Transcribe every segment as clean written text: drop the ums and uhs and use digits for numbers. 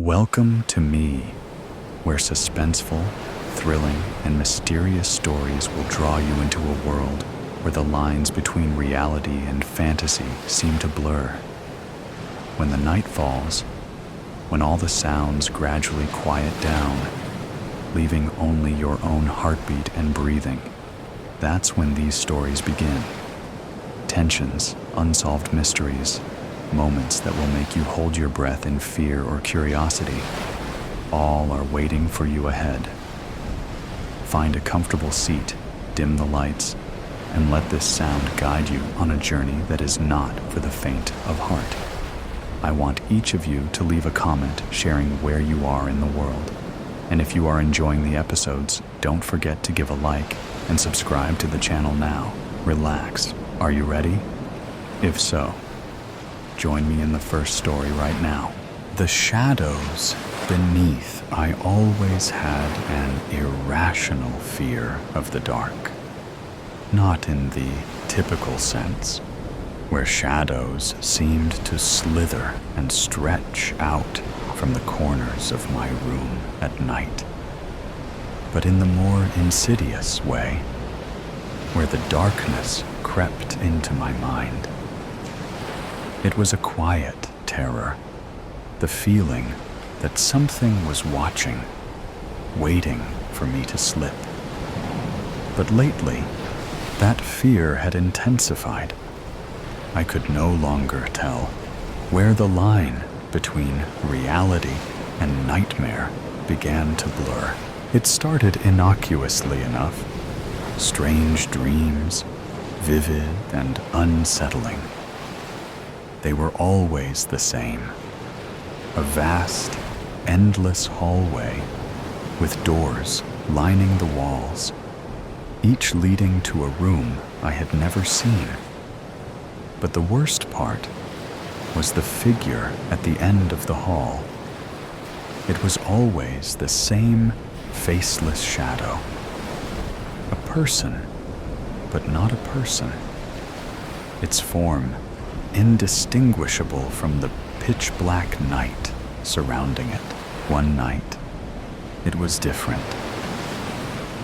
Welcome to me, where suspenseful, thrilling, and mysterious stories will draw you into a world where the lines between reality and fantasy seem to blur. When the night falls, when all the sounds gradually quiet down, leaving only your own heartbeat and breathing, that's when these stories begin. Tensions, unsolved mysteries, moments that will make you hold your breath in fear or curiosity, all are waiting for you ahead. Find a comfortable seat, dim the lights, and let this sound guide you on a journey that is not for the faint of heart. I want each of you to leave a comment sharing where you are in the world. And if you are enjoying the episodes, don't forget to give a like and subscribe to the channel now. Relax. Are you ready? If so, join me in the first story right now. The shadows beneath. I always had an irrational fear of the dark. Not in the typical sense, where shadows seemed to slither and stretch out from the corners of my room at night, but in the more insidious way, where the darkness crept into my mind. It was a quiet terror, the feeling that something was watching, waiting for me to slip. But lately, that fear had intensified. I could no longer tell where the line between reality and nightmare began to blur. It started innocuously enough, strange dreams, vivid and unsettling. They were always the same. A vast, endless hallway with doors lining the walls, each leading to a room I had never seen. But the worst part was the figure at the end of the hall. It was always the same faceless shadow. A person, but not a person. Its form indistinguishable from the pitch-black night surrounding it. One night, it was different.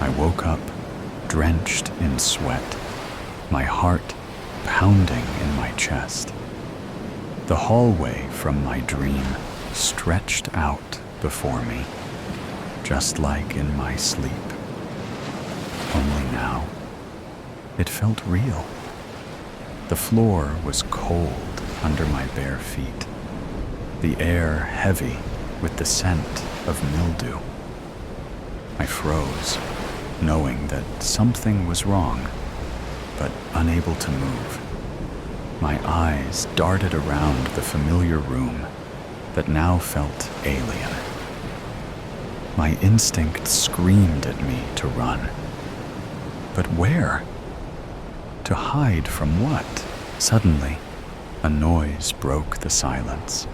I woke up drenched in sweat, my heart pounding in my chest. The hallway from my dream stretched out before me, just like in my sleep. Only now, it felt real. The floor was cold under my bare feet, the air heavy with the scent of mildew. I froze, knowing that something was wrong, but unable to move. My eyes darted around the familiar room that now felt alien. My instinct screamed at me to run. But where? To hide from what? Suddenly, a noise broke the silence.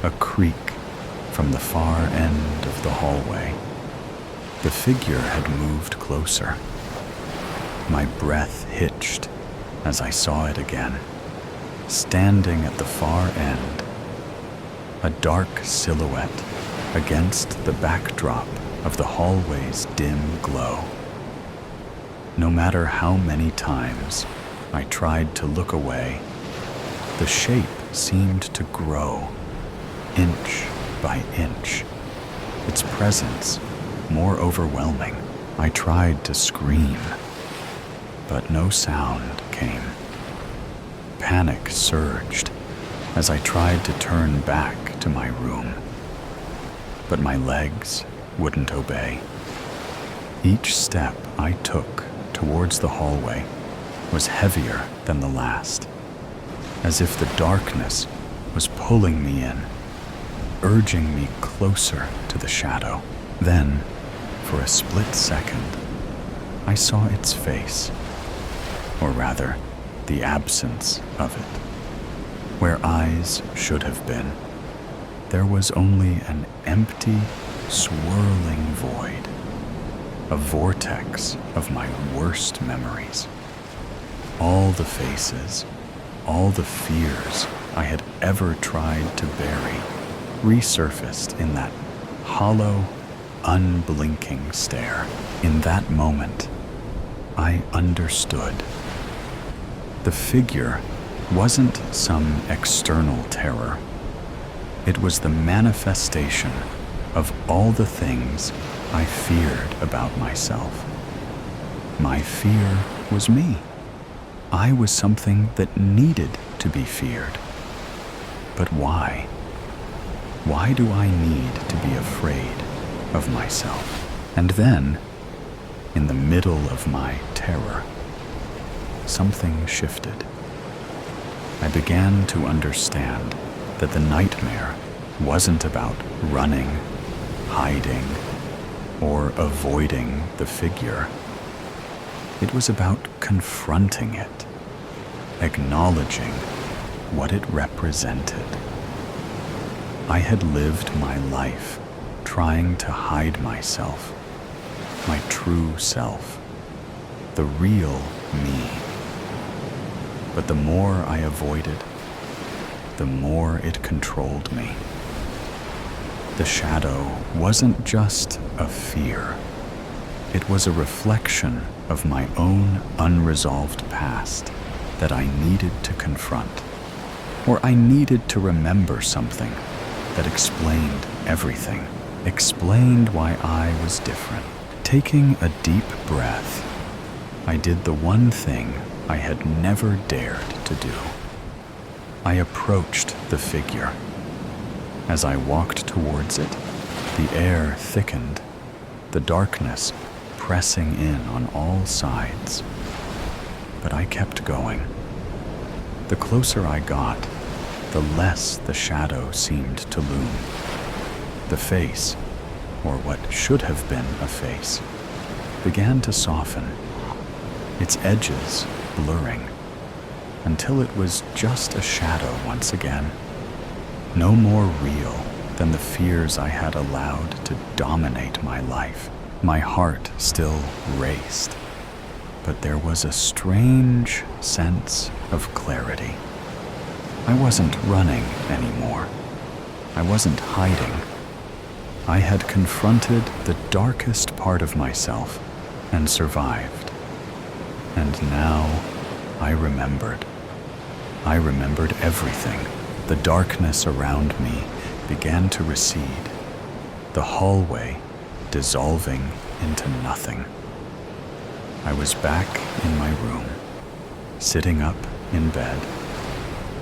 A creak from the far end of the hallway. The figure had moved closer. My breath hitched as I saw it again, standing at the far end, a dark silhouette against the backdrop of the hallway's dim glow. No matter how many times I tried to look away, the shape seemed to grow, inch by inch, its presence more overwhelming. I tried to scream, but no sound came. Panic surged as I tried to turn back to my room, but my legs wouldn't obey. Each step I took towards the hallway was heavier than the last, as if the darkness was pulling me in, urging me closer to the shadow. Then, for a split second, I saw its face, or rather, the absence of it. Where eyes should have been, there was only an empty, swirling void. A vortex of my worst memories. All the faces, all the fears I had ever tried to bury resurfaced in that hollow, unblinking stare. In that moment, I understood. The figure wasn't some external terror. It was the manifestation of all the things I feared about myself. My fear was me. I was something that needed to be feared. But why? Why do I need to be afraid of myself? And then, in the middle of my terror, something shifted. I began to understand that the nightmare wasn't about running, hiding, or avoiding the figure. It was about confronting it, acknowledging what it represented. I had lived my life trying to hide myself, my true self, the real me. But the more I avoided, the more it controlled me. The shadow wasn't just a fear. It was a reflection of my own unresolved past that I needed to confront. Or I needed to remember something that explained everything, explained why I was different. Taking a deep breath, I did the one thing I had never dared to do. I approached the figure. As I walked towards it, the air thickened, the darkness pressing in on all sides. But I kept going. The closer I got, the less the shadow seemed to loom. The face, or what should have been a face, began to soften, its edges blurring, until it was just a shadow once again, no more real than the fears I had allowed to dominate my life. My heart still raced, but there was a strange sense of clarity. I wasn't running anymore. I wasn't hiding. I had confronted the darkest part of myself and survived. And now I remembered. I remembered everything. The darkness around me began to recede, the hallway dissolving into nothing. I was back in my room, sitting up in bed,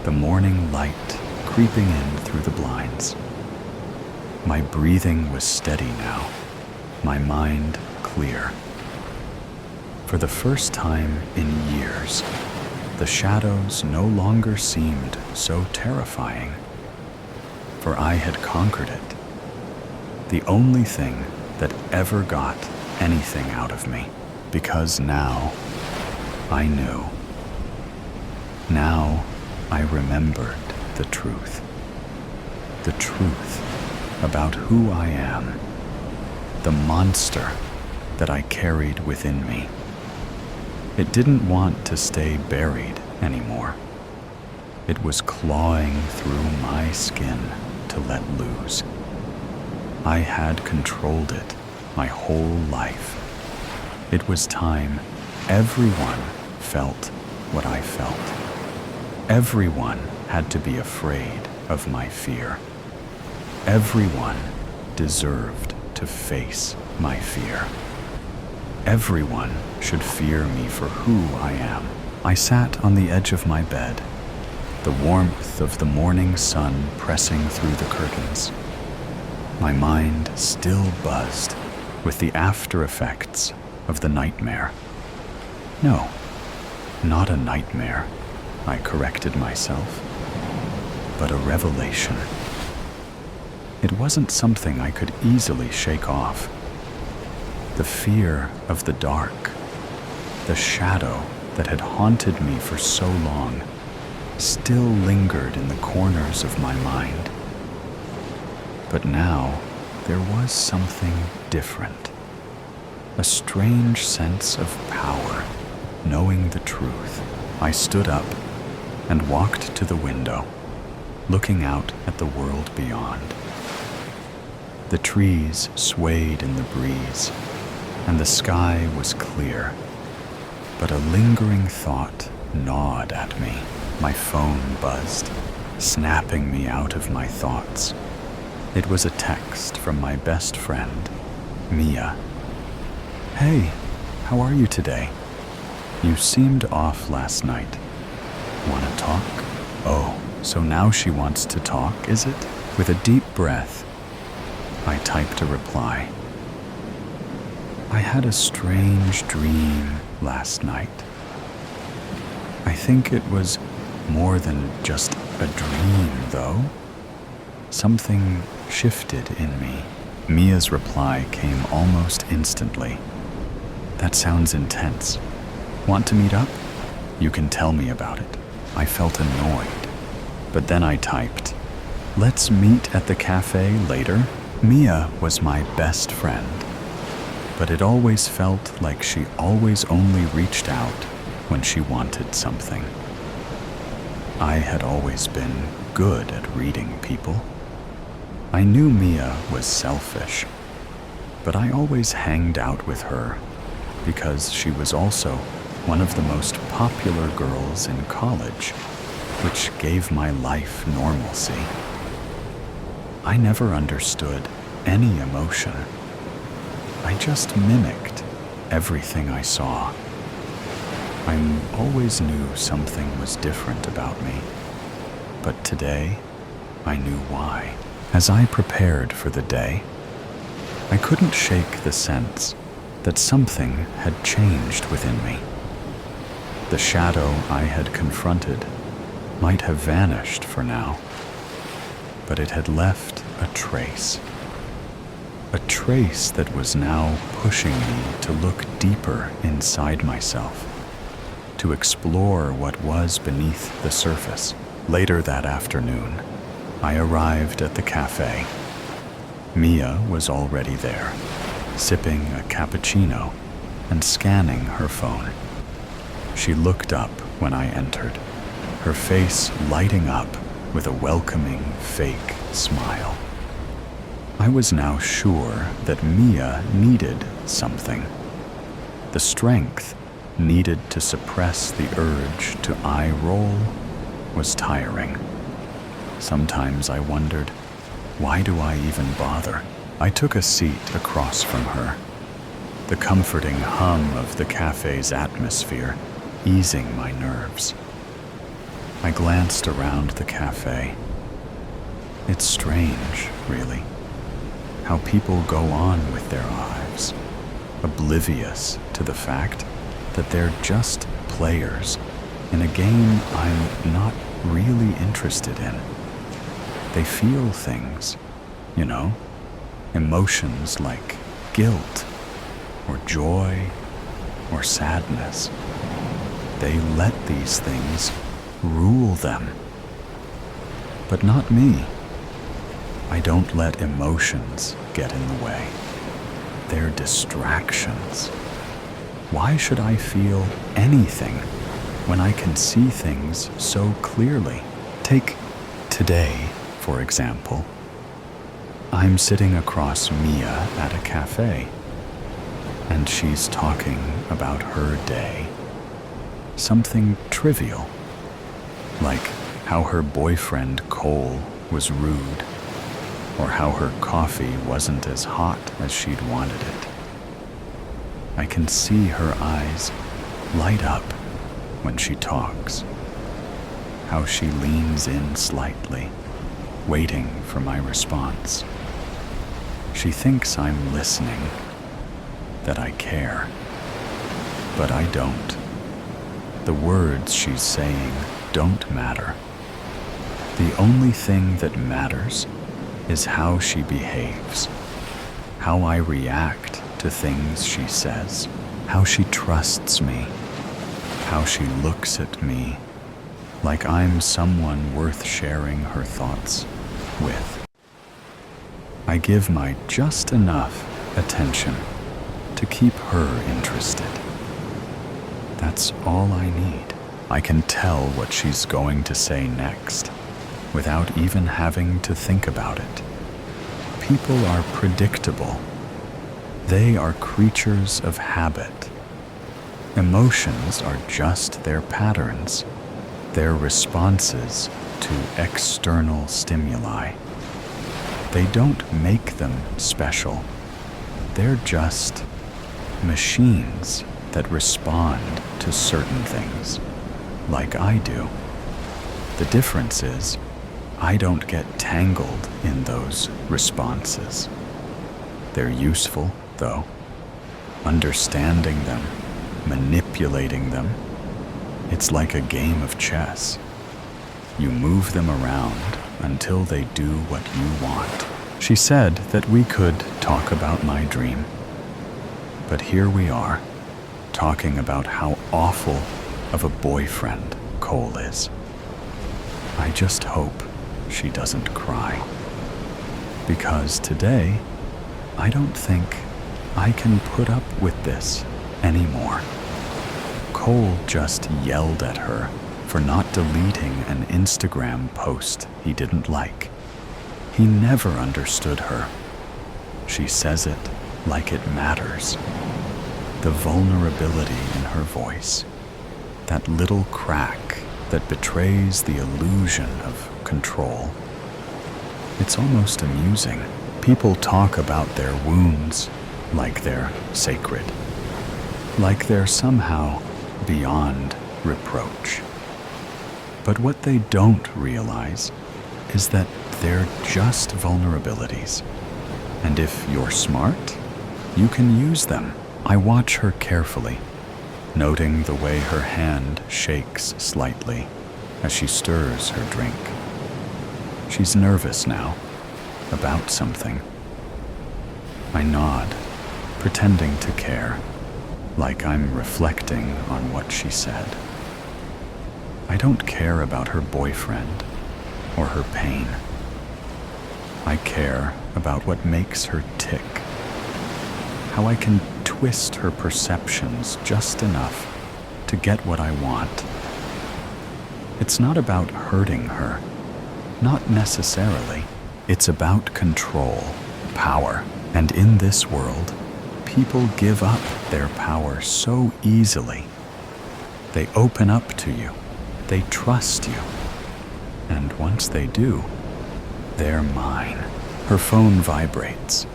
the morning light creeping in through the blinds. My breathing was steady now, my mind clear. For the first time in years, the shadows no longer seemed so terrifying, for I had conquered it. The only thing that ever got anything out of me, because now I knew. Now I remembered the truth. The truth about who I am, the monster that I carried within me. It didn't want to stay buried anymore. It was clawing through my skin to let loose. I had controlled it my whole life. It was time everyone felt what I felt. Everyone had to be afraid of my fear. Everyone deserved to face my fear. Everyone should fear me for who I am. I sat on the edge of my bed, the warmth of the morning sun pressing through the curtains. My mind still buzzed with the after effects of the nightmare. No, not a nightmare, I corrected myself, but a revelation. It wasn't something I could easily shake off. The fear of the dark, the shadow that had haunted me for so long, still lingered in the corners of my mind. But now there was something different, a strange sense of power, knowing the truth. I stood up and walked to the window. looking out at the world beyond. The trees swayed in the breeze, and the sky was clear, but a lingering thought gnawed at me. My phone buzzed, snapping me out of my thoughts. It was a text from my best friend, Mia. "Hey, how are you today? You seemed off last night. Wanna talk?" Oh, so now she wants to talk, is it? With a deep breath, I typed a reply. "I had a strange dream last night. I think it was more than just a dream, though. Something shifted in me." Mia's reply came almost instantly. "That sounds intense. Want to meet up? You can tell me about it." I felt annoyed, but then I typed, "Let's meet at the cafe later." Mia was my best friend, but it always felt like she always only reached out when she wanted something. I had always been good at reading people. I knew Mia was selfish, but I always hanged out with her because she was also one of the most popular girls in college, which gave my life normalcy. I never understood any emotion. I just mimicked everything I saw. I always knew something was different about me, but today I knew why. As I prepared for the day, I couldn't shake the sense that something had changed within me. The shadow I had confronted might have vanished for now, but it had left a trace that was now pushing me to look deeper inside myself, to explore what was beneath the surface. Later that afternoon, I arrived at the cafe. Mia was already there, sipping a cappuccino and scanning her phone. She looked up when I entered, her face lighting up with a welcoming, fake smile. I was now sure that Mia needed something. The strength needed to suppress the urge to eye roll was tiring. Sometimes I wondered, why do I even bother? I took a seat across from her, the comforting hum of the cafe's atmosphere easing my nerves. I glanced around the cafe. It's strange, really, how people go on with their lives, oblivious to the fact that they're just players in a game I'm not really interested in. They feel things, emotions like guilt or joy or sadness. They let these things rule them. But not me. I don't let emotions get in the way. They're distractions. Why should I feel anything when I can see things so clearly? Take today, for example. I'm sitting across Mia at a cafe, and she's talking about her day. Something trivial, like how her boyfriend Cole was rude, or how her coffee wasn't as hot as she'd wanted it. I can see her eyes light up when she talks, how she leans in slightly, waiting for my response. She thinks I'm listening, that I care, but I don't. The words she's saying don't matter. The only thing that matters is how she behaves, how I react to things she says, how she trusts me, how she looks at me like I'm someone worth sharing her thoughts with. I give my just enough attention to keep her interested. That's all I need. I can tell what she's going to say next without even having to think about it. People are predictable. They are creatures of habit. Emotions are just their patterns, their responses to external stimuli. They don't make them special. They're just machines that respond to certain things, like I do. The difference is, I don't get tangled in those responses. They're useful, though. Understanding them, manipulating them, it's like a game of chess. You move them around until they do what you want. She said that we could talk about my dream. But here we are, talking about how awful of a boyfriend Cole is. I just hope she doesn't cry. Because today, I don't think I can put up with this anymore. Cole just yelled at her for not deleting an Instagram post he didn't like. He never understood her. She says it like it matters. The vulnerability in her voice, that little crack that betrays the illusion of control. It's almost amusing. People talk about their wounds like they're sacred, like they're somehow beyond reproach. But what they don't realize is that they're just vulnerabilities. And if you're smart, you can use them. I watch her carefully, noting the way her hand shakes slightly as she stirs her drink. She's nervous now, about something. I nod, pretending to care, like I'm reflecting on what she said. I don't care about her boyfriend or her pain. I care about what makes her tick, how I can twist her perceptions just enough to get what I want. It's not about hurting her, not necessarily. It's about control, power, and in this world, people give up their power so easily. They open up to you, they trust you, and once they do, they're mine. Her phone vibrates.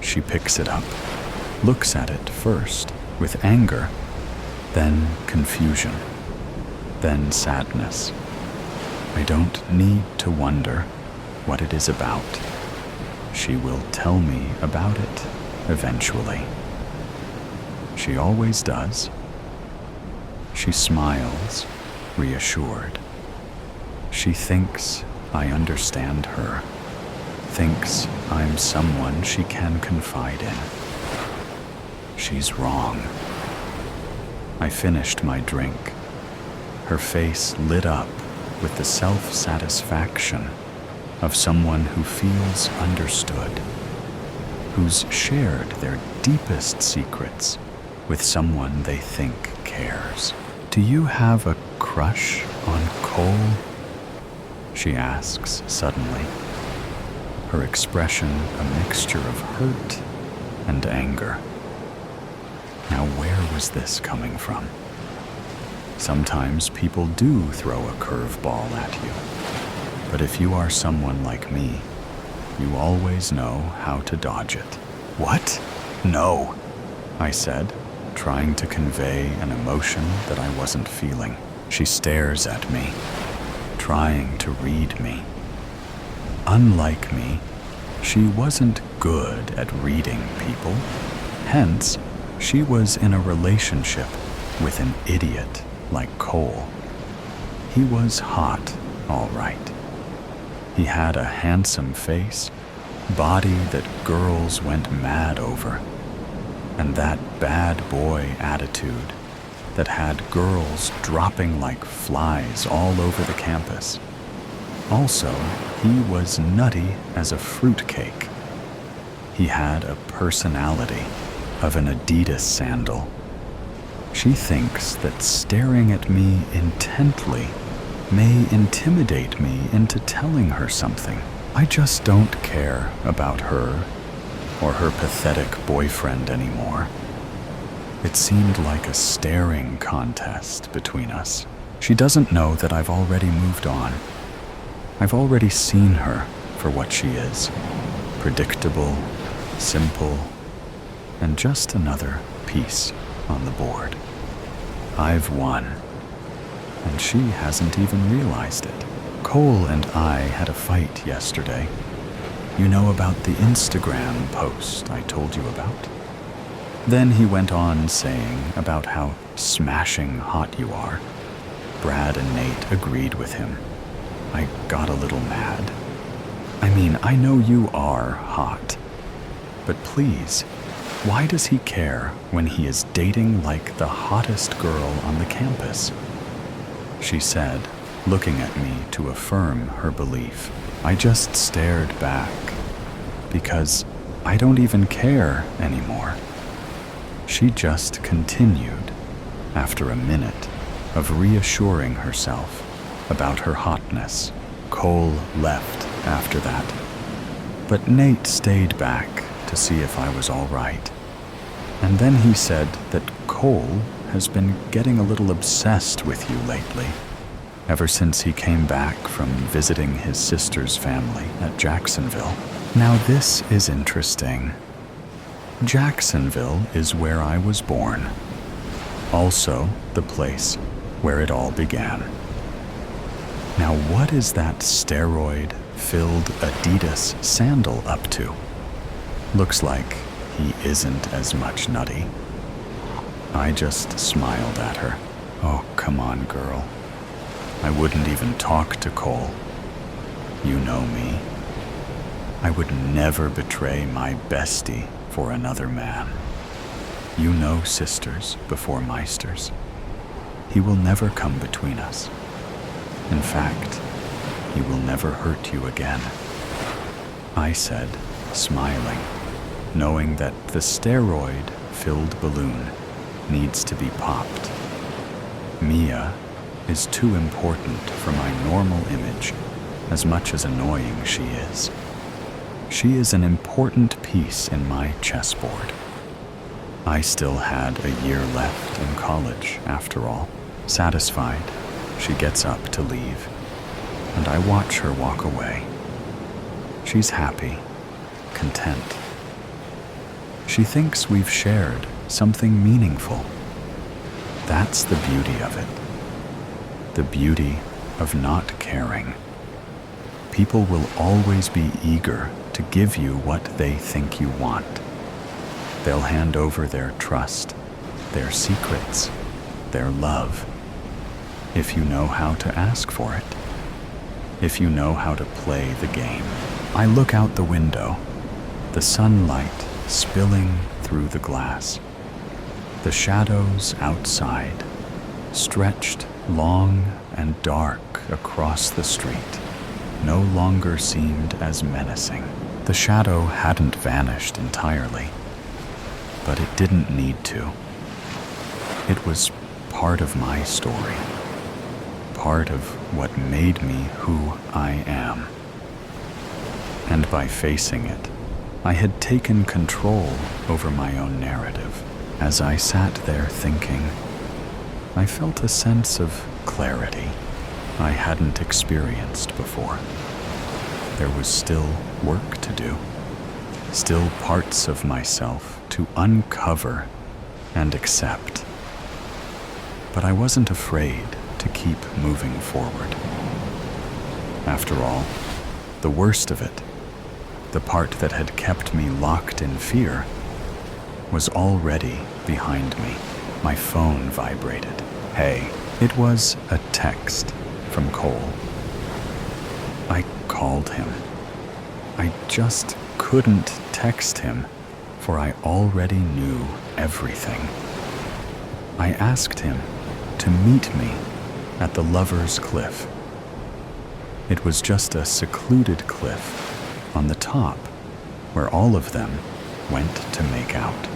She picks it up, looks at it first with anger, then confusion, then sadness. I don't need to wonder what it is about. She will tell me about it eventually. She always does. She smiles, reassured. She thinks I understand her, thinks I'm someone she can confide in. She's wrong. I finished my drink. Her face lit up with the self-satisfaction of someone who feels understood, who's shared their deepest secrets with someone they think cares. Do you have a crush on Cole? She asks suddenly, her expression a mixture of hurt and anger. Now where was this coming from? Sometimes people do throw a curveball at you. But if you are someone like me, you always know how to dodge it. What? No, I said, trying to convey an emotion that I wasn't feeling. She stares at me, trying to read me. Unlike me, she wasn't good at reading people. Hence, she was in a relationship with an idiot like Cole. He was hot, all right. He had a handsome face, body that girls went mad over, and that bad boy attitude that had girls dropping like flies all over the campus. Also, he was nutty as a fruitcake. He had a personality of an Adidas sandal. She thinks that staring at me intently may intimidate me into telling her something. I just don't care about her or her pathetic boyfriend anymore. It seemed like a staring contest between us. She doesn't know that I've already moved on. I've already seen her for what she is. Predictable, simple, and just another piece on the board. I've won, and she hasn't even realized it. Cole and I had a fight yesterday. You know about the Instagram post I told you about? Then he went on saying about how smashing hot you are. Brad and Nate agreed with him. I got a little mad. I mean, I know you are hot, but please, why does he care when he is dating like the hottest girl on the campus? She said, looking at me to affirm her belief. I just stared back because I don't even care anymore. She just continued after a minute of reassuring herself about her hotness. Cole left after that, but Nate stayed back to see if I was all right. And then he said that Cole has been getting a little obsessed with you lately, ever since he came back from visiting his sister's family at Jacksonville. Now this is interesting. Jacksonville is where I was born, also the place where it all began. Now what is that steroid-filled Adidas sandal up to? Looks like he isn't as much nutty. I just smiled at her. Oh, come on, girl. I wouldn't even talk to Cole. You know me. I would never betray my bestie for another man. You know sisters before meisters. He will never come between us. In fact, he will never hurt you again. I said, smiling, knowing that the steroid-filled balloon needs to be popped. Mia is too important for my normal image, as much as annoying she is. She is an important piece in my chessboard. I still had a year left in college, after all. Satisfied, she gets up to leave, and I watch her walk away. She's happy, content. She thinks we've shared something meaningful. That's the beauty of it. The beauty of not caring. People will always be eager to give you what they think you want. They'll hand over their trust, their secrets, their love, if you know how to ask for it, if you know how to play the game. I look out the window, the sunlight spilling through the glass. The shadows outside, stretched long and dark across the street, no longer seemed as menacing. The shadow hadn't vanished entirely, but it didn't need to. It was part of my story, part of what made me who I am. And by facing it, I had taken control over my own narrative. As I sat there thinking, I felt a sense of clarity I hadn't experienced before. There was still work to do, still parts of myself to uncover and accept. But I wasn't afraid to keep moving forward. After all, the worst of it, the part that had kept me locked in fear, was already behind me. My phone vibrated. Hey, it was a text from Cole. I called him. I just couldn't text him, for I already knew everything. I asked him to meet me at the Lover's Cliff. It was just a secluded cliff on the top where all of them went to make out.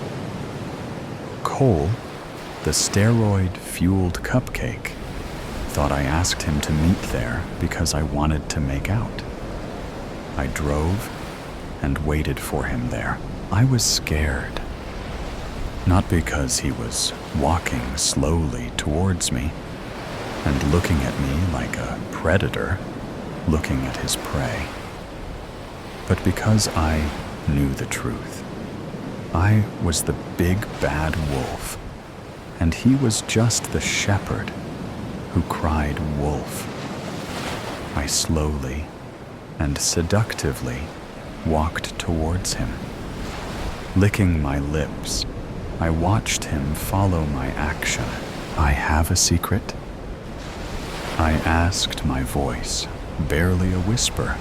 Cole, the steroid-fueled cupcake, thought I asked him to meet there because I wanted to make out. I drove and waited for him there. I was scared. Not because he was walking slowly towards me and looking at me like a predator looking at his prey, but because I knew the truth. I was the big bad wolf, and he was just the shepherd who cried wolf. I slowly and seductively walked towards him. Licking my lips, I watched him follow my action. "I have a secret?" I asked, my voice barely a whisper,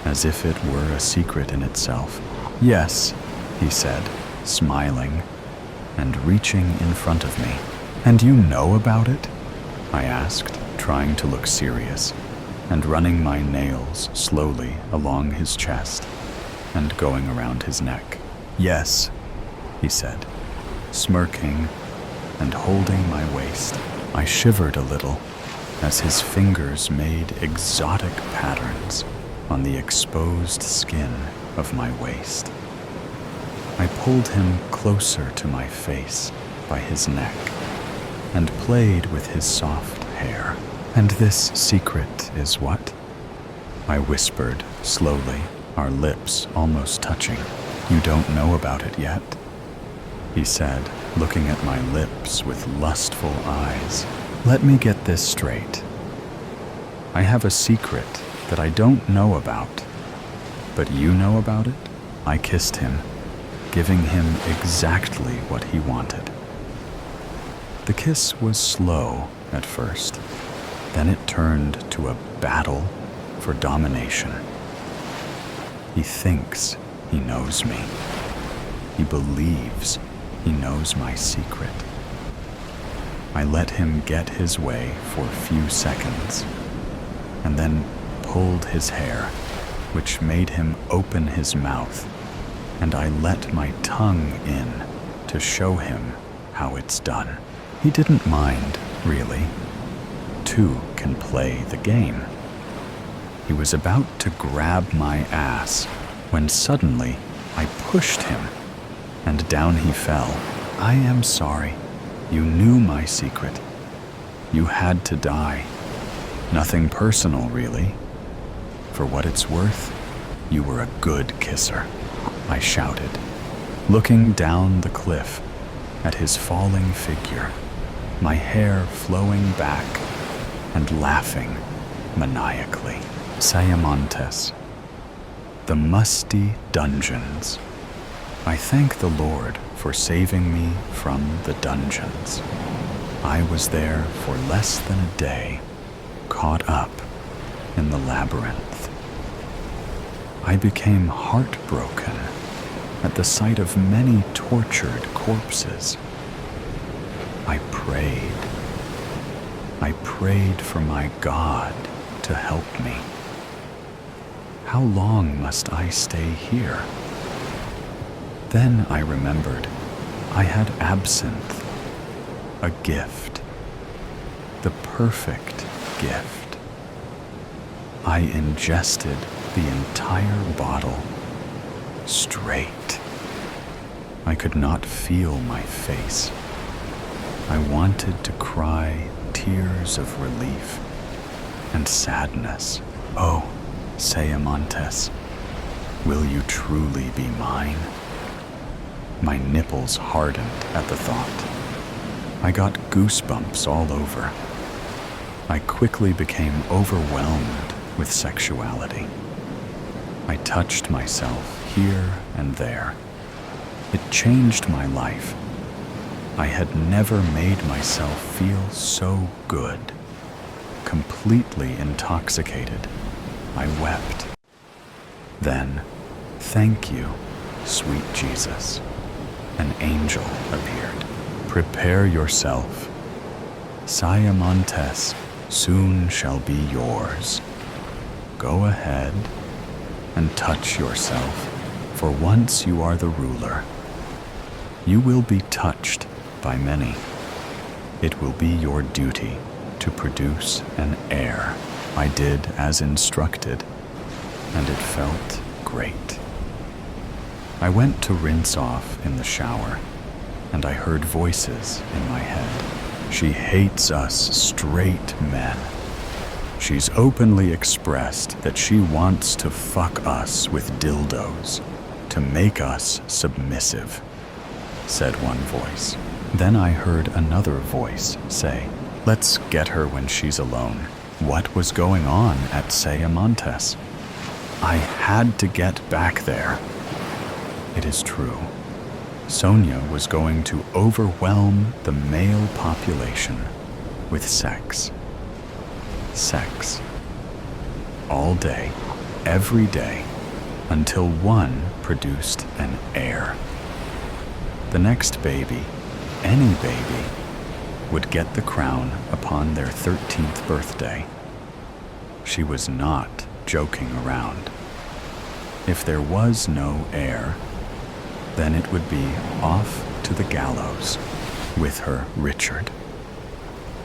as if it were a secret in itself. "Yes," he said, smiling and reaching in front of me. "And you know about it?" I asked, trying to look serious and running my nails slowly along his chest and going around his neck. "Yes," he said, smirking and holding my waist. I shivered a little as his fingers made exotic patterns on the exposed skin of my waist. I pulled him closer to my face by his neck and played with his soft hair. "And this secret is what?" I whispered slowly, our lips almost touching. "You don't know about it yet?" he said, looking at my lips with lustful eyes. "Let me get this straight. I have a secret that I don't know about, but you know about it?" I kissed him, giving him exactly what he wanted. The kiss was slow at first, then it turned to a battle for domination. He thinks he knows me. He believes he knows my secret. I let him get his way for a few seconds, and then pulled his hair, which made him open his mouth, and I let my tongue in to show him how it's done. He didn't mind, really. Two can play the game. He was about to grab my ass when suddenly I pushed him, and down he fell. "I am sorry. You knew my secret. You had to die. Nothing personal, really. For what it's worth, you were a good kisser," I shouted, looking down the cliff at his falling figure, my hair flowing back and laughing maniacally. Sayamontes. The musty dungeons. I thank the Lord for saving me from the dungeons. I was there for less than a day, caught up in the labyrinth. I became heartbroken at the sight of many tortured corpses. I prayed. I prayed for my God to help me. How long must I stay here? Then I remembered I had absinthe, a gift, the perfect gift. I ingested the entire bottle, straight. I could not feel my face. I wanted to cry tears of relief and sadness. "Oh, Sayamontes, will you truly be mine?" My nipples hardened at the thought. I got goosebumps all over. I quickly became overwhelmed with sexuality. I touched myself here and there. It changed my life. I had never made myself feel so good. Completely intoxicated, I wept. Then, "Thank you, sweet Jesus." An angel appeared. "Prepare yourself. Sayamontes soon shall be yours. Go ahead and touch yourself, for once you are the ruler. You will be touched by many. It will be your duty to produce an heir. I did as instructed, and it felt great. I went to rinse off in the shower, and I heard voices in my head. She hates us straight men. She's openly expressed that she wants to fuck us with dildos, to make us submissive, said one voice. Then I heard another voice say, let's get her when she's alone. What was going on at Sayamontes? I had to get back there. It is true. Sonia was going to overwhelm the male population with sex. Sex. All day, every day, until one produced an heir. The next baby, any baby, would get the crown upon their 13th birthday. She was not joking around. If there was no heir, then it would be off to the gallows with her Richard.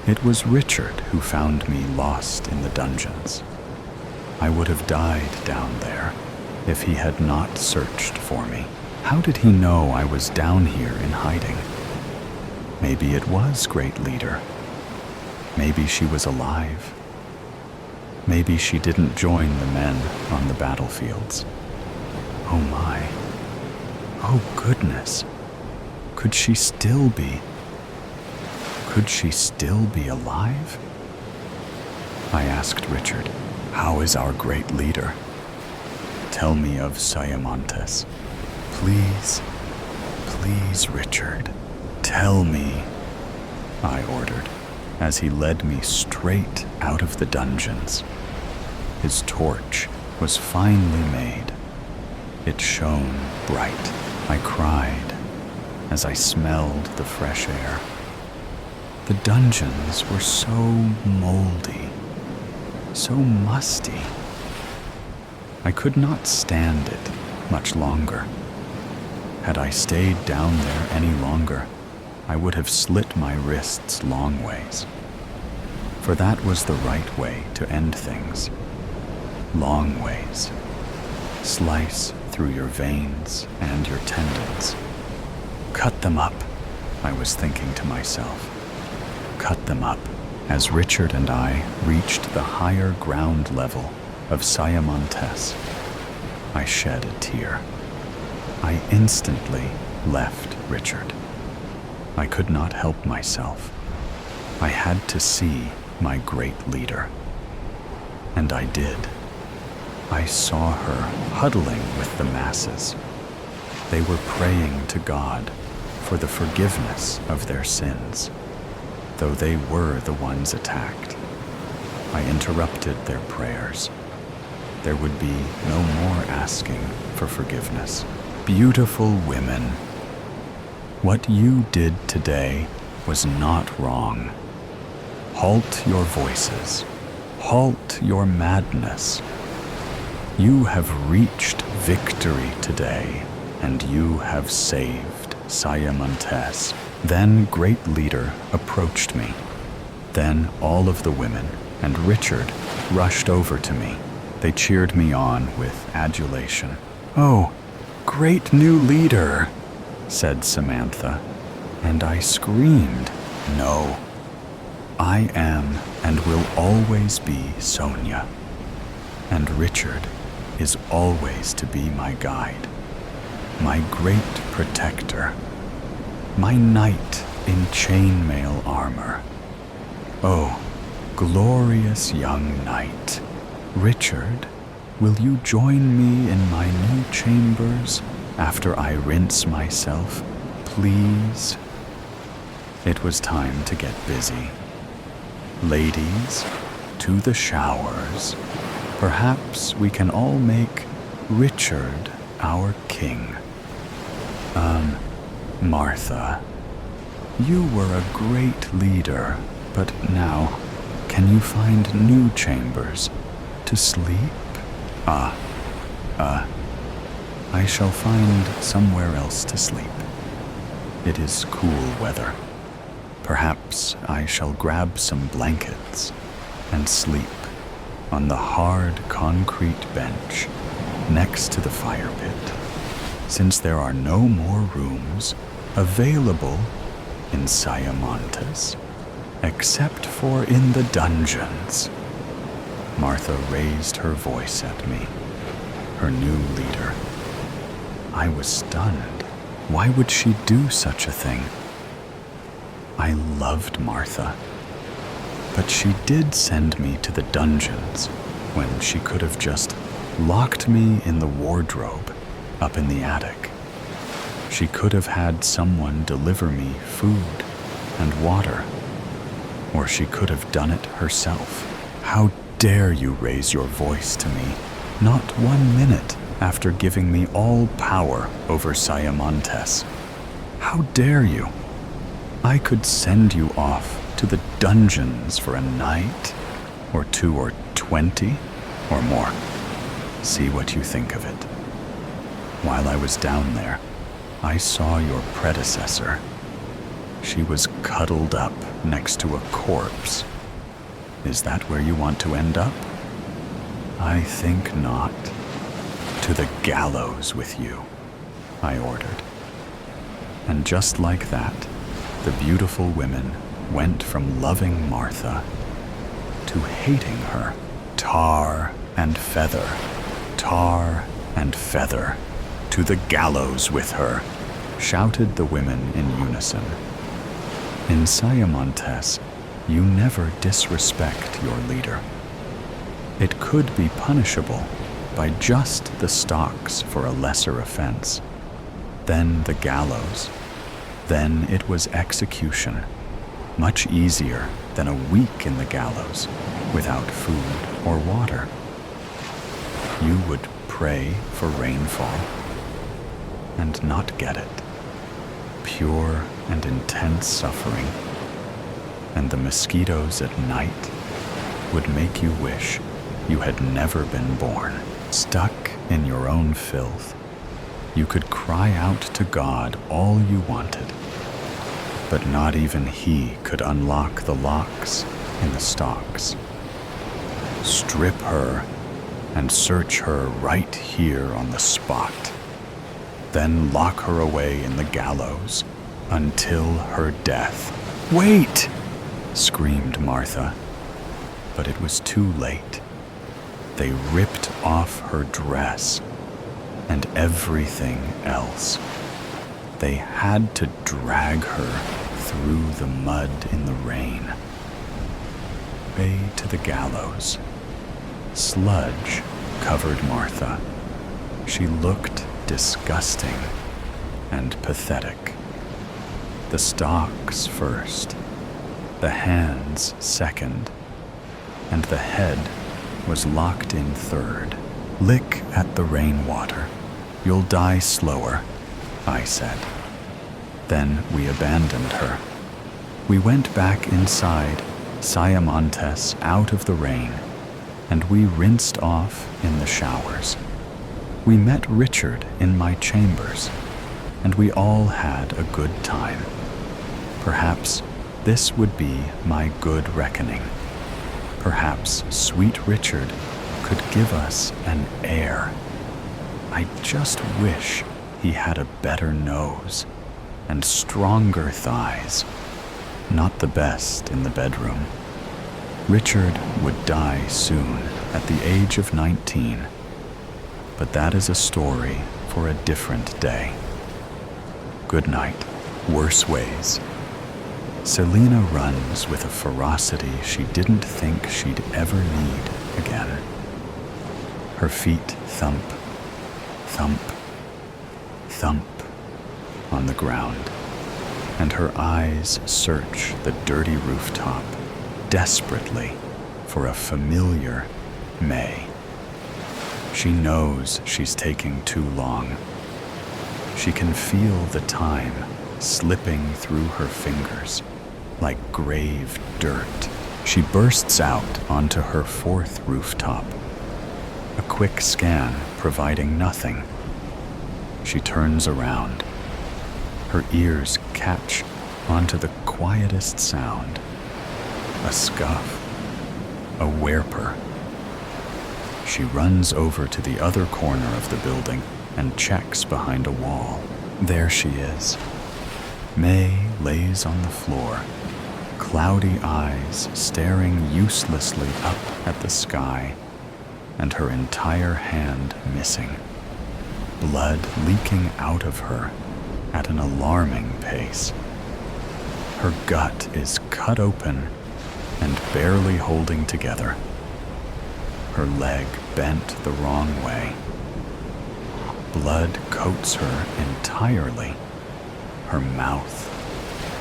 It was Richard who found me lost in the dungeons. I would have died down there if he had not searched for me. How did he know I was down here in hiding? Maybe it was Great Leader. Maybe she was alive. Maybe she didn't join the men on the battlefields. Oh my. Oh goodness. Could she still be alive? I asked Richard, how is our Great Leader? Tell me of Sayamontes. Please, please, Richard, tell me, I ordered, as he led me straight out of the dungeons. His torch was finely made. It shone bright. I cried as I smelled the fresh air. The dungeons were so moldy, so musty. I could not stand it much longer. Had I stayed down there any longer, I would have slit my wrists long ways. For that was the right way to end things. Long ways. Slice through your veins and your tendons. Cut them up, I was thinking to myself. Cut them up. As Richard and I reached the higher ground level of Sayamontes, I shed a tear. I instantly left Richard. I could not help myself. I had to see my Great Leader. And I did. I saw her huddling with the masses. They were praying to God for the forgiveness of their sins, though they were the ones attacked. I interrupted their prayers. There would be no more asking for forgiveness. Beautiful women, what you did today was not wrong. Halt your voices. Halt your madness. You have reached victory today, and you have saved Sayamontes. Then Great Leader approached me. Then all of the women and Richard rushed over to me. They cheered me on with adulation. Oh, Great New Leader, said Samantha, and I screamed, no. I am and will always be Sonia, and Richard is always to be my guide, my great protector, my knight in chainmail armor. Oh, glorious young knight. Richard, will you join me in my new chambers after I rinse myself, please? It was time to get busy. Ladies, to the showers. Perhaps we can all make Richard our king. Martha, you were a great leader, but now, can you find new chambers to sleep? I shall find somewhere else to sleep. It is cool weather. Perhaps I shall grab some blankets and sleep on the hard concrete bench next to the fire pit, since there are no more rooms available in Siamontes, except for in the dungeons. Martha raised her voice at me, her new leader. I was stunned. Why would she do such a thing? I loved Martha, but she did send me to the dungeons when she could have just locked me in the wardrobe up in the attic. She could have had someone deliver me food and water, or she could have done it herself. How dare you raise your voice to me, not 1 minute after giving me all power over Siamontes? How dare you? I could send you off to the dungeons for a night, or 2 or 20, or more. See what you think of it. While I was down there, I saw your predecessor. She was cuddled up next to a corpse. Is that where you want to end up? I think not. To the gallows with you, I ordered. And just like that, the beautiful women went from loving Martha to hating her. Tar and feather, tar and feather, to the gallows with her, shouted the women in unison. In Siamontes, you never disrespect your leader. It could be punishable by just the stocks for a lesser offense, then the gallows, then it was execution, much easier than a week in the gallows without food or water. You would pray for rainfall and not get it. Pure and intense suffering. And the mosquitoes at night would make you wish you had never been born. Stuck in your own filth, you could cry out to God all you wanted, but not even He could unlock the locks in the stocks. Strip her and search her right here on the spot. Then lock her away in the gallows until her death. Wait! Screamed Martha, but it was too late. They ripped off her dress and everything else. They had to drag her through the mud in the rain. Way to the gallows. Sludge covered Martha. She looked disgusting and pathetic. The stocks first, the hands second, and the head was locked in third. Lick at the rainwater. You'll die slower, I said. Then we abandoned her. We went back inside Siamontes out of the rain, and we rinsed off in the showers. We met Richard in my chambers, and we all had a good time. Perhaps this would be my good reckoning. Perhaps sweet Richard could give us an heir. I just wish he had a better nose and stronger thighs. Not the best in the bedroom. Richard would die soon at the age of 19, but that is a story for a different day. Good night, worse ways. Selena runs with a ferocity she didn't think she'd ever need again. Her feet thump, thump, thump on the ground, and her eyes search the dirty rooftop desperately for a familiar May. She knows she's taking too long. She can feel the time slipping through her fingers like grave dirt. She bursts out onto her fourth rooftop. A quick scan providing nothing. She turns around. Her ears catch onto the quietest sound. A scuff. A whimper. She runs over to the other corner of the building and checks behind a wall. There she is. May lays on the floor, cloudy eyes staring uselessly up at the sky, and her entire hand missing. Blood leaking out of her at an alarming pace. Her gut is cut open and barely holding together. Her leg bent the wrong way. Blood coats her entirely. Her mouth,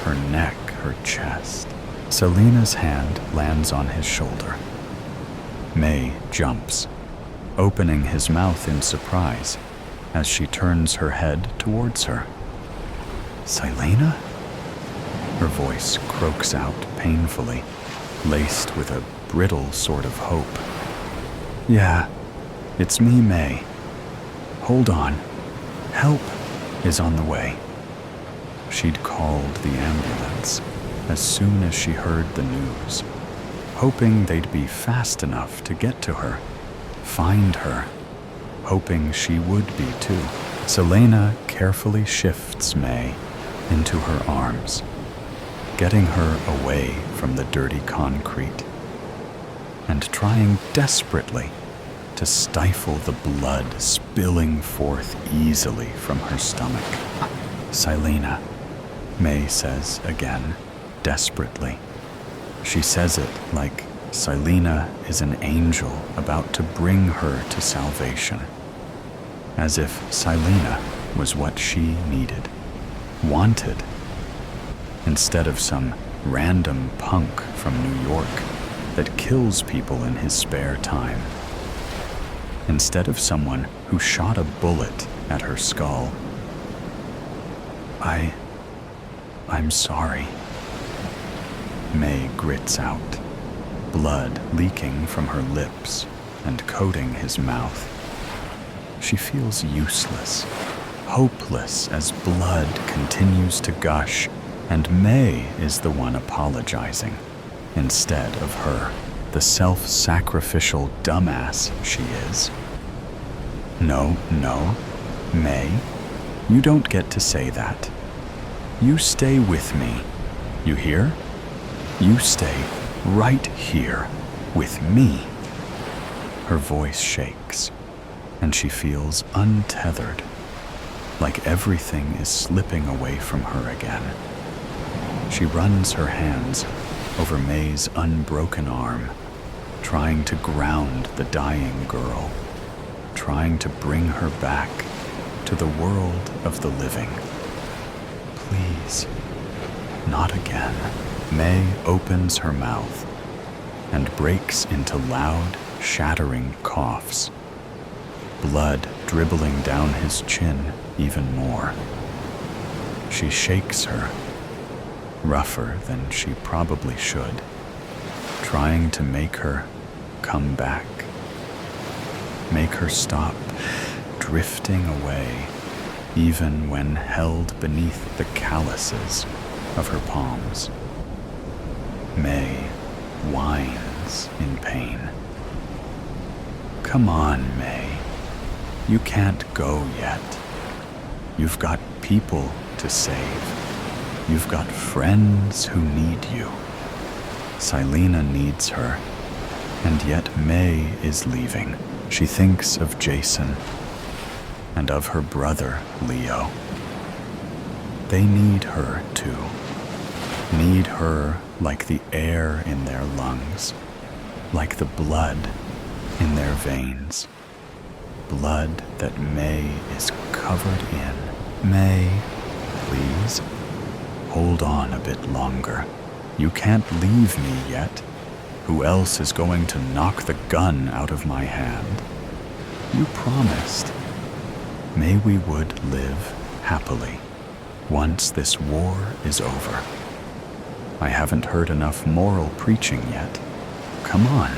her neck, her chest. Selena's hand lands on his shoulder. May jumps, opening his mouth in surprise as she turns her head towards her. Selena? Her voice croaks out painfully, laced with a brittle sort of hope. Yeah, it's me, May. Hold on. Help is on the way. She'd called the ambulance as soon as she heard the news, hoping they'd be fast enough to get to her, find her, hoping she would be too. Selena carefully shifts May into her arms, getting her away from the dirty concrete, and trying desperately to stifle the blood spilling forth easily from her stomach. Selena, May says again, desperately. She says it like Selena is an angel about to bring her to salvation, as if Selena was what she needed, wanted, instead of some random punk from New York that kills people in his spare time. Instead of someone who shot a bullet at her skull. I'm sorry. May grits out, blood leaking from her lips and coating his mouth. She feels useless, hopeless as blood continues to gush, and May is the one apologizing instead of her, the self-sacrificial dumbass she is. No, May, you don't get to say that. You stay with me, you hear? You stay right here with me. Her voice shakes, and she feels untethered, like everything is slipping away from her again. She runs her hands over May's unbroken arm, trying to ground the dying girl, trying to bring her back to the world of the living. Please, not again. May opens her mouth and breaks into loud, shattering coughs, blood dribbling down his chin even more. She shakes her, rougher than she probably should, trying to make her come back, make her stop drifting away, even when held beneath the calluses of her palms. May whines in pain. Come on, May. You can't go yet. You've got people to save. You've got friends who need you. Selena needs her, and yet May is leaving. She thinks of Jason and of her brother, Leo. They need her too. Need her like the air in their lungs, like the blood in their veins. Blood that May is covered in. May, please, hold on a bit longer. You can't leave me yet. Who else is going to knock the gun out of my hand? You promised. May we would live happily once this war is over. I haven't heard enough moral preaching yet. Come on.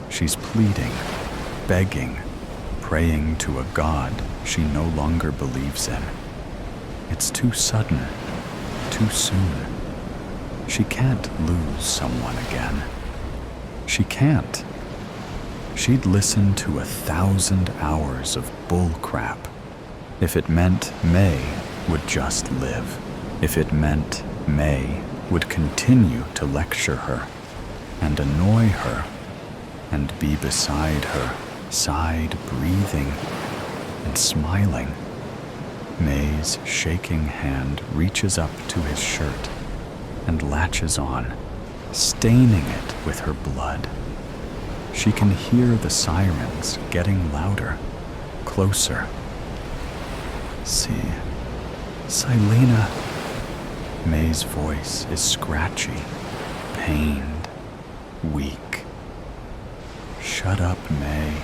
She's pleading, begging, praying to a God she no longer believes in. It's too sudden, too soon. She can't lose someone again. She can't. She'd listen to 1,000 hours of bull crap if it meant May would just live. If it meant May would continue to lecture her and annoy her and be beside her, side breathing and smiling. May's shaking hand reaches up to his shirt and latches on, staining it with her blood. She can hear the sirens getting louder, closer. See, Silena. May's voice is scratchy, pained, weak. Shut up, May.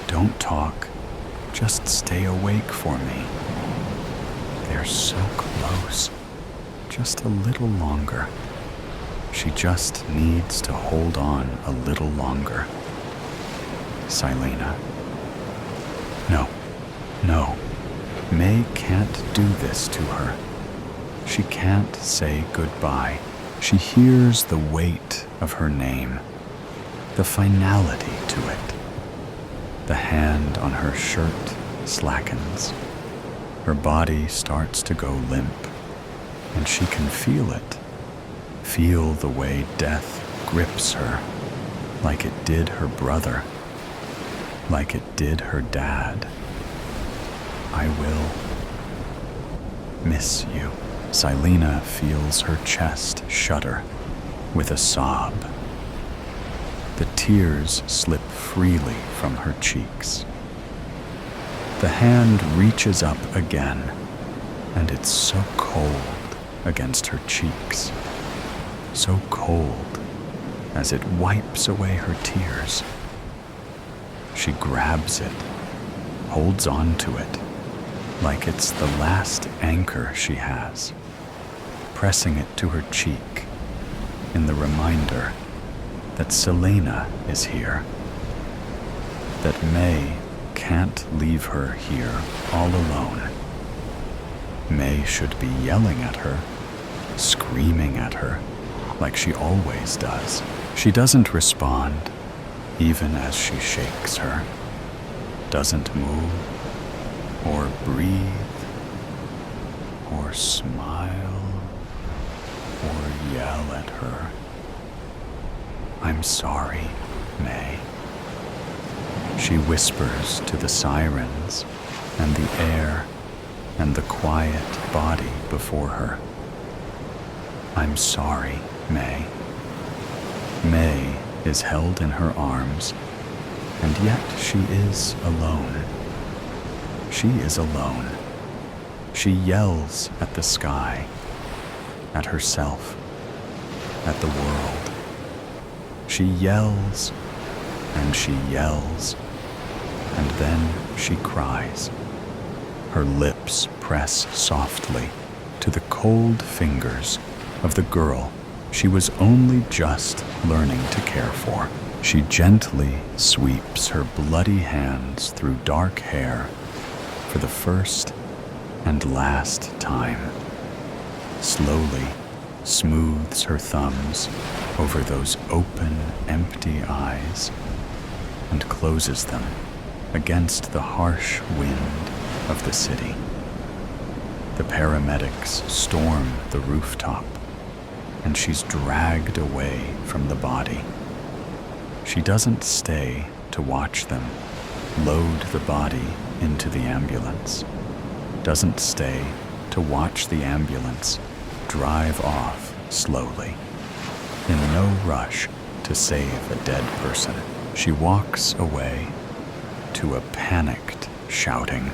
Don't talk. Just stay awake for me. They're so close. Just a little longer. She just needs to hold on a little longer. Silena. No. May can't do this to her. She can't say goodbye. She hears the weight of her name, the finality to it. The hand on her shirt slackens. Her body starts to go limp, and she can feel it. Feel the way death grips her, like it did her brother, like it did her dad. I will miss you. Silena feels her chest shudder with a sob. The tears slip freely from her cheeks. The hand reaches up again, and it's so cold against her cheeks, so cold as it wipes away her tears. She grabs it, holds on to it, like it's the last anchor she has, pressing it to her cheek in the reminder that Silena is here, that May can't leave her here all alone. May should be yelling at her, screaming at her, like she always does. She doesn't respond, even as she shakes her, doesn't move, or breathe, or smile, or yell at her. I'm sorry, May. She whispers to the sirens and the air and the quiet body before her. I'm sorry, May. May is held in her arms, and yet she is alone. She is alone. She yells at the sky, at herself, at the world. She yells, and she yells, and then she cries. Her lips press softly to the cold fingers of the girl she was only just learning to care for. She gently sweeps her bloody hands through dark hair for the first and last time. Slowly smooths her thumbs over those open, empty eyes and closes them against the harsh wind of the city. The paramedics storm the rooftop, and she's dragged away from the body. She doesn't stay to watch them load the body into the ambulance, doesn't stay to watch the ambulance drive off slowly, in no rush to save a dead person. She walks away to a panicked shouting.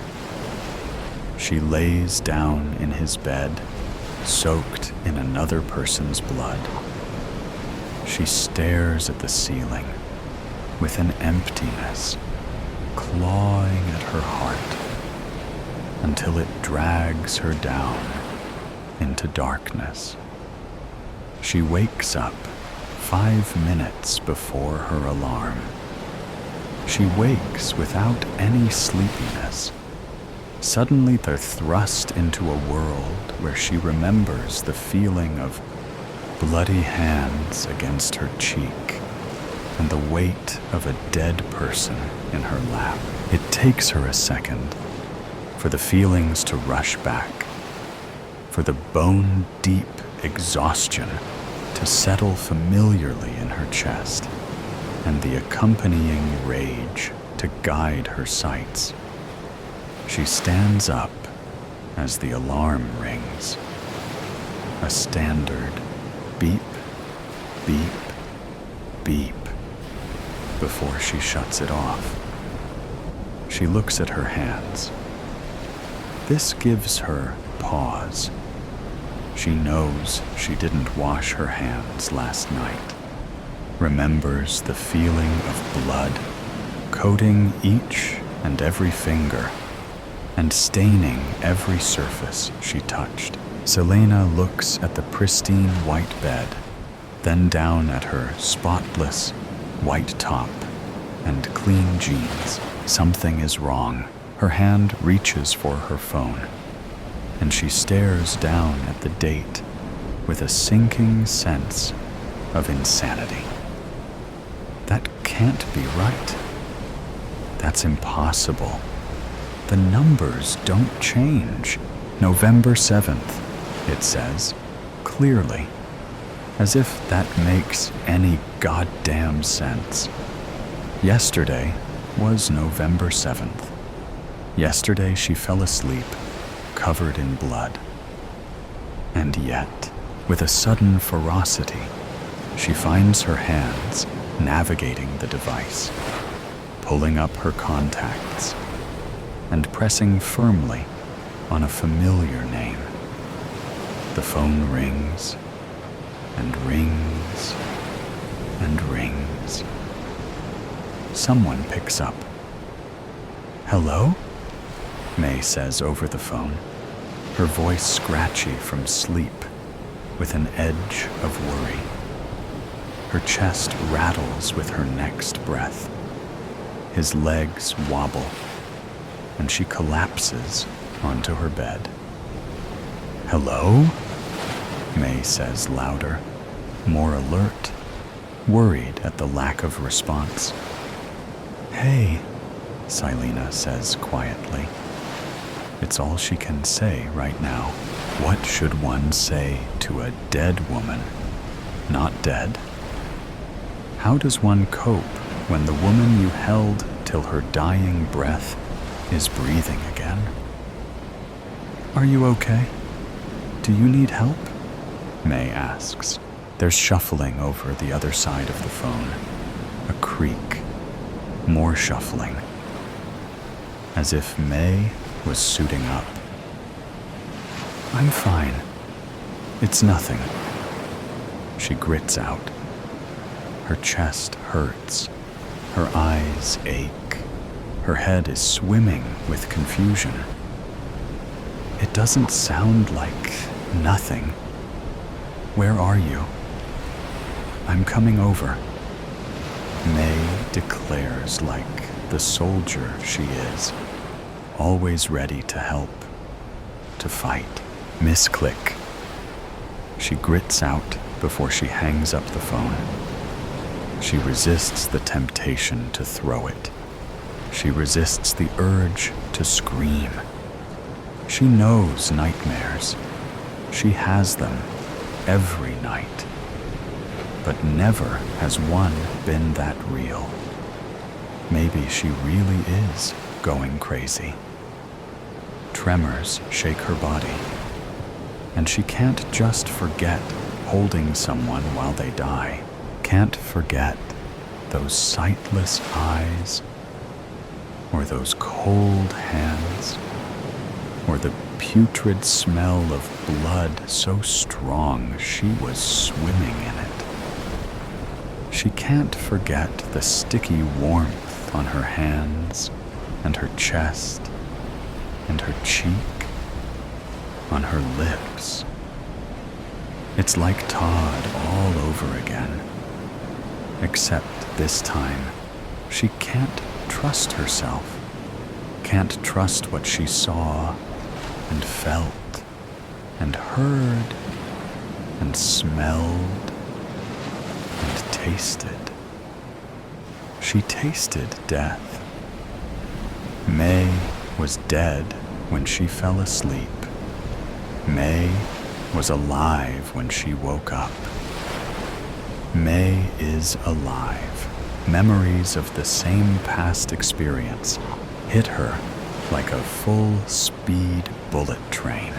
She lays down in his bed, soaked in another person's blood. She stares at the ceiling with an emptiness clawing at her heart until it drags her down into darkness. She wakes up 5 minutes before her alarm. She wakes without any sleepiness, Suddenly they're thrust into a world where she remembers the feeling of bloody hands against her cheek and the weight of a dead person in her lap. It takes her a second for the feelings to rush back, for the bone-deep exhaustion to settle familiarly in her chest, and the accompanying rage to guide her sights. She stands up as the alarm rings. A standard beep, beep, beep before she shuts it off. She looks at her hands. This gives her pause. She knows she didn't wash her hands last night, remembers the feeling of blood coating each and every finger and staining every surface she touched. Selena looks at the pristine white bed, then down at her spotless white top and clean jeans. Something is wrong. Her hand reaches for her phone, and she stares down at the date with a sinking sense of insanity. That can't be right. That's impossible. The numbers don't change. November 7th, it says, clearly, as if that makes any goddamn sense. Yesterday was November 7th. Yesterday she fell asleep, covered in blood. And yet, with a sudden ferocity, she finds her hands navigating the device, pulling up her contacts, and pressing firmly on a familiar name. The phone rings, and rings, and rings. Someone picks up. "Hello?" May says over the phone, her voice scratchy from sleep with an edge of worry. Her chest rattles with her next breath. His legs wobble, and she collapses onto her bed. "Hello?" May says louder, more alert, worried at the lack of response. "Hey," Selena says quietly. It's all she can say right now. What should one say to a dead woman? Not dead? How does one cope when the woman you held till her dying breath is breathing again? "Are you okay? Do you need help?" May asks. There's shuffling over the other side of the phone. A creak. More shuffling. As if May was suiting up. "I'm fine. It's nothing," she grits out. Her chest hurts. Her eyes ache. Her head is swimming with confusion. "It doesn't sound like nothing. Where are you?" "I'm coming over," May declares like the soldier she is, always ready to help, to fight. Misclick. She grits out before she hangs up the phone. She resists the temptation to throw it. She resists the urge to scream. She knows nightmares. She has them every night. But never has one been that real. Maybe she really is going crazy. Tremors shake her body, and she can't just forget holding someone while they die. Can't forget those sightless eyes, or those cold hands, or the putrid smell of blood so strong she was swimming in it. She can't forget the sticky warmth on her hands and her chest and her cheek, on her lips. It's like Todd all over again, except this time she can't trust herself, can't trust what she saw and felt and heard and smelled and tasted. She tasted death. May was dead when she fell asleep. May was alive when she woke up. May is alive. Memories of the same past experience hit her like a full-speed bullet train.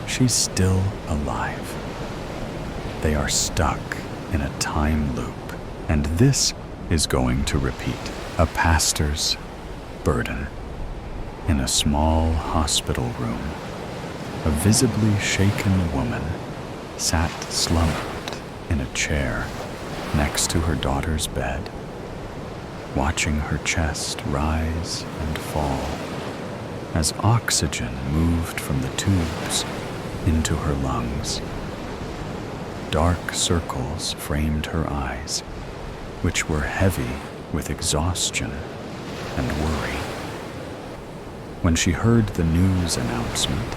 She's still alive. They are stuck in a time loop, and this is going to repeat. A pastor's burden. In a small hospital room, a visibly shaken woman sat slumped in a chair next to her daughter's bed, watching her chest rise and fall as oxygen moved from the tubes into her lungs. Dark circles framed her eyes, which were heavy with exhaustion and worry. When she heard the news announcement,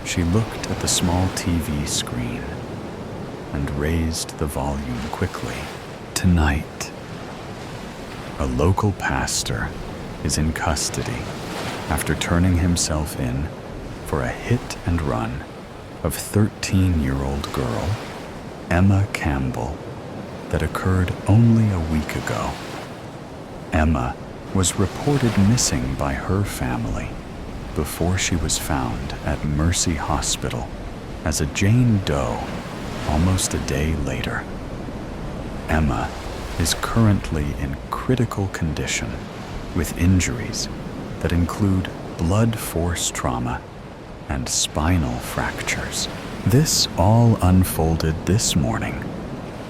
she looked at the small TV screen and raised the volume quickly. Tonight, a local pastor is in custody after turning himself in for a hit and run of 13-year-old girl Emma Campbell that occurred only a week ago. Emma was reported missing by her family before she was found at Mercy Hospital as a Jane Doe almost a day later. Emma is currently in critical condition with injuries that include blood force trauma and spinal fractures. This all unfolded this morning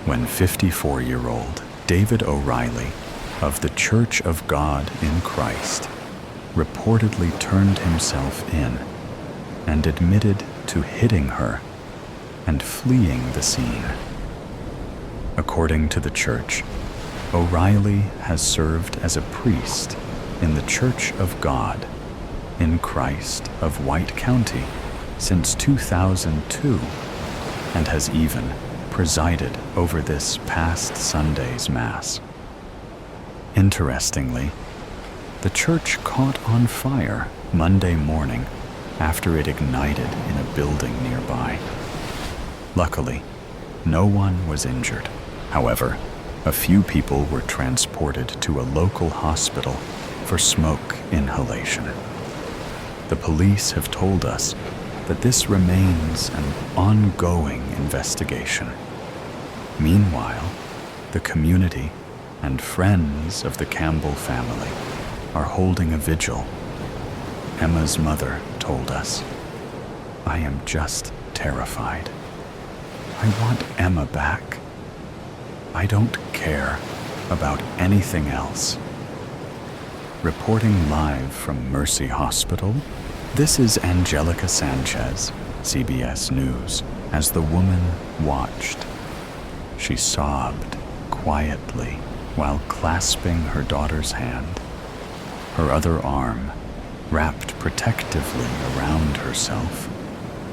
when 54-year-old David O'Reilly of the Church of God in Christ reportedly turned himself in and admitted to hitting her and fleeing the scene. According to the church, O'Reilly has served as a priest in the Church of God in Christ of White County since 2002 and has even presided over this past Sunday's Mass. Interestingly, the church caught on fire Monday morning after it ignited in a building nearby. Luckily, no one was injured. However, a few people were transported to a local hospital for smoke inhalation. The police have told us that this remains an ongoing investigation. Meanwhile, the community and friends of the Campbell family are holding a vigil. Emma's mother told us, "I am just terrified. I want Emma back. I don't care about anything else." Reporting live from Mercy Hospital, this is Angelica Sanchez, CBS News, as the woman watched. She sobbed quietly while clasping her daughter's hand, her other arm wrapped protectively around herself,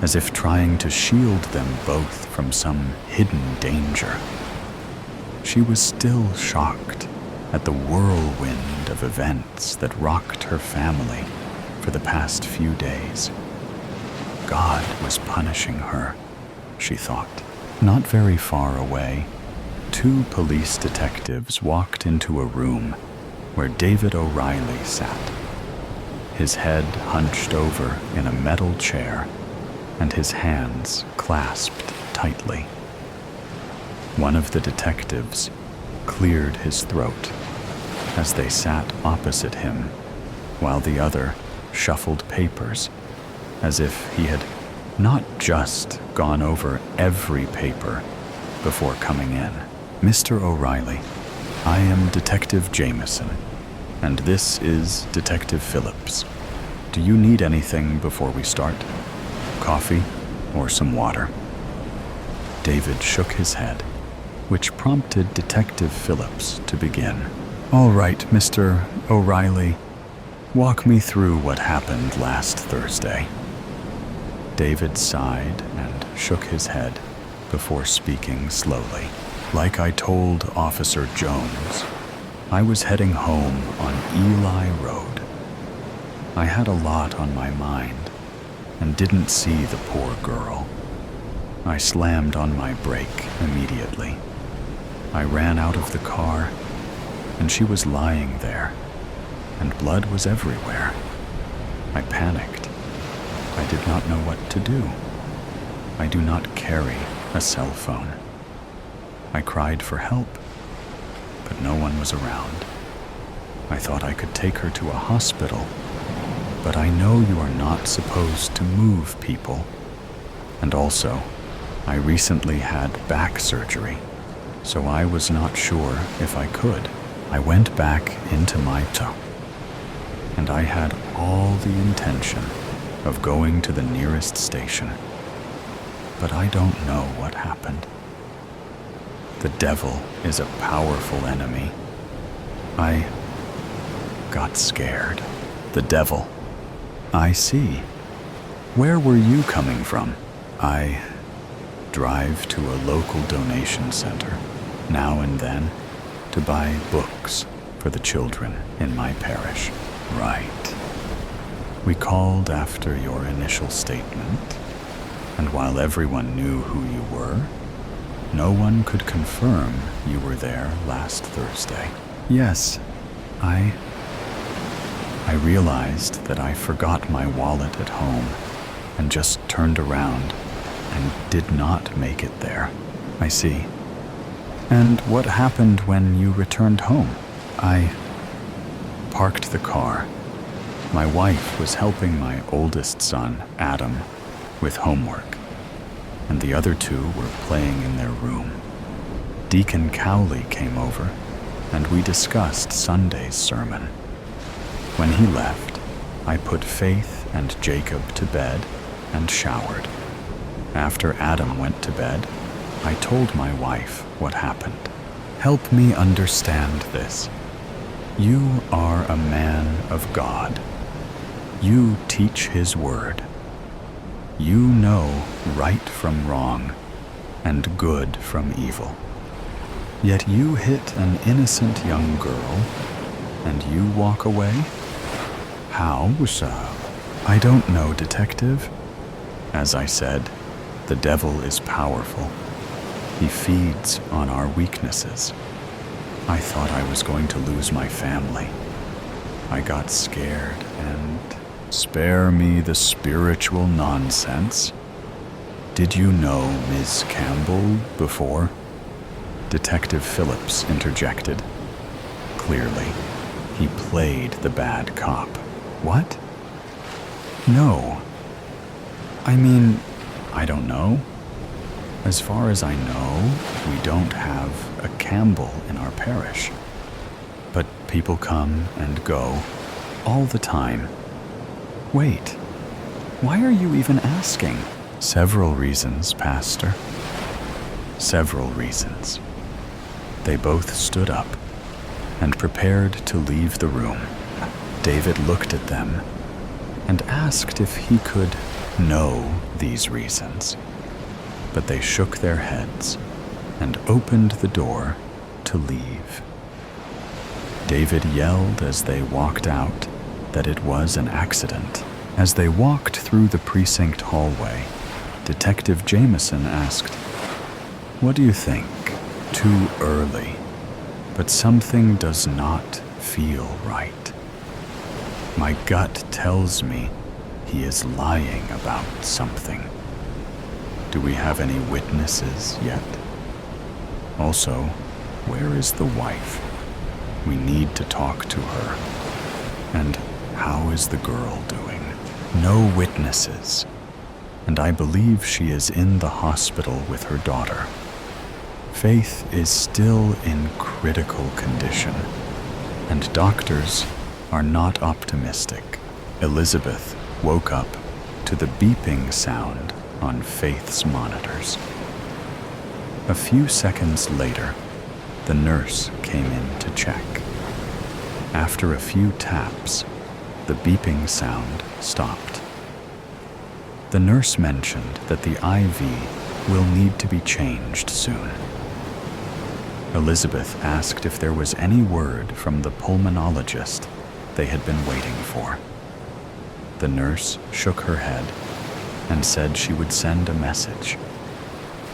as if trying to shield them both from some hidden danger. She was still shocked at the whirlwind of events that rocked her family for the past few days. God was punishing her, she thought. Not very far away, 2 police detectives walked into a room where David O'Reilly sat, his head hunched over in a metal chair and his hands clasped tightly. One of the detectives cleared his throat as they sat opposite him, while the other shuffled papers as if he had not just gone over every paper before coming in. "Mr. O'Reilly, I am Detective Jameson, and this is Detective Phillips. Do you need anything before we start? Coffee or some water?" David shook his head, which prompted Detective Phillips to begin. "All right, Mr. O'Reilly, Walk me through what happened last Thursday. David sighed and shook his head before speaking slowly. Like I told Officer Jones, I was heading home on Eli Road. I had a lot on my mind and didn't see the poor girl. I slammed on my brake immediately. I ran out of the car, and she was lying there, and blood was everywhere. I panicked. I did not know what to do. I do not carry a cell phone. I cried for help, but no one was around. I thought I could take her to a hospital, but I know you are not supposed to move people. And also, I recently had back surgery, so I was not sure if I could. I went back into my toe, and I had all the intention of going to the nearest station, but I don't know what happened. The devil is a powerful enemy. I got scared. The devil. I see. Where were you coming from? I drive to a local donation center now and then to buy books for the children in my parish. Right. We called after your initial statement, and while everyone knew who you were, no one could confirm you were there last Thursday. Yes, I realized that I forgot my wallet at home and just turned around and did not make it there. I see. And what happened when you returned home? I parked the car. My wife was helping my oldest son, Adam, with homework, and the other two were playing in their room. Deacon Cowley came over, and we discussed Sunday's sermon. When he left, I put Faith and Jacob to bed and showered. After Adam went to bed, I told my wife what happened. Help me understand this. You are a man of God. You teach His word. You know right from wrong and good from evil. Yet you hit an innocent young girl and you walk away? How so? I don't know, Detective. As I said, the devil is powerful. He feeds on our weaknesses. I thought I was going to lose my family. I got scared and... Spare me the spiritual nonsense. Did you know Ms. Campbell before? Detective Phillips interjected. Clearly, he played the bad cop. What? No. I mean, I don't know. As far as I know, we don't have a Campbell in our parish. But people come and go all the time. Wait, why are you even asking? Several reasons, Pastor. Several reasons. They both stood up and prepared to leave the room. David looked at them and asked if he could know these reasons. But they shook their heads and opened the door to leave. David yelled as they walked out that it was an accident. As they walked through the precinct hallway, Detective Jameson asked, "What do you think? Too early, but something does not feel right. My gut tells me he is lying about something. Do we have any witnesses yet? Also, where is the wife? We need to talk to her. And how is the girl doing? No witnesses, and I believe she is in the hospital with her daughter. Faith is still in critical condition, and doctors are not optimistic." Elizabeth woke up to the beeping sound on Faith's monitors. A few seconds later, the nurse came in to check. After a few taps, The beeping sound stopped. The nurse mentioned that the IV will need to be changed soon. Elizabeth asked if there was any word from the pulmonologist they had been waiting for. The nurse shook her head and said she would send a message.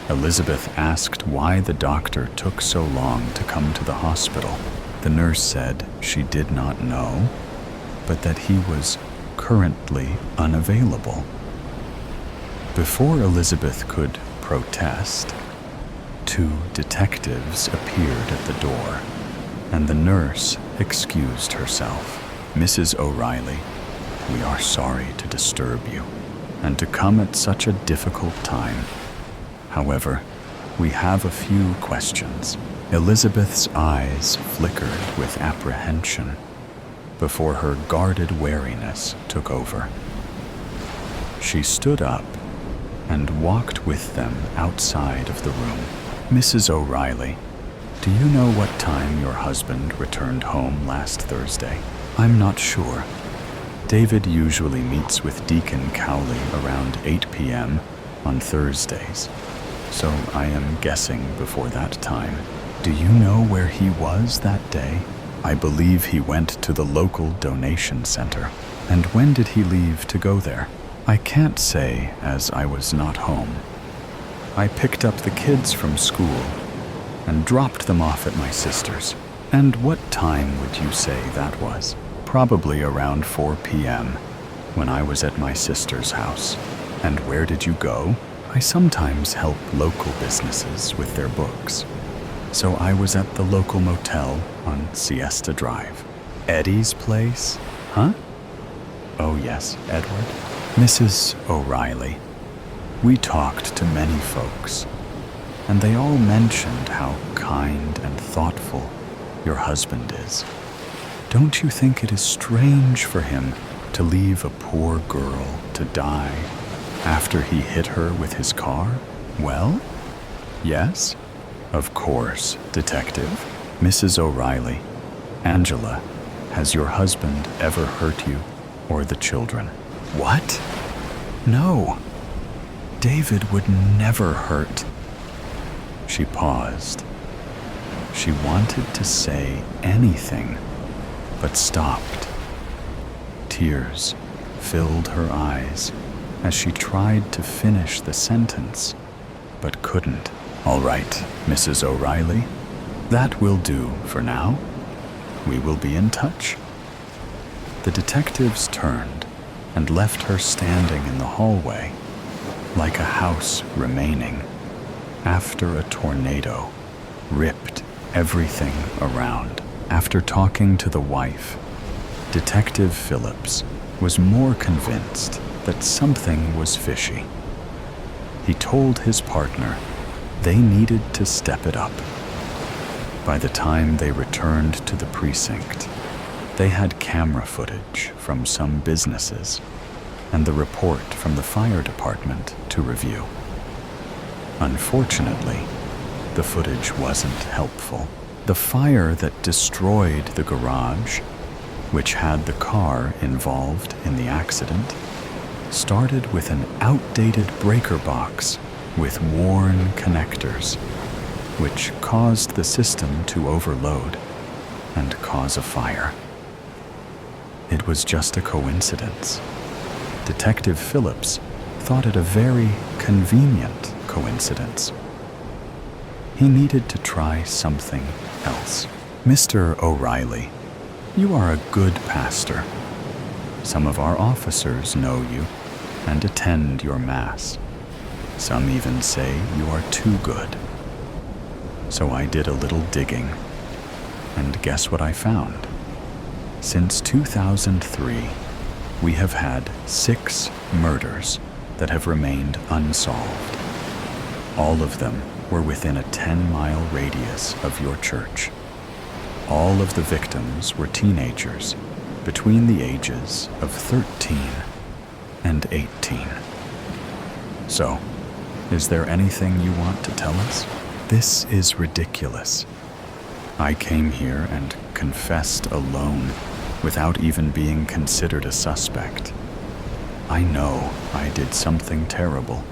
Elizabeth asked why the doctor took so long to come to the hospital. The nurse said she did not know, but that he was currently unavailable. Before Elizabeth could protest, 2 detectives appeared at the door, and the nurse excused herself. "Mrs. O'Reilly, we are sorry to disturb you, and to come at such a difficult time. However, we have a few questions." Elizabeth's eyes flickered with apprehension before her guarded wariness took over. She stood up and walked with them outside of the room. "Mrs. O'Reilly, do you know what time your husband returned home last Thursday?" "I'm not sure. David usually meets with Deacon Cowley around 8 p.m. on Thursdays, so I am guessing before that time. Do you know where he was that day?" "I believe he went to the local donation center." "And when did he leave to go there?" "I can't say, as I was not home. I picked up the kids from school and dropped them off at my sister's." "And what time would you say that was?" "Probably around 4 p.m. when I was at my sister's house." "And where did you go?" "I sometimes help local businesses with their books, so I was at the local motel on Siesta Drive." "Eddie's place?" "Huh?" "Oh yes, Edward." "Mrs. O'Reilly, we talked to many folks, and they all mentioned how kind and thoughtful your husband is. Don't you think it is strange for him to leave a poor girl to die after he hit her with his car?" "Well, yes, of course, Detective." "Mrs. O'Reilly, Angela, has your husband ever hurt you or the children?" "What? No. David would never hurt." She paused. She wanted to say anything, but stopped. Tears filled her eyes as she tried to finish the sentence, but couldn't. "All right, Mrs. O'Reilly, that will do for now. We will be in touch." The detectives turned and left her standing in the hallway, like a house remaining after a tornado ripped everything around. After talking to the wife, Detective Phillips was more convinced that something was fishy. He told his partner they needed to step it up. By the time they returned to the precinct, they had camera footage from some businesses and the report from the fire department to review. Unfortunately, the footage wasn't helpful. The fire that destroyed the garage, which had the car involved in the accident, started with an outdated breaker box with worn connectors, which caused the system to overload and cause a fire. It was just a coincidence. Detective Phillips thought it a very convenient coincidence. He needed to try something else. "Mr. O'Reilly, you are a good pastor. Some of our officers know you and attend your mass. Some even say you are too good." So I did a little digging, and guess what I found? Since 2003, we have had 6 murders that have remained unsolved. All of them were within a 10-mile radius of your church. All of the victims were teenagers between the ages of 13 and 18. So, is there anything you want to tell us? This is ridiculous. I came here and confessed alone without even being considered a suspect. I know I did something terrible,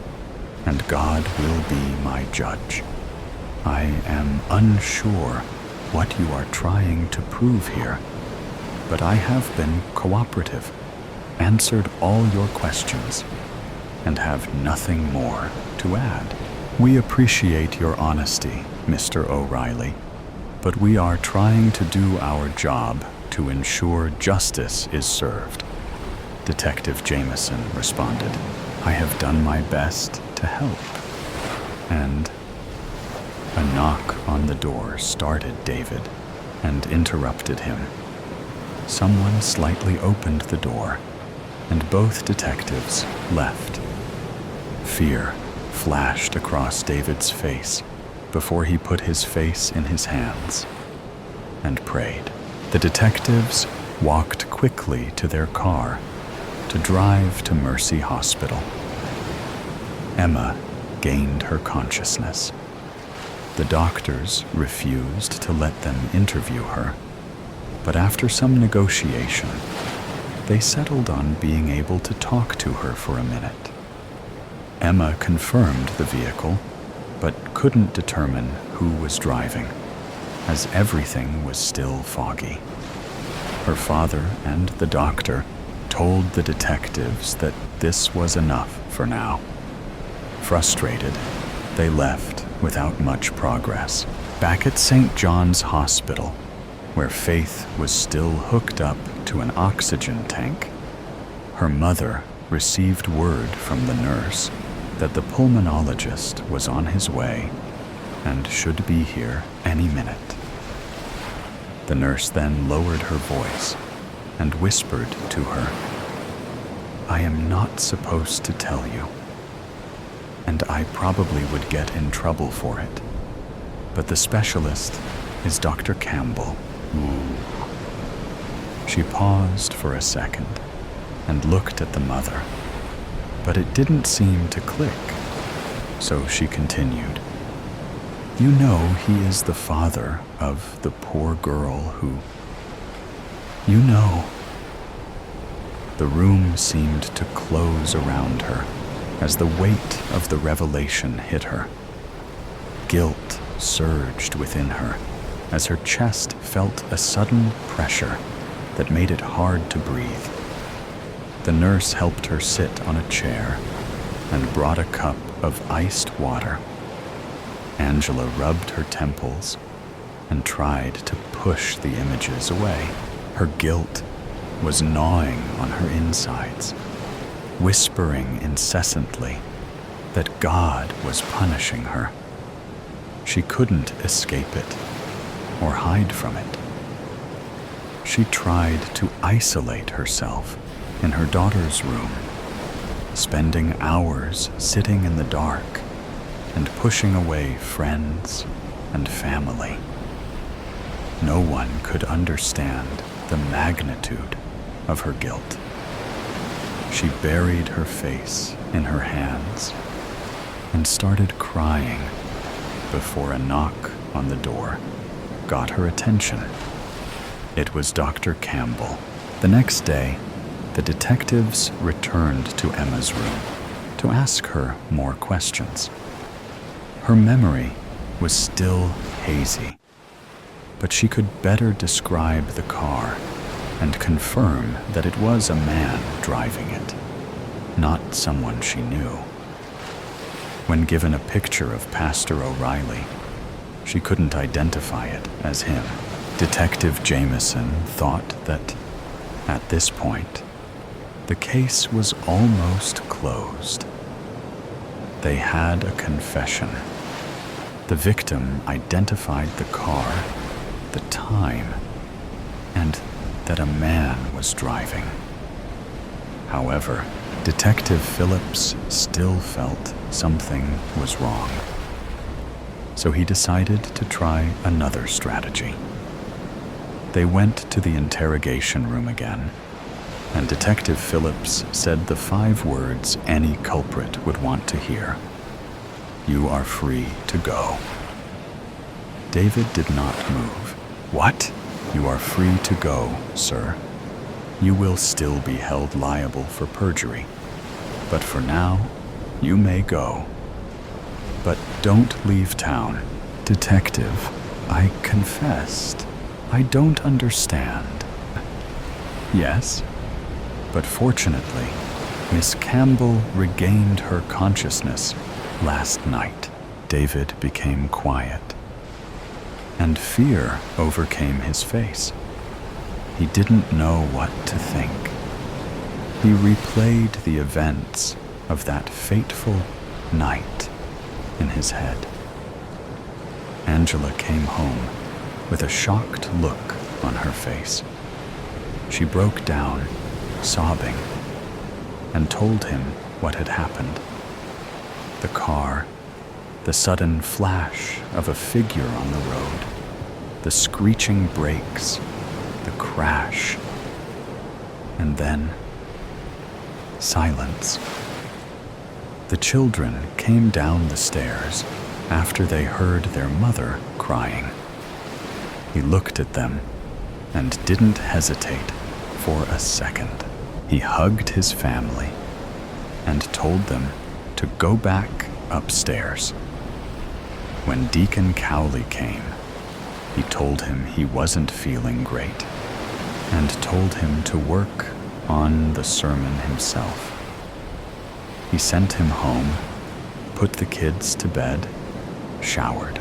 and God will be my judge. I am unsure what you are trying to prove here, but I have been cooperative, answered all your questions, and have nothing more to add. We appreciate your honesty, Mr. O'Reilly, but we are trying to do our job to ensure justice is served. Detective Jameson responded. I have done my best to help. And a knock on the door startled David and interrupted him. Someone slightly opened the door, and both detectives left. Fear flashed across David's face before he put his face in his hands and prayed. The detectives walked quickly to their car to drive to Mercy Hospital. Emma gained her consciousness. The doctors refused to let them interview her, but after some negotiation, they settled on being able to talk to her for a minute. Emma confirmed the vehicle, but couldn't determine who was driving, as everything was still foggy. Her father and the doctor told the detectives that this was enough for now. Frustrated, they left without much progress. Back at St. John's Hospital, where Faith was still hooked up to an oxygen tank, her mother received word from the nurse that the pulmonologist was on his way and should be here any minute. The nurse then lowered her voice and whispered to her, I am not supposed to tell you, and I probably would get in trouble for it, but the specialist is Dr. Campbell. She paused for a second and looked at the mother, but it didn't seem to click, so she continued. You know he is the father of the poor girl who... You know. The room seemed to close around her as the weight of the revelation hit her. Guilt surged within her as her chest felt a sudden pressure that made it hard to breathe. The nurse helped her sit on a chair and brought a cup of iced water. Angela rubbed her temples and tried to push the images away. Her guilt was gnawing on her insides, whispering incessantly that God was punishing her. She couldn't escape it or hide from it. She tried to isolate herself in her daughter's room, spending hours sitting in the dark and pushing away friends and family. No one could understand the magnitude of her guilt. She buried her face in her hands and started crying before a knock on the door got her attention. It was Dr. Campbell. The next day, the detectives returned to Emma's room to ask her more questions. Her memory was still hazy, but she could better describe the car and confirm that it was a man driving it, not someone she knew. When given a picture of Pastor O'Reilly, she couldn't identify it as him. Detective Jameson thought that, at this point, the case was almost closed. They had a confession. The victim identified the car, the time, and that a man was driving. However, Detective Phillips still felt something was wrong. So he decided to try another strategy. They went to the interrogation room again, and Detective Phillips said the 5 words any culprit would want to hear. You are free to go. David did not move. What? You are free to go, sir. you will still be held liable for perjury. But for now, you may go. But don't leave town. Detective, I confessed. I don't understand. Yes, but fortunately, Miss Campbell regained her consciousness last night. David became quiet, and fear overcame his face. He didn't know what to think. He replayed the events of that fateful night in his head. Angela came home with a shocked look on her face. She broke down, sobbing, and told him what had happened. The car, the sudden flash of a figure on the road, the screeching brakes, the crash, and then silence. The children came down the stairs after they heard their mother crying. He looked at them and didn't hesitate for a second. He hugged his family and told them to go back upstairs. When Deacon Cowley came, he told him he wasn't feeling great and told him to work on the sermon himself. He sent him home, put the kids to bed, showered,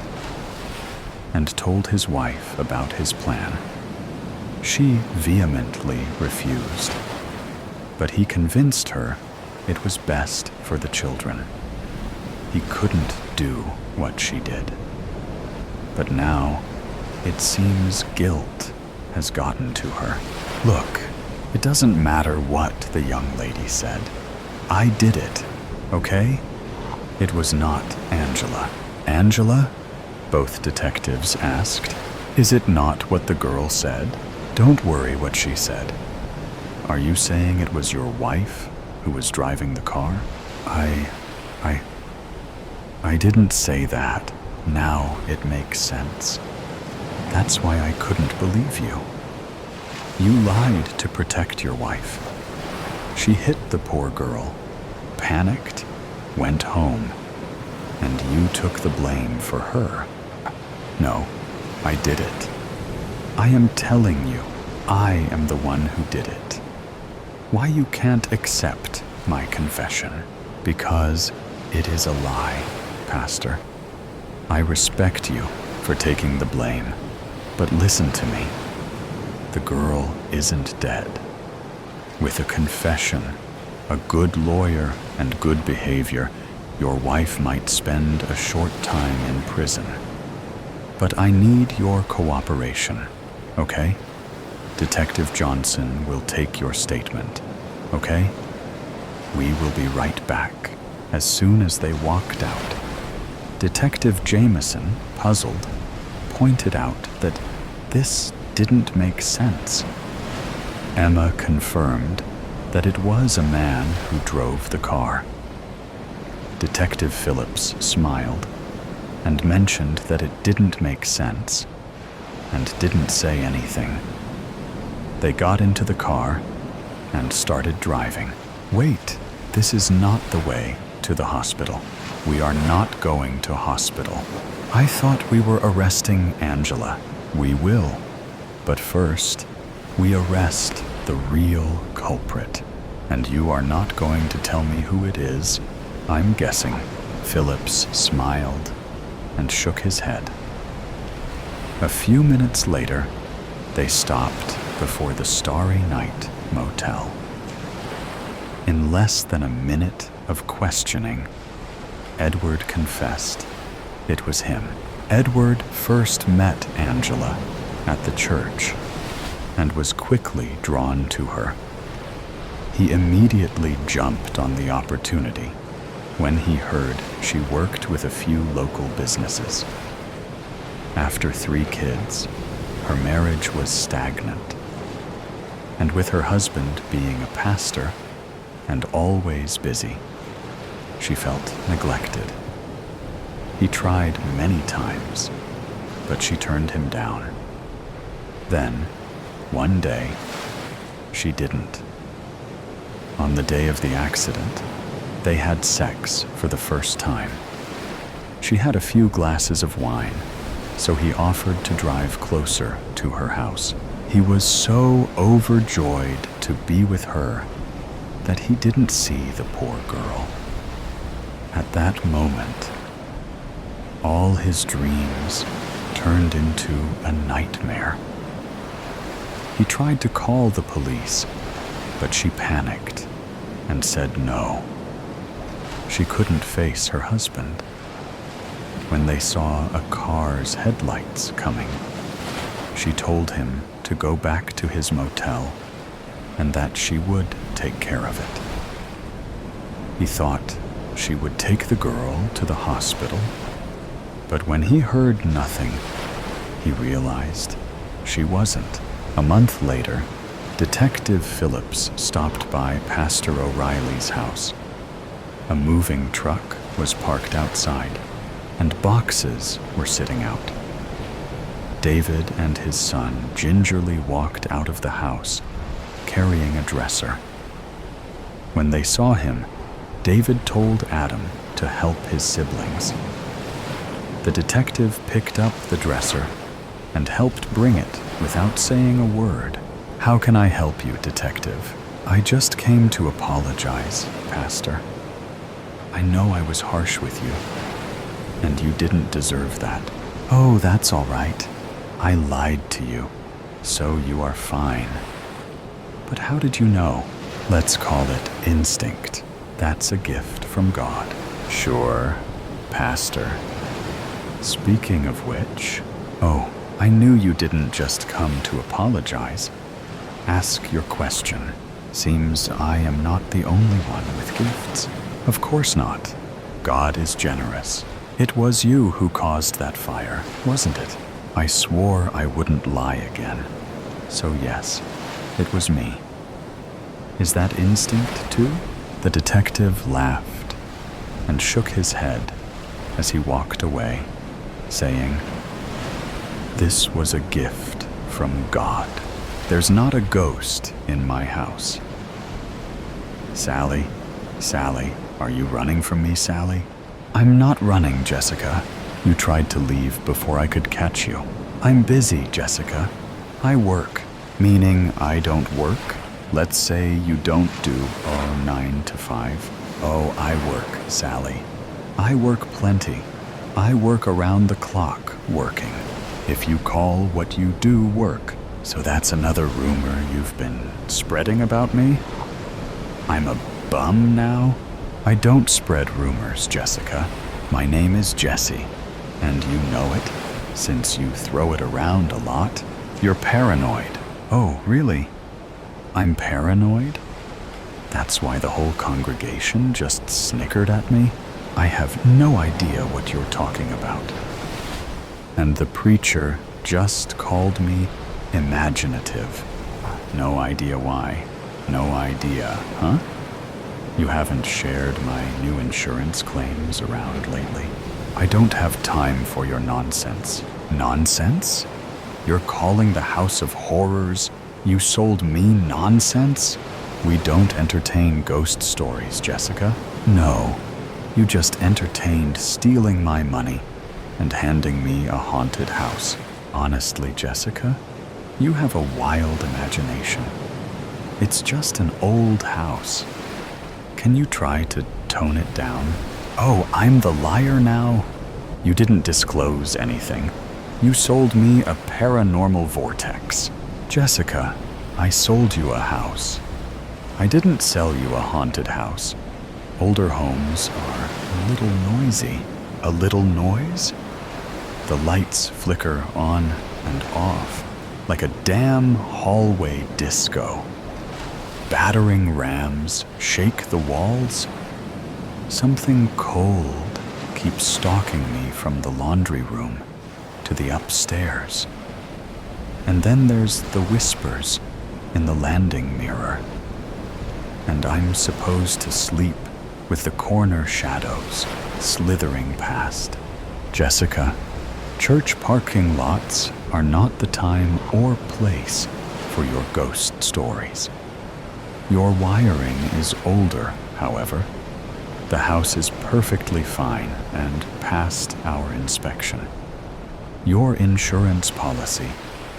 and told his wife about his plan. She vehemently refused, but he convinced her it was best for the children. He couldn't do what she did. But now, it seems guilt has gotten to her. Look, it doesn't matter what the young lady said. I did it, okay? It was not Angela. Angela? Both detectives asked. Is it not what the girl said? Don't worry what she said. Are you saying it was your wife who was driving the car? I didn't say that. Now it makes sense. That's why I couldn't believe you. You lied to protect your wife. She hit the poor girl, panicked, went home, and you took the blame for her. No, I did it. I am telling you, I am the one who did it. Why you can't accept my confession? Because it is a lie, Pastor. I respect you for taking the blame, but listen to me. The girl isn't dead. With a confession, a good lawyer, and good behavior, your wife might spend a short time in prison. But I need your cooperation, okay? Detective Johnson will take your statement, okay? We will be right back as soon as they walked out. Detective Jameson, puzzled, pointed out that this didn't make sense. Emma confirmed that it was a man who drove the car. Detective Phillips smiled and mentioned that it didn't make sense and didn't say anything. They got into the car and started driving. Wait, this is not the way to the hospital. We are not going to hospital. I thought we were arresting Angela. We will. But first, we arrest the real culprit. And you are not going to tell me who it is, I'm guessing. Phillips smiled and shook his head. A few minutes later, they stopped before the Starry Night Motel. In less than a minute of questioning, Edward confessed it was him. Edward first met Angela at the church and was quickly drawn to her. He immediately jumped on the opportunity when he heard she worked with a few local businesses. After 3 kids, her marriage was stagnant, and with her husband being a pastor and always busy, she felt neglected. He tried many times, but she turned him down. Then, one day, she didn't. On the day of the accident, they had sex for the first time. She had a few glasses of wine, so he offered to drive closer to her house. He was so overjoyed to be with her that he didn't see the poor girl. At that moment, all his dreams turned into a nightmare. He tried to call the police, but she panicked and said no. She couldn't face her husband. When they saw a car's headlights coming, she told him to go back to his motel and that she would take care of it. He thought she would take the girl to the hospital, but when he heard nothing, he realized she wasn't. A month later, Detective Phillips stopped by Pastor O'Reilly's house. A moving truck was parked outside, and boxes were sitting out. David and his son gingerly walked out of the house, carrying a dresser. When they saw him, David told Adam to help his siblings. The detective picked up the dresser and helped bring it without saying a word. "How can I help you, Detective?" "I just came to apologize, Pastor. I know I was harsh with you, and you didn't deserve that." "Oh, that's all right. I lied to you, so you are fine." "But how did you know?" "Let's call it instinct. That's a gift from God." "Sure, Pastor. Speaking of which, oh, I knew you didn't just come to apologize. Ask your question. Seems I am not the only one with gifts." "Of course not. God is generous. It was you who caused that fire, wasn't it?" "I swore I wouldn't lie again. So yes, it was me." "Is that instinct too?" The detective laughed and shook his head as he walked away, saying, "This was a gift from God. There's not a ghost in my house." Sally, are you running from me, Sally?" "I'm not running, Jessica. You tried to leave before I could catch you." "I'm busy, Jessica. I work." "Meaning I don't work? Let's say you don't do 9 to 5. "Oh, I work, Sally. I work plenty. I work around the clock working. If you call what you do work. So that's another rumor you've been spreading about me? I'm a bum now?" "I don't spread rumors, Jessica. My name is Jesse, and you know it, since you throw it around a lot. You're paranoid." "Oh, really? I'm paranoid? That's why the whole congregation just snickered at me? I have no idea what you're talking about." "And the preacher just called me imaginative. No idea why. No idea, huh? You haven't shared my new insurance claims around lately. I don't have time for your nonsense." "Nonsense? You're calling the House of Horrors? You sold me nonsense?" "We don't entertain ghost stories, Jessica." "No, you just entertained stealing my money and handing me a haunted house." "Honestly, Jessica, you have a wild imagination. It's just an old house. Can you try to tone it down?" "Oh, I'm the liar now? You didn't disclose anything. You sold me a paranormal vortex." "Jessica, I sold you a house. I didn't sell you a haunted house. Older homes are a little noisy." "A little noise?" "The lights flicker on and off like a damn hallway disco. Battering rams shake the walls. Something cold keeps stalking me from the laundry room to the upstairs. And then there's the whispers in the landing mirror. And I'm supposed to sleep with the corner shadows slithering past." "Jessica, church parking lots are not the time or place for your ghost stories. Your wiring is older, however. The house is perfectly fine and passed our inspection. Your insurance policy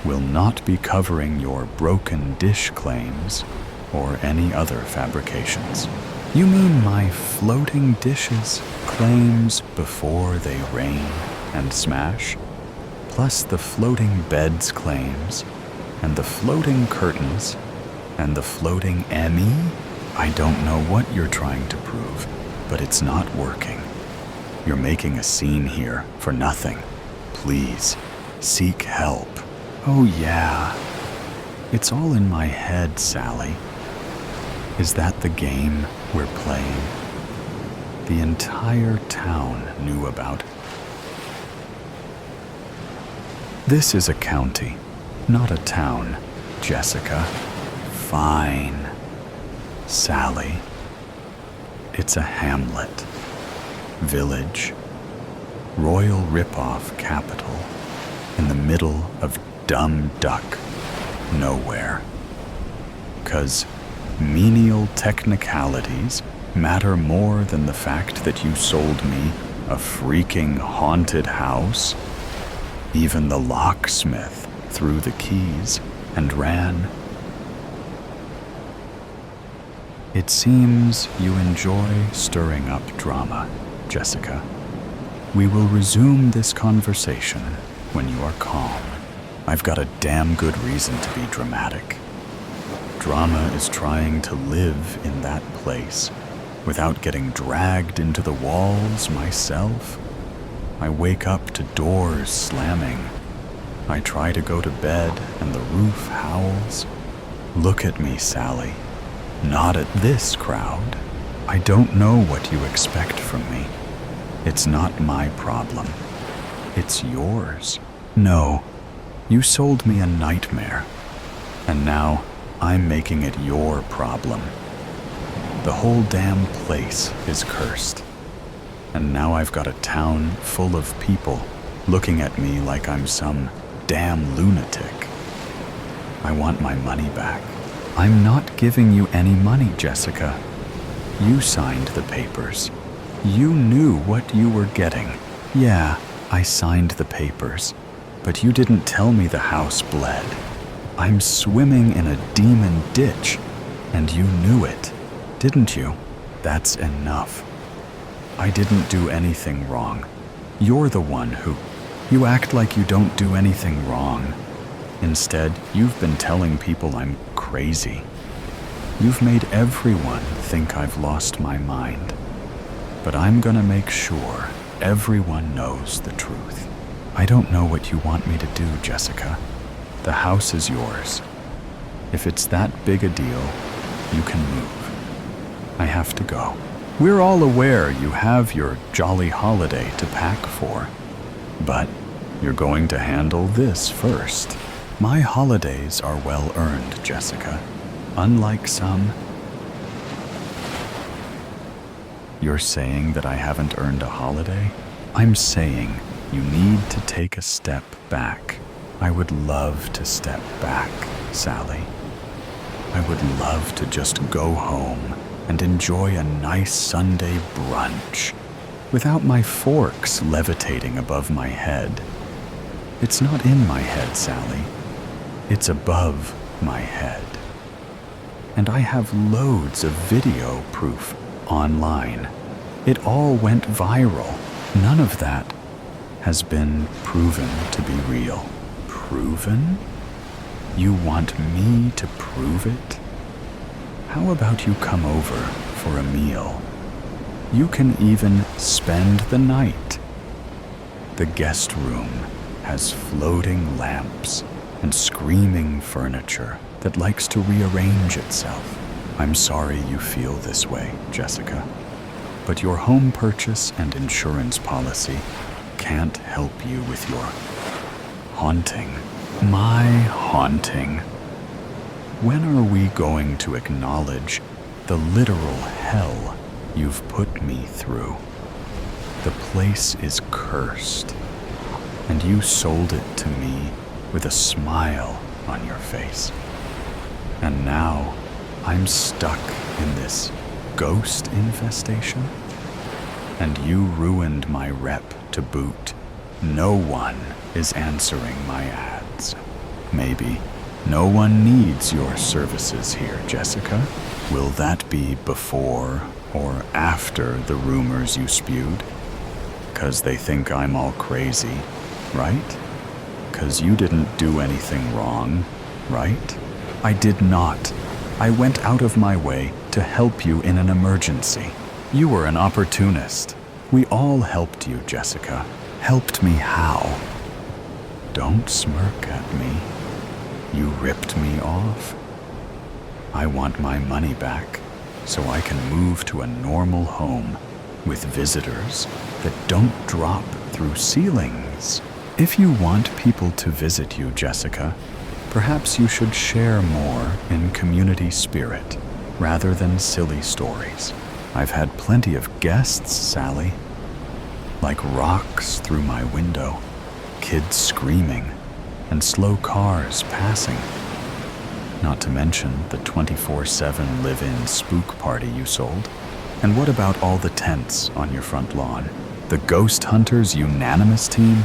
will not be covering your broken dish claims or any other fabrications. You mean my floating dishes claims before they rain and smash, plus the floating beds claims, and the floating curtains, and the floating Emmy? I don't know what you're trying to prove, but it's not working. You're making a scene here for nothing. Please, seek help. Oh yeah, it's all in my head, Sally. Is that the game we're playing? The entire town knew about it. This is a county, not a town, Jessica. Fine. Sally. It's a hamlet, village, royal ripoff capital, in the middle of dumb duck nowhere. 'Cause menial technicalities matter more than the fact that you sold me a freaking haunted house. Even the locksmith threw the keys and ran. It seems you enjoy stirring up drama, Jessica. We will resume this conversation when you are calm. I've got a damn good reason to be dramatic. Drama is trying to live in that place without getting dragged into the walls myself. I wake up to doors slamming. I try to go to bed and the roof howls. Look at me, Sally. Not at this crowd. I don't know what you expect from me. It's not my problem. It's yours. No, you sold me a nightmare, and now I'm making it your problem. The whole damn place is cursed, and now I've got a town full of people looking at me like I'm some damn lunatic. I want my money back. I'm not giving you any money, Jessica. You signed the papers. You knew what you were getting. Yeah, I signed the papers, but you didn't tell me the house bled. I'm swimming in a demon ditch, and you knew it, didn't you? That's enough. I didn't do anything wrong. You're the one who... You act like you don't do anything wrong. Instead, you've been telling people I'm crazy. You've made everyone think I've lost my mind. But I'm gonna make sure everyone knows the truth. I don't know what you want me to do, Jessica. The house is yours. If it's that big a deal, you can move. I have to go. We're all aware you have your jolly holiday to pack for. But you're going to handle this first. My holidays are well earned, Jessica. Unlike some... You're saying that I haven't earned a holiday? I'm saying you need to take a step back. I would love to step back, Sally. I would love to just go home and enjoy a nice Sunday brunch without my forks levitating above my head. It's not in my head, Sally. It's above my head. And I have loads of video proof online. It all went viral. None of that has been proven to be real. Proven? You want me to prove it? How about you come over for a meal? You can even spend the night. The guest room has floating lamps and screaming furniture that likes to rearrange itself. I'm sorry you feel this way, Jessica, but your home purchase and insurance policy can't help you with your haunting. My haunting. When are we going to acknowledge the literal hell you've put me through? The place is cursed, and you sold it to me with a smile on your face. And now I'm stuck in this ghost infestation? And you ruined my rep to boot. No one is answering my ads. Maybe no one needs your services here, Jessica. Will that be before or after the rumors you spewed? 'Cause they think I'm all crazy, right? 'Cause you didn't do anything wrong, right? I did not. I went out of my way to help you in an emergency. You were an opportunist. We all helped you, Jessica. Helped me how? Don't smirk at me. You ripped me off. I want my money back so I can move to a normal home with visitors that don't drop through ceilings. If you want people to visit you, Jessica, perhaps you should share more in community spirit rather than silly stories. I've had plenty of guests, Sally. Like rocks through my window, kids screaming, and slow cars passing. Not to mention the 24/7 live-in spook party you sold. And what about all the tents on your front lawn? The Ghost Hunters Unanimous team?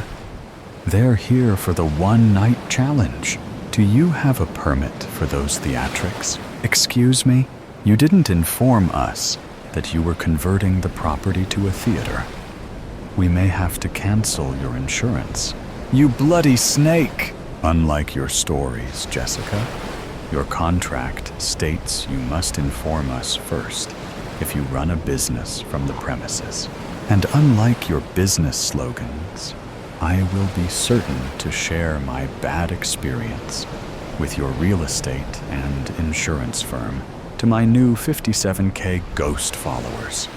They're here for the one-night challenge. Do you have a permit for those theatrics? Excuse me? You didn't inform us that you were converting the property to a theater. We may have to cancel your insurance. You bloody snake! Unlike your stories, Jessica, your contract states you must inform us first if you run a business from the premises. And unlike your business slogans, I will be certain to share my bad experience with your real estate and insurance firm to my new 57K ghost followers.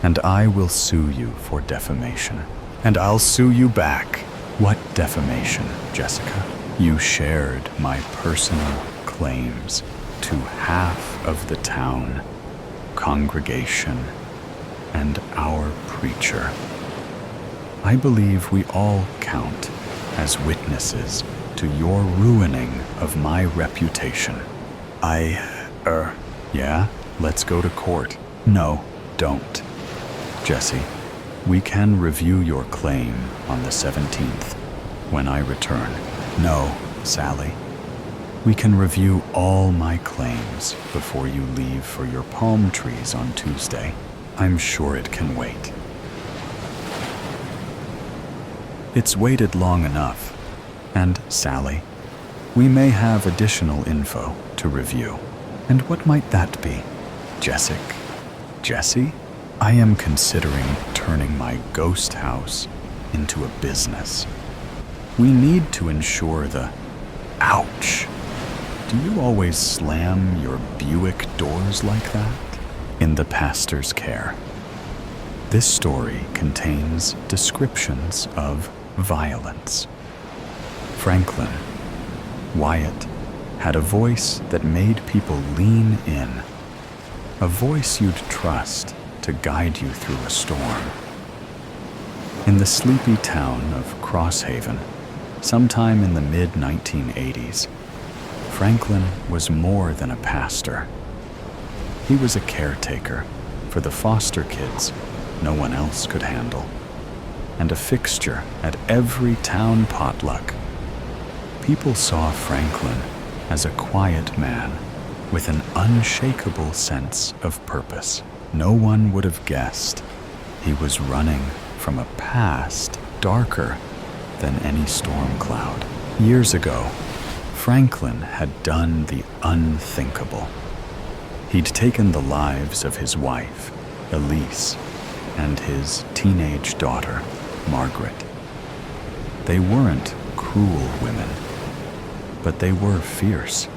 And I will sue you for defamation. And I'll sue you back. What defamation, Jessica? You shared my personal claims to half of the town, congregation, and our preacher. I believe we all count as witnesses to your ruining of my reputation. Yeah, let's go to court. No, don't. Jesse, we can review your claim on the 17th when I return. No, Sally. We can review all my claims before you leave for your palm trees on Tuesday. I'm sure it can wait. It's waited long enough. And, Sally, we may have additional info to review. And what might that be? Jesse? I am considering turning my ghost house into a business. We need to ensure the... Ouch! Do you always slam your Buick doors like that? In the pastor's care. This story contains descriptions of violence. Franklin, Wyatt, had a voice that made people lean in. A voice you'd trust to guide you through a storm. In the sleepy town of Crosshaven, sometime in the mid-1980s, Franklin was more than a pastor. He was a caretaker for the foster kids no one else could handle, and a fixture at every town potluck. People saw Franklin as a quiet man with an unshakable sense of purpose. No one would have guessed he was running from a past darker than any storm cloud. Years ago, Franklin had done the unthinkable. He'd taken the lives of his wife, Elise, and his teenage daughter, Margaret. They weren't cruel women, but they were fierce.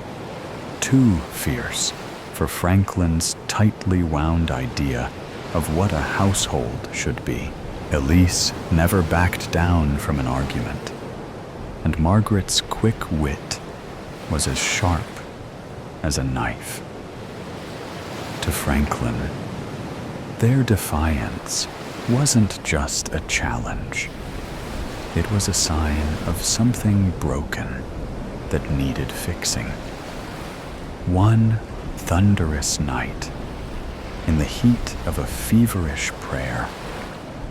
Too fierce for Franklin's tightly wound idea of what a household should be. Elise never backed down from an argument, and Margaret's quick wit was as sharp as a knife. To Franklin, their defiance wasn't just a challenge. It was a sign of something broken that needed fixing. One thunderous night, in the heat of a feverish prayer,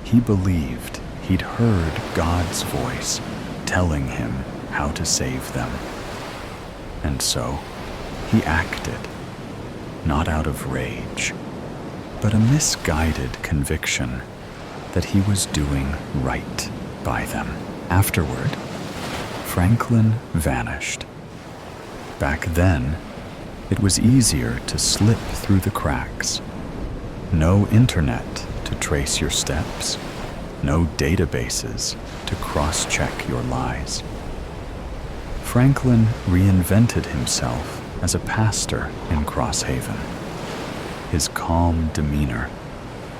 he believed he'd heard God's voice telling him how to save them. And so he acted, not out of rage, but a misguided conviction that he was doing right by them. Afterward, Franklin vanished. Back then, it was easier to slip through the cracks. No internet to trace your steps, no databases to cross-check your lies. Franklin reinvented himself as a pastor in Crosshaven. His calm demeanor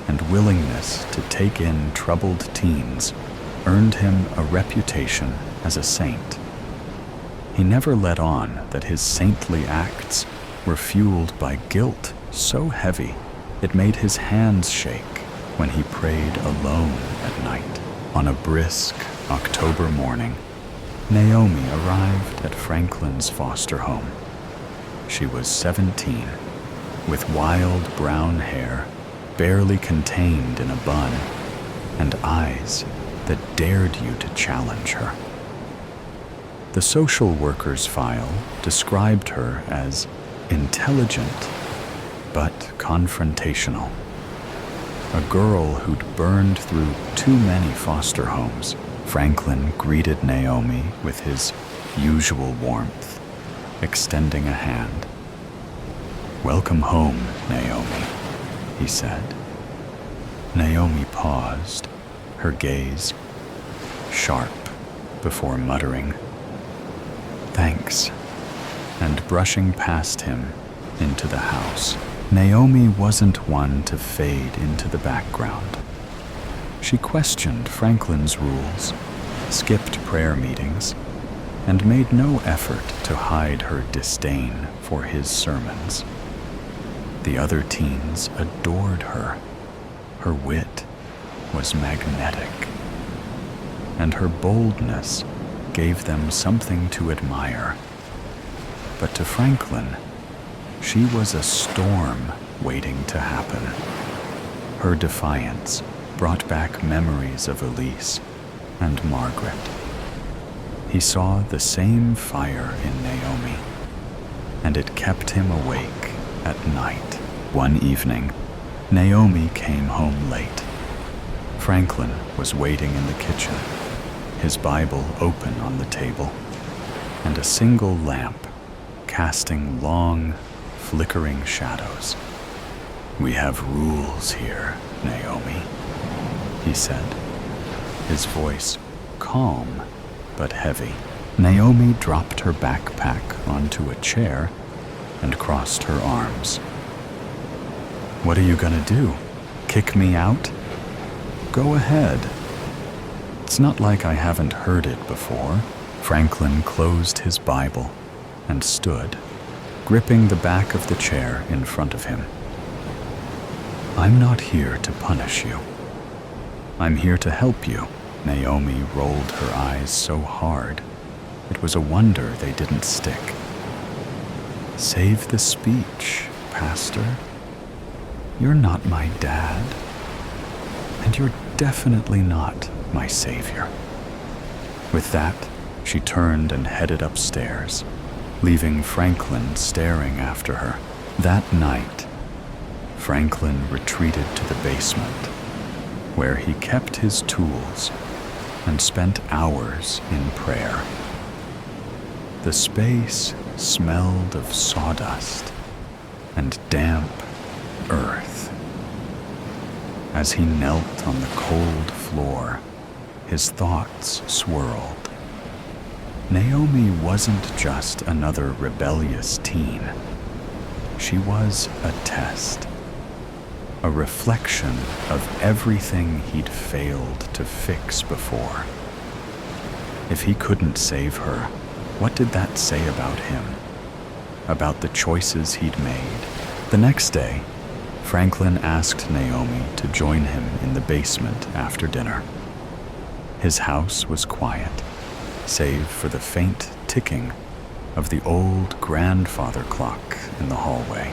and willingness to take in troubled teens earned him a reputation as a saint. He never let on that his saintly acts were fueled by guilt so heavy it made his hands shake when he prayed alone at night. On a brisk October morning, Naomi arrived at Franklin's foster home. She was 17, with wild brown hair barely contained in a bun, and eyes that dared you to challenge her. The social worker's file described her as intelligent but confrontational. A girl who'd burned through too many foster homes, Franklin greeted Naomi with his usual warmth, extending a hand. "Welcome home, Naomi," he said. Naomi paused, her gaze sharp before muttering, "Thanks," and brushing past him into the house. Naomi wasn't one to fade into the background. She questioned Franklin's rules, skipped prayer meetings, and made no effort to hide her disdain for his sermons. The other teens adored her. Her wit was magnetic, and her boldness gave them something to admire. But to Franklin, she was a storm waiting to happen. Her defiance brought back memories of Elise and Margaret. He saw the same fire in Naomi, and it kept him awake at night. One evening, Naomi came home late. Franklin was waiting in the kitchen, his Bible open on the table, and a single lamp casting long, flickering shadows. "We have rules here, Naomi," he said, his voice calm but heavy. Naomi dropped her backpack onto a chair and crossed her arms. "What are you gonna do? Kick me out?" "Go ahead. It's not like I haven't heard it before." Franklin closed his Bible and stood, gripping the back of the chair in front of him. "I'm not here to punish you. I'm here to help you." Naomi rolled her eyes so hard, it was a wonder they didn't stick. "Save the speech, Pastor. You're not my dad, and you're definitely not my savior." With that, she turned and headed upstairs, leaving Franklin staring after her. That night, Franklin retreated to the basement, where he kept his tools and spent hours in prayer. The space smelled of sawdust and damp earth. As he knelt on the cold floor, his thoughts swirled. Naomi wasn't just another rebellious teen. She was a test, a reflection of everything he'd failed to fix before. If he couldn't save her, what did that say about him? About the choices he'd made? The next day, Franklin asked Naomi to join him in the basement after dinner. His house was quiet, save for the faint ticking of the old grandfather clock in the hallway.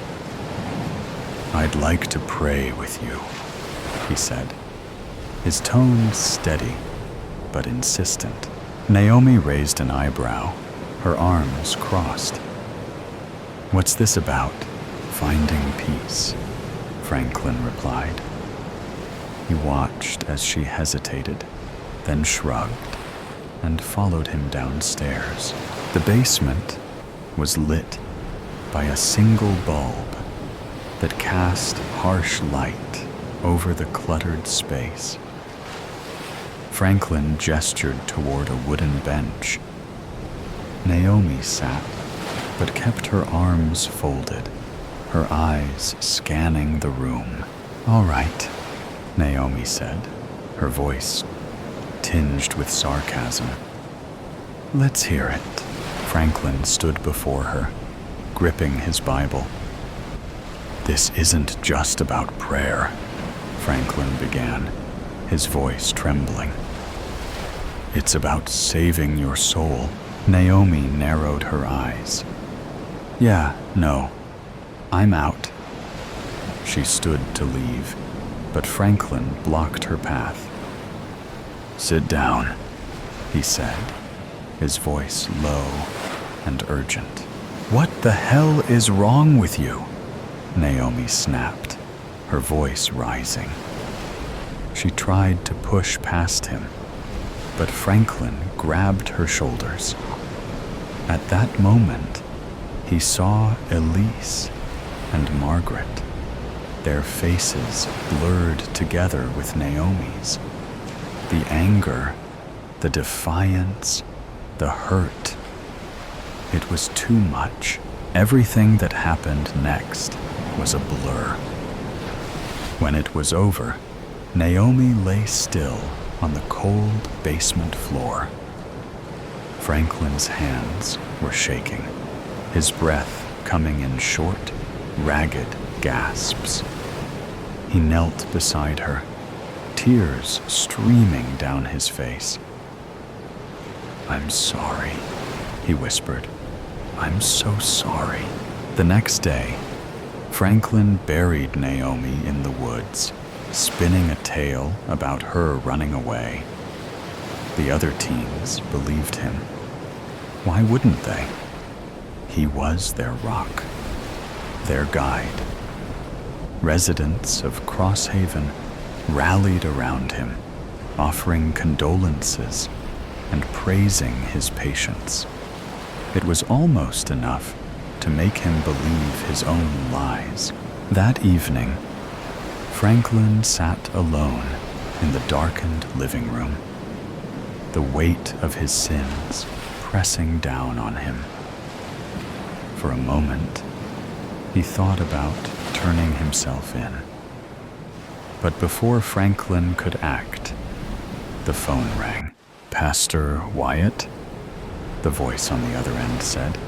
"I'd like to pray with you," he said, his tone steady but insistent. Naomi raised an eyebrow, her arms crossed. "What's this about?" "Finding peace," Franklin replied. He watched as she hesitated, then shrugged, and followed him downstairs. The basement was lit by a single bulb that cast harsh light over the cluttered space. Franklin gestured toward a wooden bench. Naomi sat, but kept her arms folded, her eyes scanning the room. "All right," Naomi said, her voice tinged with sarcasm. "Let's hear it." Franklin stood before her, gripping his Bible. "This isn't just about prayer," Franklin began, his voice trembling. "It's about saving your soul." Naomi narrowed her eyes. "Yeah, no, I'm out." She stood to leave, but Franklin blocked her path. "Sit down," he said, his voice low and urgent. "What the hell is wrong with you?" Naomi snapped, her voice rising. She tried to push past him, but Franklin grabbed her shoulders. At that moment, he saw Elise and Margaret, their faces blurred together with Naomi's. The anger, the defiance, the hurt. It was too much. Everything that happened next was a blur. When it was over, Naomi lay still on the cold basement floor. Franklin's hands were shaking, his breath coming in short, ragged gasps. He knelt beside her, tears streaming down his face. "I'm sorry," he whispered. "I'm so sorry." The next day, Franklin buried Naomi in the woods, spinning a tale about her running away. The other teens believed him. Why wouldn't they? He was their rock, their guide. Residents of Crosshaven rallied around him, offering condolences and praising his patience. It was almost enough to make him believe his own lies. That evening, Franklin sat alone in the darkened living room, the weight of his sins pressing down on him. For a moment, he thought about turning himself in. But before Franklin could act, the phone rang. "Pastor Wyatt?" the voice on the other end said.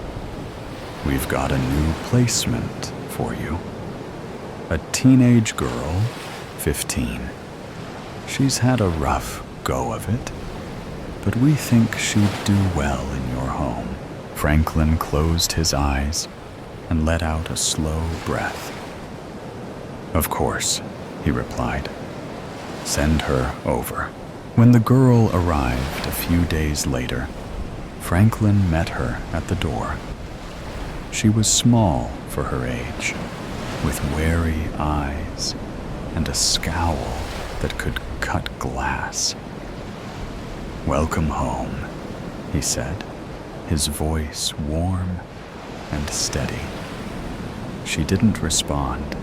"We've got a new placement for you. A teenage girl, 15. She's had a rough go of it, but we think she'd do well in your home." Franklin closed his eyes and let out a slow breath. "Of course," he replied. "Send her over." When the girl arrived a few days later, Franklin met her at the door. She was small for her age, with wary eyes and a scowl that could cut glass. "Welcome home," he said, his voice warm and steady. She didn't respond,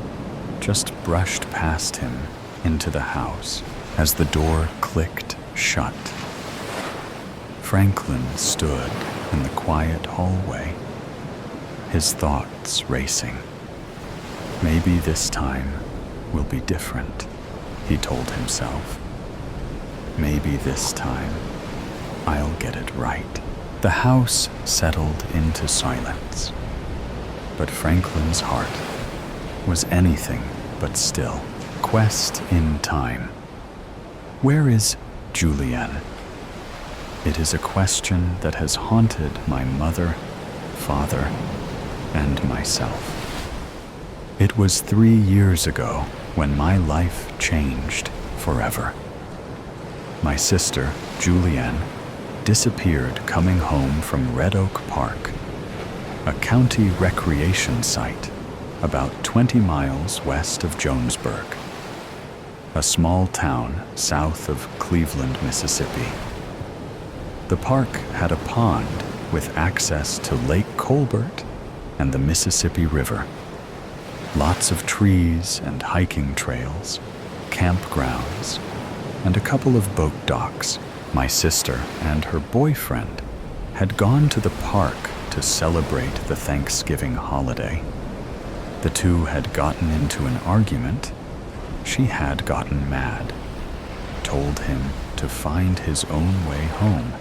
just brushed past him into the house as the door clicked shut. Franklin stood in the quiet hallway, his thoughts racing. Maybe this time will be different, he told himself. Maybe this time I'll get it right. The house settled into silence, but Franklin's heart was anything but still. Quest in time. Where is Julienne? It is a question that has haunted my mother, father, and myself. It was 3 years ago when my life changed forever. My sister, Julianne, disappeared coming home from Red Oak Park, a county recreation site about 20 miles west of Jonesburg, a small town south of Cleveland, Mississippi. The park had a pond with access to Lake Colbert and the Mississippi River. Lots of trees and hiking trails, campgrounds, and a couple of boat docks. My sister and her boyfriend had gone to the park to celebrate the Thanksgiving holiday. The two had gotten into an argument. She had gotten mad, told him to find his own way home,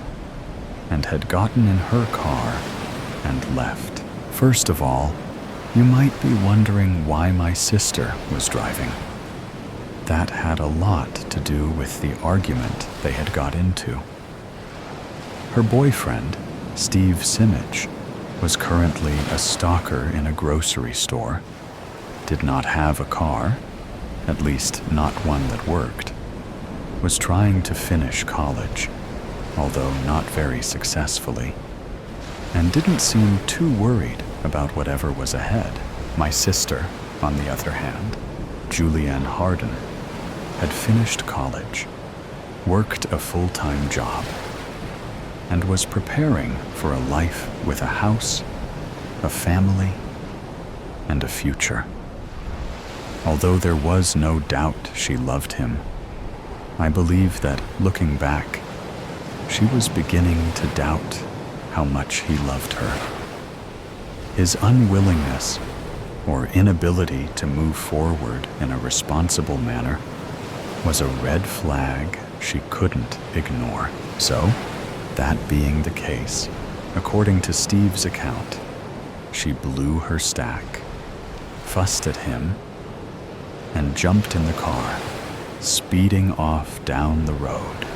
and had gotten in her car and left. First of all, you might be wondering why my sister was driving. That had a lot to do with the argument they had got into. Her boyfriend, Steve Simich, was currently a stalker in a grocery store, did not have a car, at least not one that worked, was trying to finish college, although not very successfully, and didn't seem too worried about whatever was ahead. My sister, on the other hand, Julianne Harden, had finished college, worked a full-time job, and was preparing for a life with a house, a family, and a future. Although there was no doubt she loved him, I believe that, looking back, she was beginning to doubt how much he loved her. His unwillingness or inability to move forward in a responsible manner was a red flag she couldn't ignore. So, that being the case, according to Steve's account, she blew her stack, fussed at him, and jumped in the car, speeding off down the road.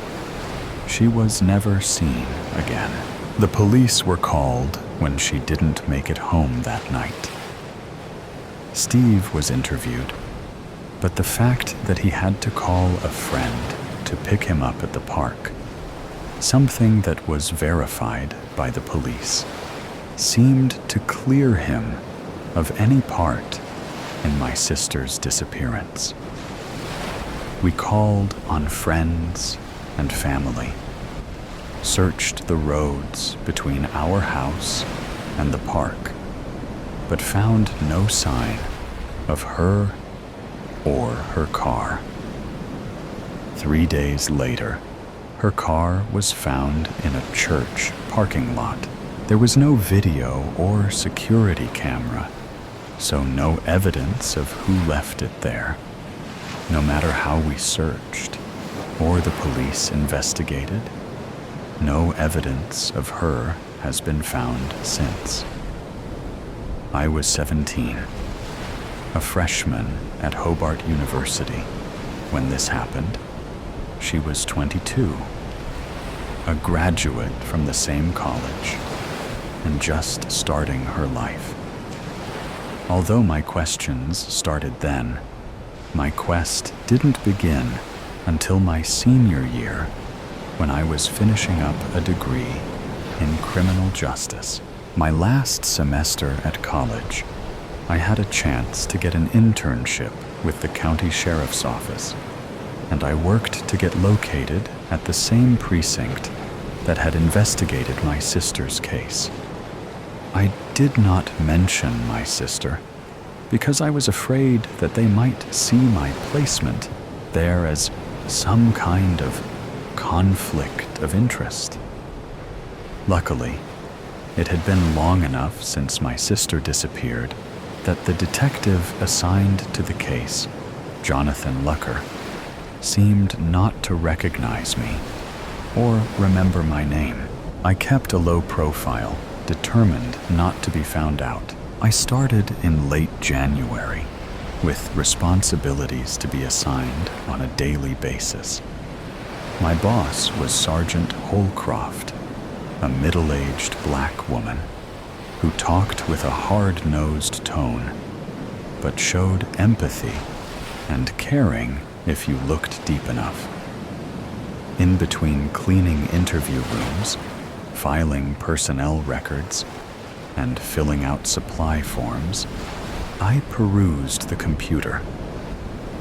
She was never seen again. The police were called when she didn't make it home that night. Steve was interviewed, but the fact that he had to call a friend to pick him up at the park, something that was verified by the police, seemed to clear him of any part in my sister's disappearance. We called on friends and family, searched the roads between our house and the park, but found no sign of her or her car. 3 days later, her car was found in a church parking lot. There was no video or security camera, so no evidence of who left it there. No matter how we searched or the police investigated, no evidence of her has been found since. I was 17, a freshman at Hobart University when this happened. She was 22, a graduate from the same college, and just starting her life. Although my questions started then, my quest didn't begin until my senior year, when I was finishing up a degree in criminal justice. My last semester at college, I had a chance to get an internship with the county sheriff's office, and I worked to get located at the same precinct that had investigated my sister's case. I did not mention my sister because I was afraid that they might see my placement there as some kind of conflict of interest. Luckily, it had been long enough since my sister disappeared that the detective assigned to the case, Jonathan Lucker, seemed not to recognize me or remember my name. I kept a low profile, determined not to be found out. I started in late January, with responsibilities to be assigned on a daily basis. My boss was Sergeant Holcroft, a middle-aged black woman who talked with a hard-nosed tone, but showed empathy and caring if you looked deep enough. In between cleaning interview rooms, filing personnel records, and filling out supply forms, I perused the computer,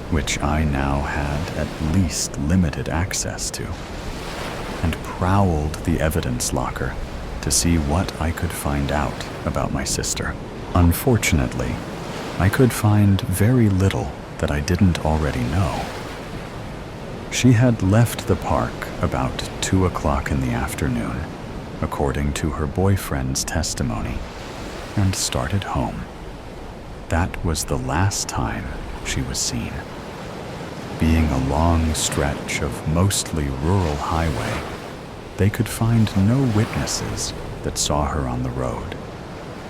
which I now had at least limited access to, and prowled the evidence locker to see what I could find out about my sister. Unfortunately, I could find very little that I didn't already know. She had left the park about 2 o'clock in the afternoon, according to her boyfriend's testimony, and started home. That was the last time she was seen. Being a long stretch of mostly rural highway, they could find no witnesses that saw her on the road,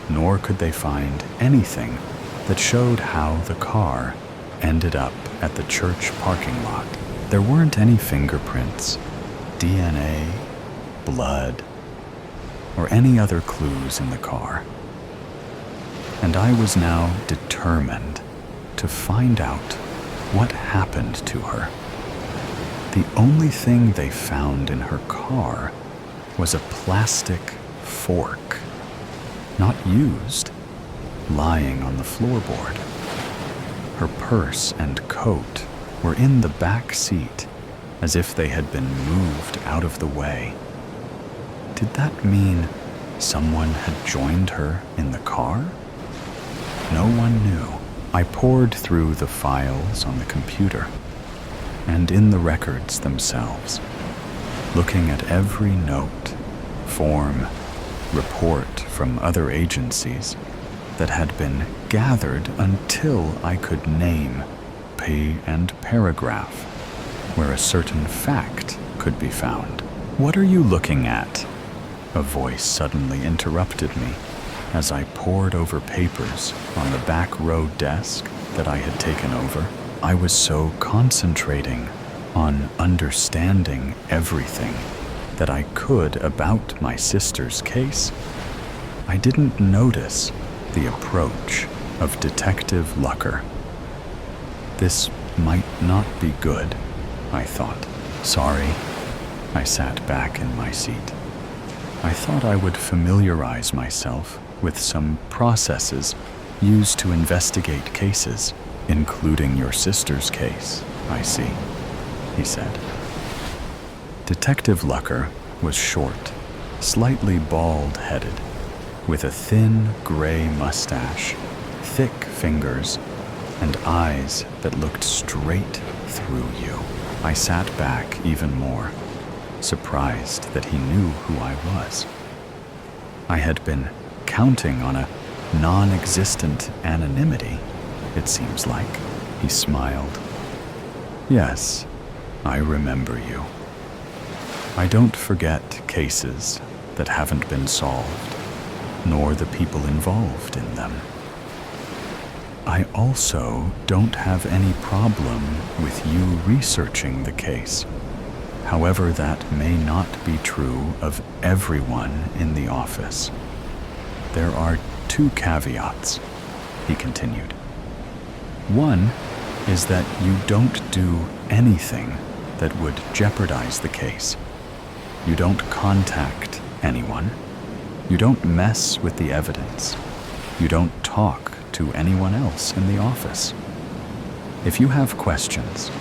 nor could they find anything that showed how the car ended up at the church parking lot. There weren't any fingerprints, DNA, blood, or any other clues in the car. And I was now determined to find out what happened to her. The only thing they found in her car was a plastic fork, not used, lying on the floorboard. Her purse and coat were in the back seat, as if they had been moved out of the way. Did that mean someone had joined her in the car? No one knew. I pored through the files on the computer and in the records themselves, looking at every note, form, report from other agencies that had been gathered until I could name, page, and paragraph where a certain fact could be found. "What are you looking at?" a voice suddenly interrupted me as I pored over papers on the back row desk that I had taken over. I was so concentrating on understanding everything that I could about my sister's case, I didn't notice the approach of Detective Lucker. This might not be good, I thought. Sorry. I sat back in my seat. I thought I would familiarize myself with some processes used to investigate cases, including your sister's case, I see, he said. Detective Lucker was short, slightly bald-headed, with a thin gray mustache, thick fingers, and eyes that looked straight through you. I sat back even more, surprised that he knew who I was. I had been counting on a non-existent anonymity, it seems like. He smiled. Yes, I remember you. I don't forget cases that haven't been solved, nor the people involved in them. I also don't have any problem with you researching the case. However, that may not be true of everyone in the office. There are 2 caveats, he continued. One is that you don't do anything that would jeopardize the case. You don't contact anyone. You don't mess with the evidence. You don't talk to anyone else in the office. If you have questions,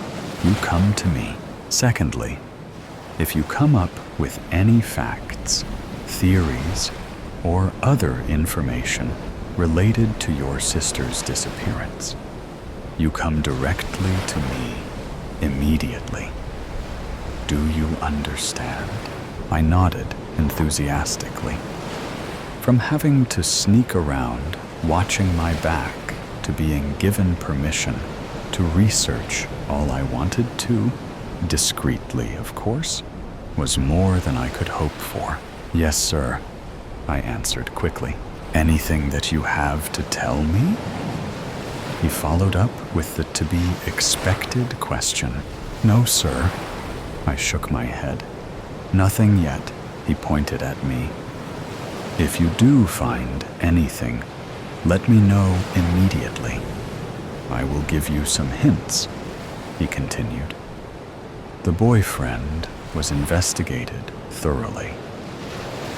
you come to me. Secondly, if you come up with any facts, theories, or other information related to your sister's disappearance, you come directly to me immediately. Do you understand? I nodded enthusiastically. From having to sneak around, watching my back, to being given permission to research all I wanted to, discreetly, of course, was more than I could hope for. Yes, sir, I answered quickly. Anything that you have to tell me? He followed up with the to-be-expected question. No, sir. I shook my head. Nothing yet, he pointed at me. If you do find anything, let me know immediately. I will give you some hints," he continued. The boyfriend was investigated thoroughly.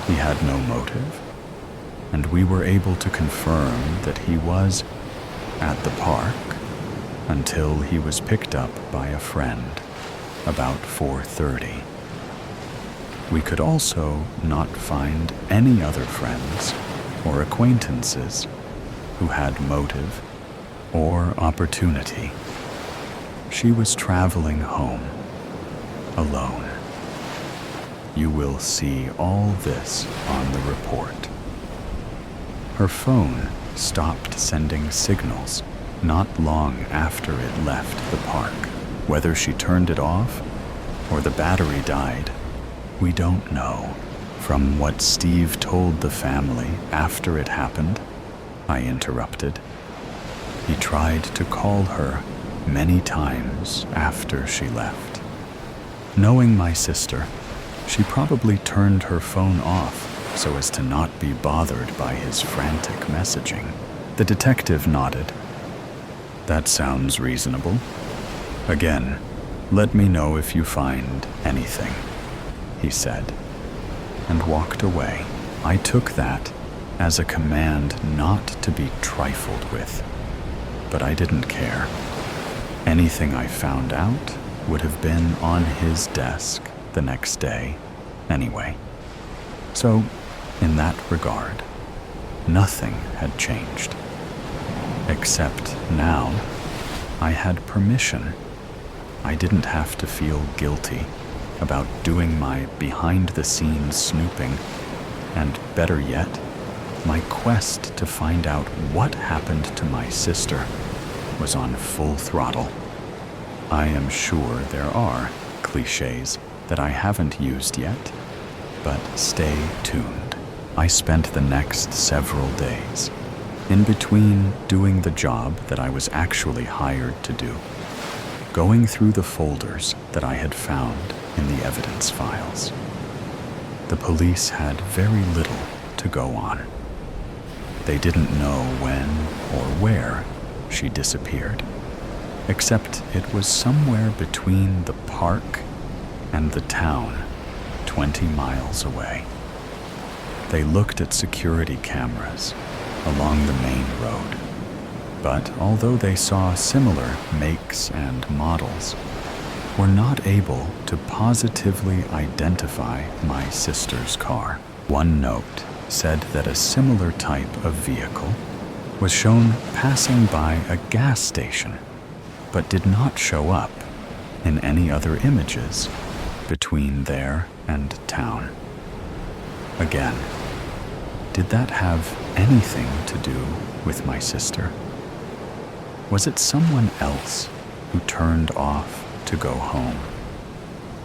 He had no motive, and we were able to confirm that he was at the park until he was picked up by a friend about 4:30. We could also not find any other friends or acquaintances who had motive or opportunity. She was traveling home alone. You will see all this on the report. Her phone stopped sending signals not long after it left the park. Whether she turned it off or the battery died, we don't know. From what Steve told the family after it happened, I interrupted. He tried to call her many times after she left. Knowing my sister, she probably turned her phone off so as to not be bothered by his frantic messaging. The detective nodded. "That sounds reasonable. Again, let me know if you find anything," he said, and walked away. I took that as a command not to be trifled with, but I didn't care. Anything I found out would have been on his desk the next day anyway. So, in that regard, nothing had changed. Except now, I had permission. I didn't have to feel guilty about doing my behind-the-scenes snooping, and better yet, my quest to find out what happened to my sister was on full throttle. I am sure there are cliches that I haven't used yet, but stay tuned. I spent the next several days in between doing the job that I was actually hired to do, going through the folders that I had found in the evidence files. The police had very little to go on. They didn't know when or where she disappeared, except it was somewhere between the park and the town, 20 miles away. They looked at security cameras along the main road, but although they saw similar makes and models, were not able to positively identify my sister's car. One note said that a similar type of vehicle was shown passing by a gas station, but did not show up in any other images between there and town. Again, did that have anything to do with my sister? Was it someone else who turned off to go home,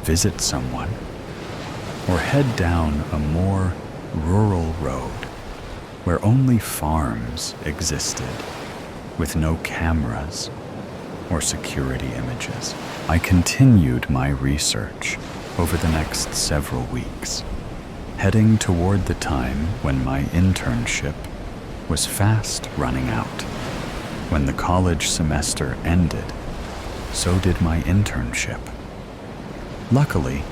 visit someone, or head down a more rural road where only farms existed with no cameras or security images? I continued my research over the next several weeks, heading toward the time when my internship was fast running out. When the college semester ended, so did my internship. Luckily,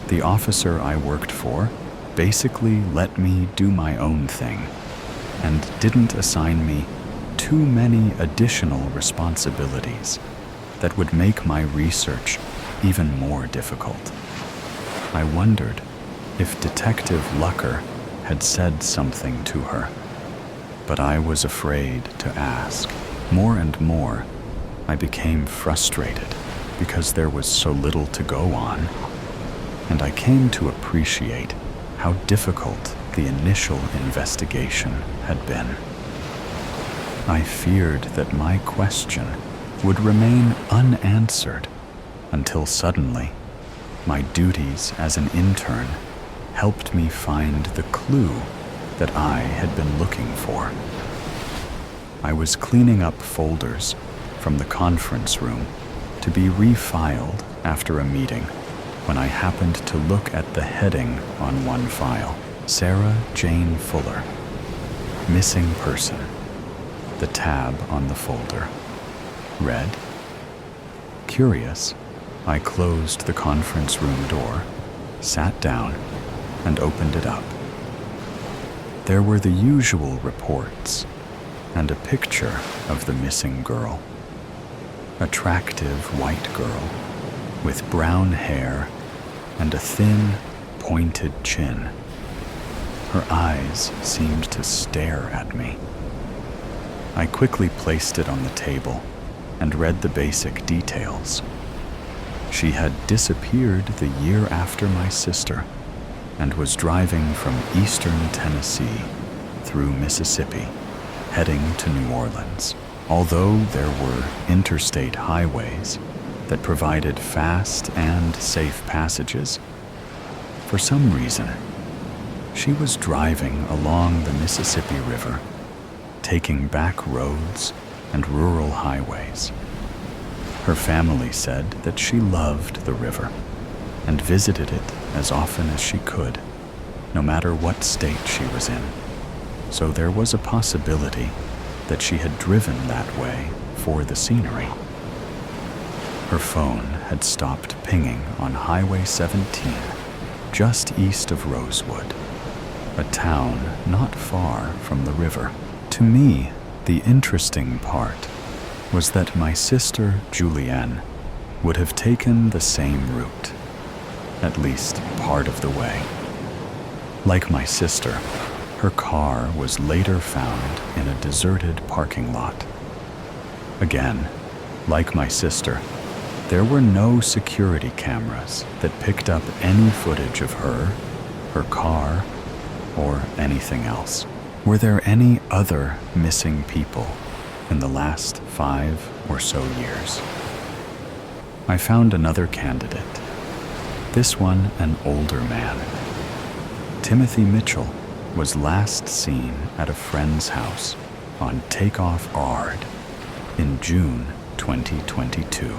the officer I worked for basically let me do my own thing and didn't assign me too many additional responsibilities that would make my research even more difficult. I wondered if Detective Lucker had said something to her, but I was afraid to ask. More and more, I became frustrated because there was so little to go on, and I came to appreciate how difficult the initial investigation had been. I feared that my question would remain unanswered until suddenly my duties as an intern helped me find the clue that I had been looking for. I was cleaning up folders from the conference room to be refiled after a meeting when I happened to look at the heading on one file. Sarah Jane Fuller. Missing person. The tab on the folder. Read. Curious, I closed the conference room door, sat down, and opened it up. There were the usual reports and a picture of the missing girl. Attractive white girl with brown hair and a thin, pointed chin. Her eyes seemed to stare at me. I quickly placed it on the table and read the basic details. She had disappeared the year after my sister and was driving from eastern Tennessee through Mississippi, heading to New Orleans. Although there were interstate highways that provided fast and safe passages, for some reason, she was driving along the Mississippi River, taking back roads and rural highways. Her family said that she loved the river and visited it as often as she could, no matter what state she was in. So there was a possibility that she had driven that way for the scenery. Her phone had stopped pinging on Highway 17, just east of Rosewood, a town not far from the river. To me, the interesting part was that my sister Julianne would have taken the same route, at least part of the way. Like my sister, her car was later found in a deserted parking lot. Again, like my sister, there were no security cameras that picked up any footage of her car, or anything else. Were there any other missing people in the last 5 or so years? I found another candidate, this one an older man. Timothy Mitchell was last seen at a friend's house on Takeoff Ard in June 2022.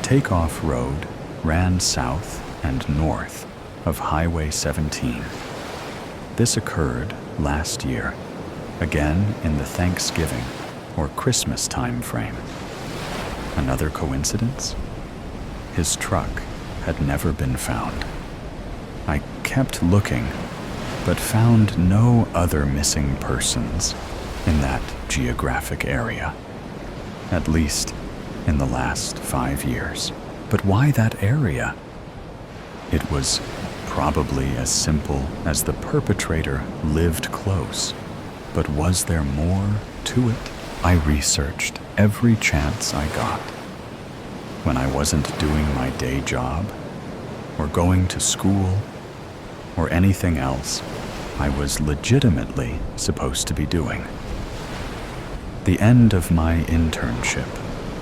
Takeoff Road ran south and north of Highway 17. This occurred last year, again in the Thanksgiving or Christmas time frame. Another coincidence? His truck had never been found. I kept looking, but found no other missing persons in that geographic area, at least in the last 5 years. But why that area? It was probably as simple as the perpetrator lived close, but was there more to it? I researched every chance I got. When I wasn't doing my day job, or going to school, or anything else I was legitimately supposed to be doing. The end of my internship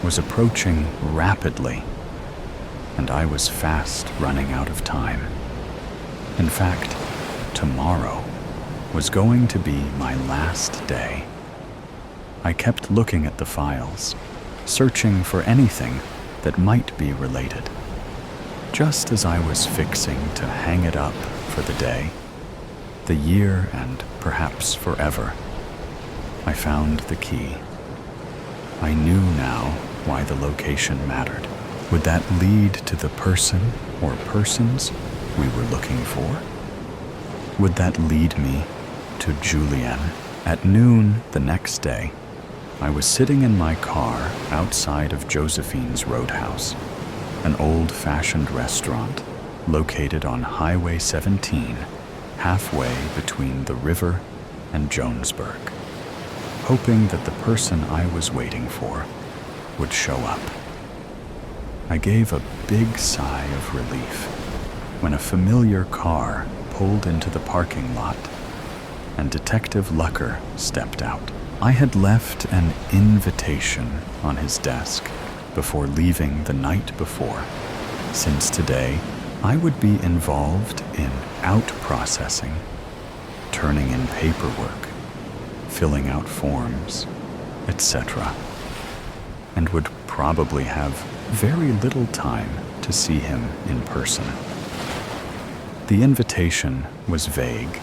was approaching rapidly, and I was fast running out of time. In fact, tomorrow was going to be my last day. I kept looking at the files, searching for anything that might be related. Just as I was fixing to hang it up for the day, the year and perhaps forever, I found the key. I knew now why the location mattered. Would that lead to the person or persons we were looking for? Would that lead me to Julianne? At noon the next day, I was sitting in my car outside of Josephine's Roadhouse, an old-fashioned restaurant located on Highway 17, halfway between the river and Jonesburg, hoping that the person I was waiting for would show up. I gave a big sigh of relief when a familiar car pulled into the parking lot and Detective Lucker stepped out. I had left an invitation on his desk before leaving the night before, since today I would be involved in out-processing, turning in paperwork, filling out forms, etc., and would probably have very little time to see him in person. The invitation was vague,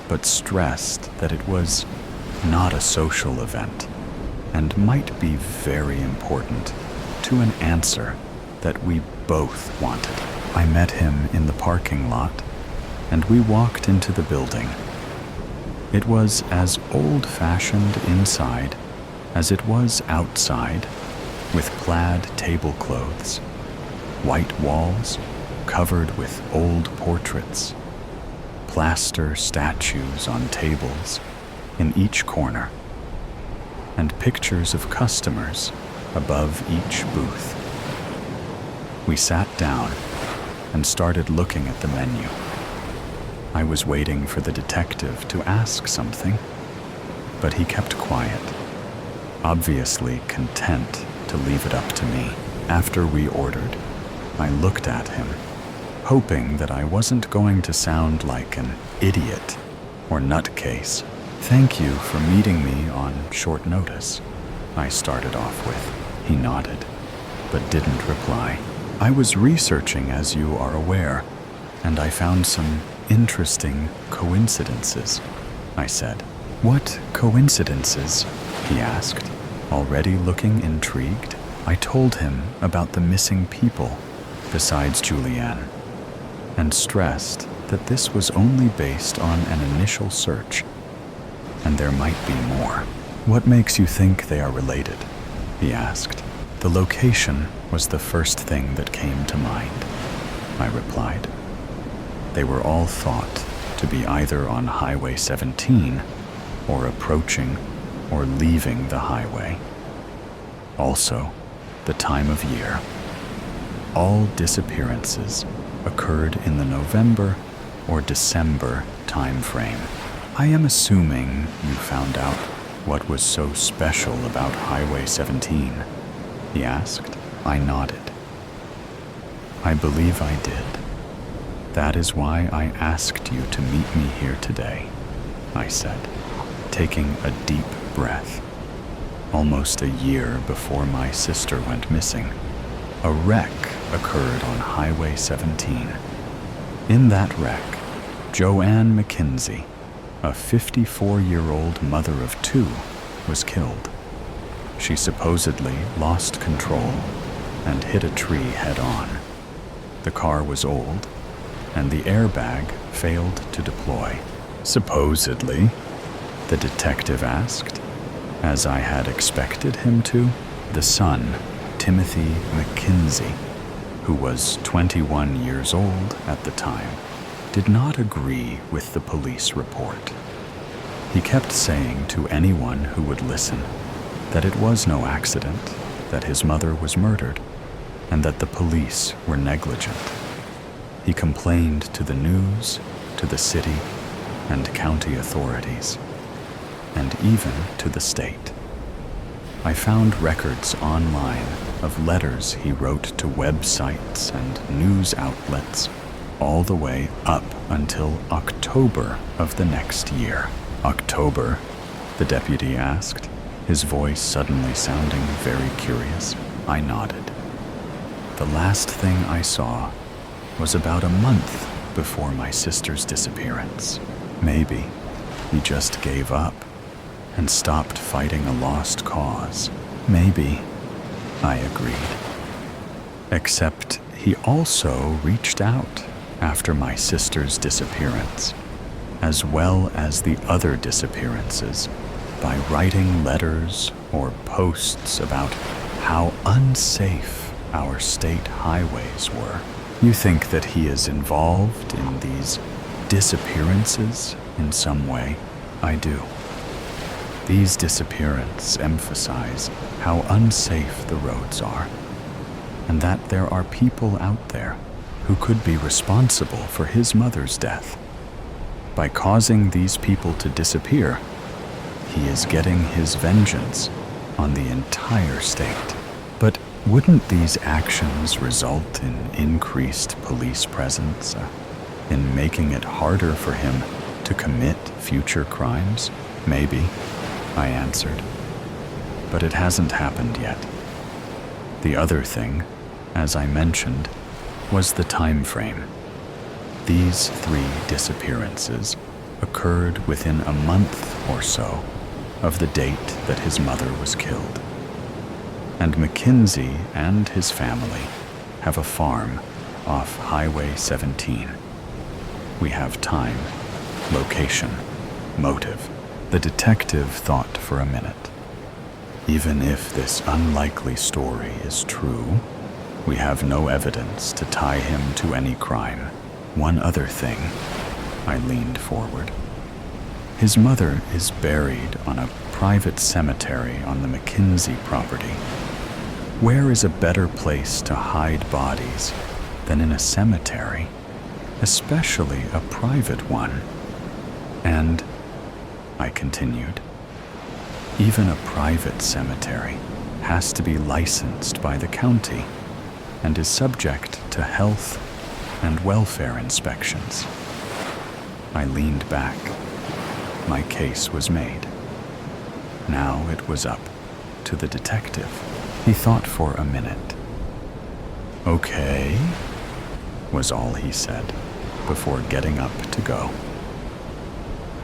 but stressed that it was not a social event and might be very important to an answer that we both wanted. I met him in the parking lot, and we walked into the building. It was as old-fashioned inside as it was outside, with plaid tablecloths, white walls covered with old portraits, plaster statues on tables in each corner, and pictures of customers above each booth. We sat down and started looking at the menu. I was waiting for the detective to ask something, but he kept quiet, obviously content to leave it up to me. After we ordered, I looked at him, hoping that I wasn't going to sound like an idiot or nutcase. "Thank you for meeting me on short notice," I started off with. He nodded, but didn't reply. "I was researching, as you are aware, and I found some interesting coincidences," I said. "What coincidences?" he asked, already looking intrigued. I told him about the missing people besides Julianne, and stressed that this was only based on an initial search, and there might be more. "What makes you think they are related?" he asked. "The location was the first thing that came to mind," I replied. They were all thought to be either on Highway 17 or approaching or leaving the highway. Also, the time of year. All disappearances occurred in the November or December time frame. "I am assuming you found out what was so special about Highway 17, he asked. I nodded. "I believe I did. That is why I asked you to meet me here today," I said, taking a deep breath. Almost a year before my sister went missing, a wreck occurred on Highway 17. In that wreck, Joanne McKenzie, a 54-year-old mother of two, was killed. She supposedly lost control and hit a tree head-on. The car was old, and the airbag failed to deploy. "Supposedly?" the detective asked, as I had expected him to. The son, Timothy McKenzie, who was 21 years old at the time, did not agree with the police report. He kept saying to anyone who would listen that it was no accident, that his mother was murdered, and that the police were negligent. He complained to the news, to the city and county authorities, and even to the state. I found records online of letters he wrote to websites and news outlets all the way up until October of the next year. "October?" the deputy asked, his voice suddenly sounding very curious. I nodded. "The last thing I saw was about a month before my sister's disappearance. Maybe he just gave up and stopped fighting a lost cause. Maybe," I agreed. "Except he also reached out after my sister's disappearance, as well as the other disappearances, by writing letters or posts about how unsafe our state highways were." "You think that he is involved in these disappearances in some way?" "I do. These disappearances emphasize how unsafe the roads are, and that there are people out there who could be responsible for his mother's death. By causing these people to disappear, he is getting his vengeance on the entire state." "But wouldn't these actions result in increased police presence, in making it harder for him to commit future crimes?" "Maybe," I answered. "But it hasn't happened yet." The other thing, as I mentioned, was the time frame. These 3 disappearances occurred within a month or so of the date that his mother was killed. And Mackenzie and his family have a farm off Highway 17. We have time, location, motive. The detective thought for a minute. Even if this unlikely story is true, we have no evidence to tie him to any crime. One other thing. I leaned forward. His mother is buried on a private cemetery on the Mackenzie property. Where is a better place to hide bodies than in a cemetery, especially a private one? And, I continued, even a private cemetery has to be licensed by the county and is subject to health and welfare inspections. I leaned back. My case was made. Now it was up to the detective. He thought for a minute. "Okay," was all he said before getting up to go.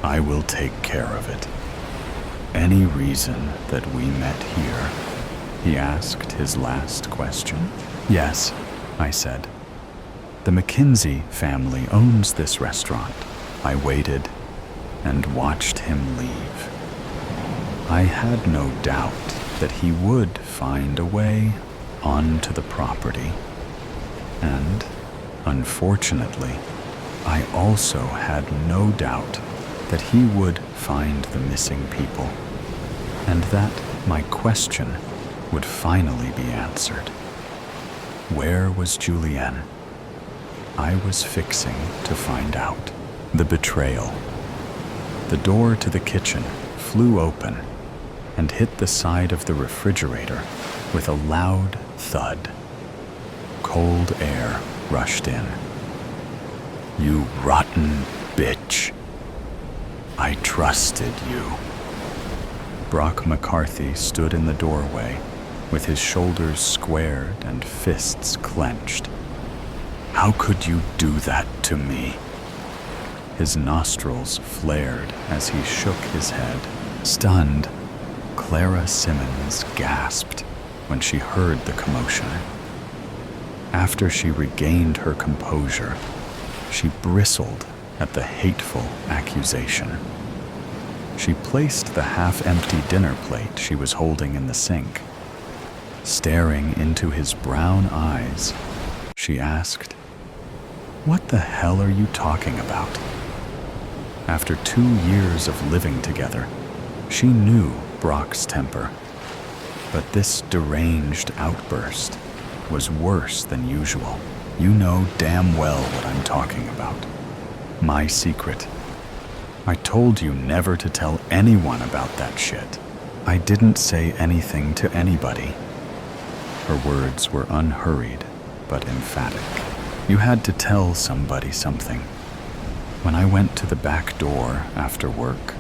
"I will take care of it. Any reason that we met here?" He asked his last question. "Yes," I said. "The Mackenzie family owns this restaurant." I waited and watched him leave. I had no doubt that he would find a way onto the property. And, unfortunately, I also had no doubt that he would find the missing people, and that my question would finally be answered. Where was Julienne? I was fixing to find out. The betrayal. The door to the kitchen flew open and hit the side of the refrigerator with a loud thud. Cold air rushed in. "You rotten bitch. I trusted you." Brock McCarthy stood in the doorway with his shoulders squared and fists clenched. "How could you do that to me?" His nostrils flared as he shook his head. Stunned, Clara Simmons gasped when she heard the commotion. After she regained her composure, she bristled at the hateful accusation. She placed the half-empty dinner plate she was holding in the sink. Staring into his brown eyes, she asked, "What the hell are you talking about?" After 2 years of living together, she knew Brock's temper. But this deranged outburst was worse than usual. "You know damn well what I'm talking about. My secret. I told you never to tell anyone about that shit. I didn't say anything to anybody." Her words were unhurried but emphatic. "You had to tell somebody something. When I went to the back door after work,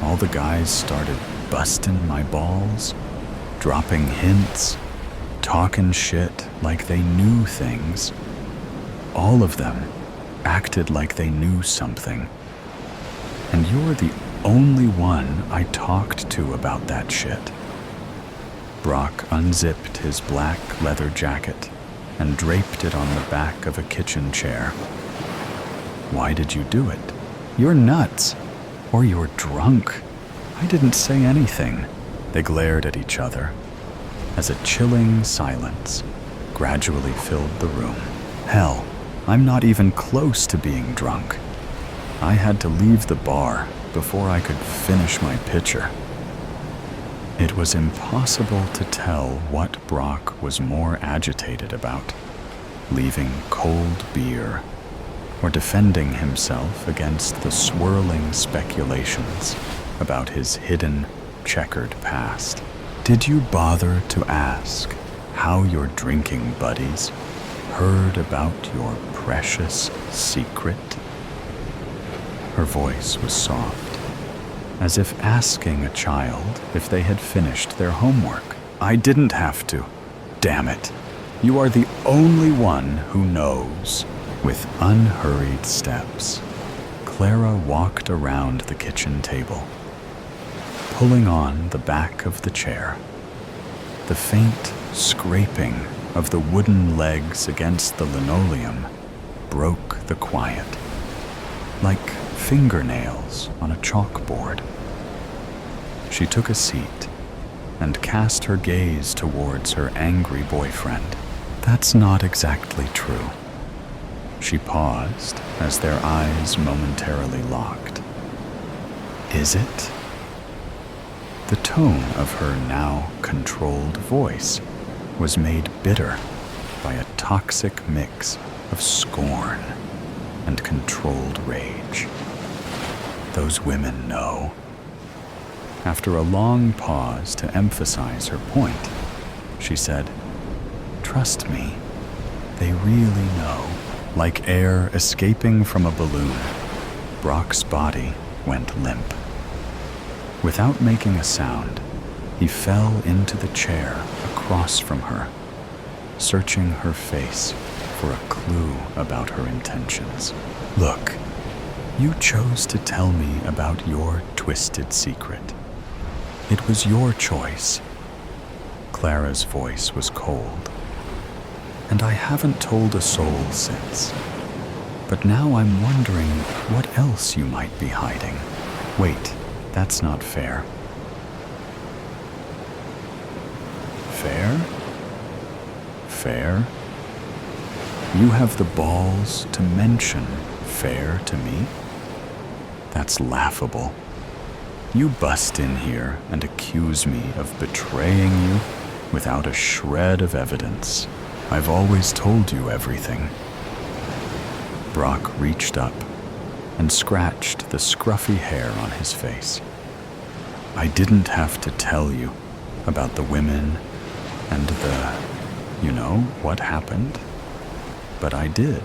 all the guys started busting my balls, dropping hints, talking shit like they knew things. All of them acted like they knew something. And you're the only one I talked to about that shit." Brock unzipped his black leather jacket and draped it on the back of a kitchen chair. "Why did you do it? You're nuts. Or you're drunk. I didn't say anything." They glared at each other as a chilling silence gradually filled the room. "Hell, I'm not even close to being drunk. I had to leave the bar before I could finish my pitcher." It was impossible to tell what Brock was more agitated about, leaving cold beer or defending himself against the swirling speculations about his hidden, checkered past. "Did you bother to ask how your drinking buddies heard about your precious secret?" Her voice was soft, as if asking a child if they had finished their homework. "I didn't have to. Damn it. You are the only one who knows." With unhurried steps, Clara walked around the kitchen table, pulling on the back of the chair. The faint scraping of the wooden legs against the linoleum broke the quiet, like fingernails on a chalkboard. She took a seat and cast her gaze towards her angry boyfriend. That's not exactly true. She paused as their eyes momentarily locked. Is it? The tone of her now controlled voice was made bitter by a toxic mix of scorn and controlled rage. Those women know. After a long pause to emphasize her point, she said, "Trust me, they really know." Like air escaping from a balloon, Brock's body went limp. Without making a sound, he fell into the chair across from her, searching her face for a clue about her intentions. Look, you chose to tell me about your twisted secret. It was your choice. Clara's voice was cold. And I haven't told a soul since. But now I'm wondering what else you might be hiding. Wait, that's not fair. Fair? Fair? You have the balls to mention fair to me? That's laughable. You bust in here and accuse me of betraying you without a shred of evidence. I've always told you everything. Brock reached up and scratched the scruffy hair on his face. I didn't have to tell you about the women and what happened. But I did.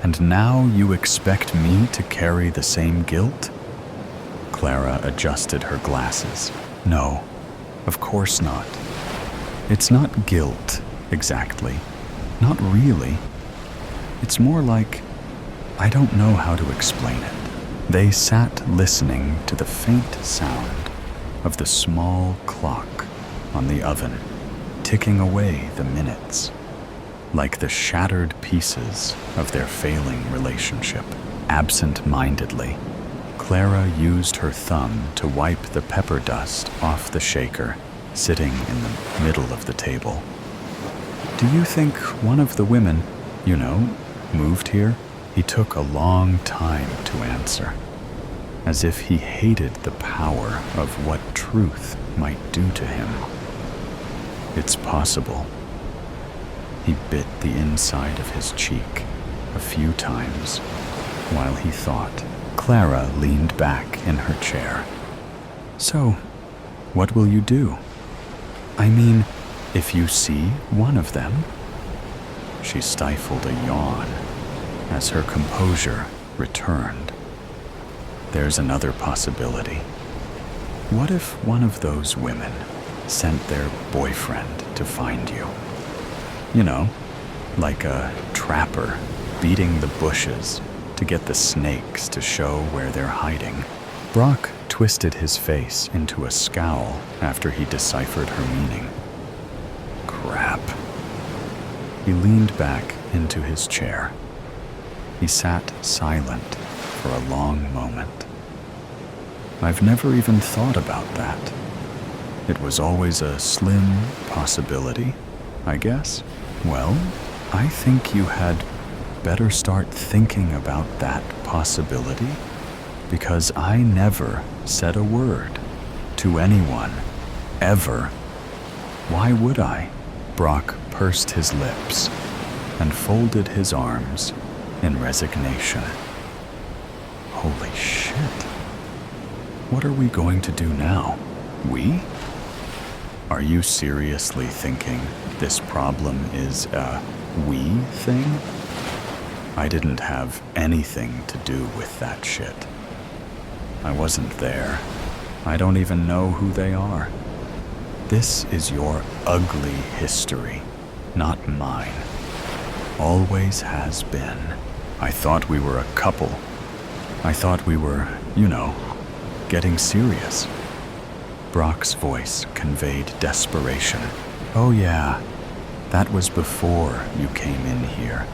And now you expect me to carry the same guilt? Clara adjusted her glasses. No, of course not. It's not guilt, exactly. Not really. It's more like, I don't know how to explain it. They sat listening to the faint sound of the small clock on the oven, ticking away the minutes, like the shattered pieces of their failing relationship. Absent-mindedly, Clara used her thumb to wipe the pepper dust off the shaker sitting in the middle of the table. Do you think one of the women, moved here? He took a long time to answer, as if he hated the power of what truth might do to him. It's possible. He bit the inside of his cheek a few times while he thought. Clara leaned back in her chair. So, what will you do? I mean, if you see one of them? She stifled a yawn as her composure returned. There's another possibility. What if one of those women sent their boyfriend to find you? Like a trapper beating the bushes to get the snakes to show where they're hiding. Brock twisted his face into a scowl after he deciphered her meaning. Crap. He leaned back into his chair. He sat silent for a long moment. I've never even thought about that. It was always a slim possibility, I guess. Well, I think you had better start thinking about that possibility, because I never said a word to anyone, ever. Why would I? Brock pursed his lips and folded his arms in resignation. Holy shit. What are we going to do now? We? Are you seriously thinking this problem is a we thing? I didn't have anything to do with that shit. I wasn't there. I don't even know who they are. This is your ugly history, not mine. Always has been. I thought we were a couple. I thought we were, getting serious." Brock's voice conveyed desperation. "Oh yeah, that was before you came in here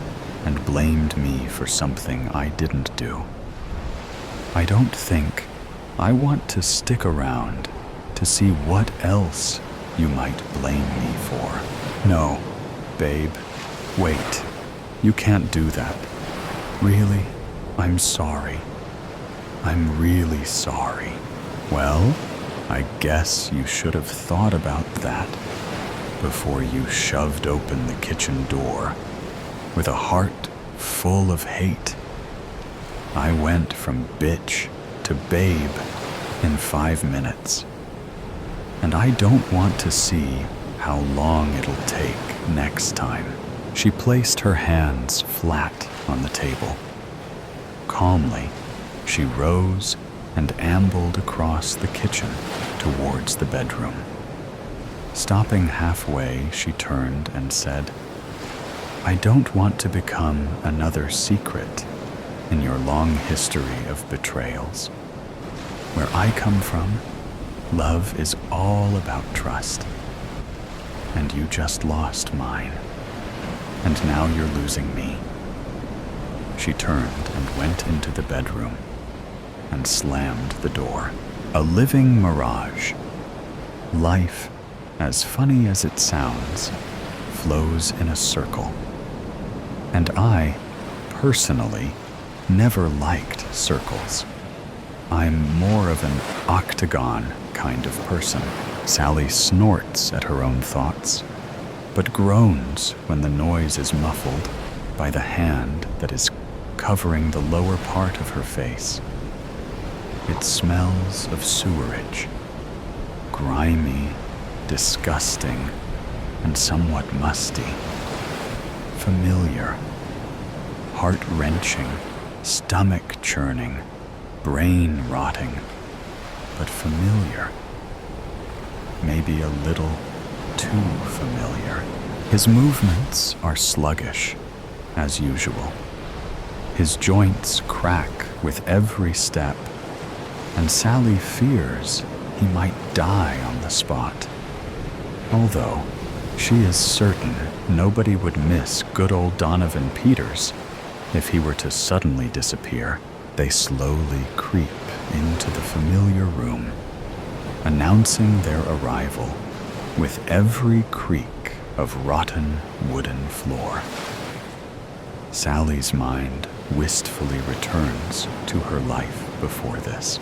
and blamed me for something I didn't do. I don't think I want to stick around to see what else you might blame me for. No, babe, wait. You can't do that. Really, I'm sorry. I'm really sorry." "Well, I guess you should have thought about that before you shoved open the kitchen door with a heart full of hate. I went from bitch to babe in 5 minutes, and I don't want to see how long it'll take next time." She placed her hands flat on the table. Calmly, she rose and ambled across the kitchen towards the bedroom. Stopping halfway, she turned and said, "I don't want to become another secret in your long history of betrayals. Where I come from, love is all about trust. And you just lost mine. And now you're losing me." She turned and went into the bedroom and slammed the door. A living mirage. Life, as funny as it sounds, flows in a circle. And I, personally, never liked circles. I'm more of an octagon kind of person. Sally snorts at her own thoughts, but groans when the noise is muffled by the hand that is covering the lower part of her face. It smells of sewerage, grimy, disgusting, and somewhat musty. Familiar, heart-wrenching, stomach-churning, brain-rotting, but familiar. Maybe a little too familiar. His movements are sluggish, as usual. His joints crack with every step, and Sally fears he might die on the spot. Although she is certain nobody would miss good old Donovan Peters if he were to suddenly disappear. They slowly creep into the familiar room, announcing their arrival with every creak of rotten wooden floor. Sally's mind wistfully returns to her life before this.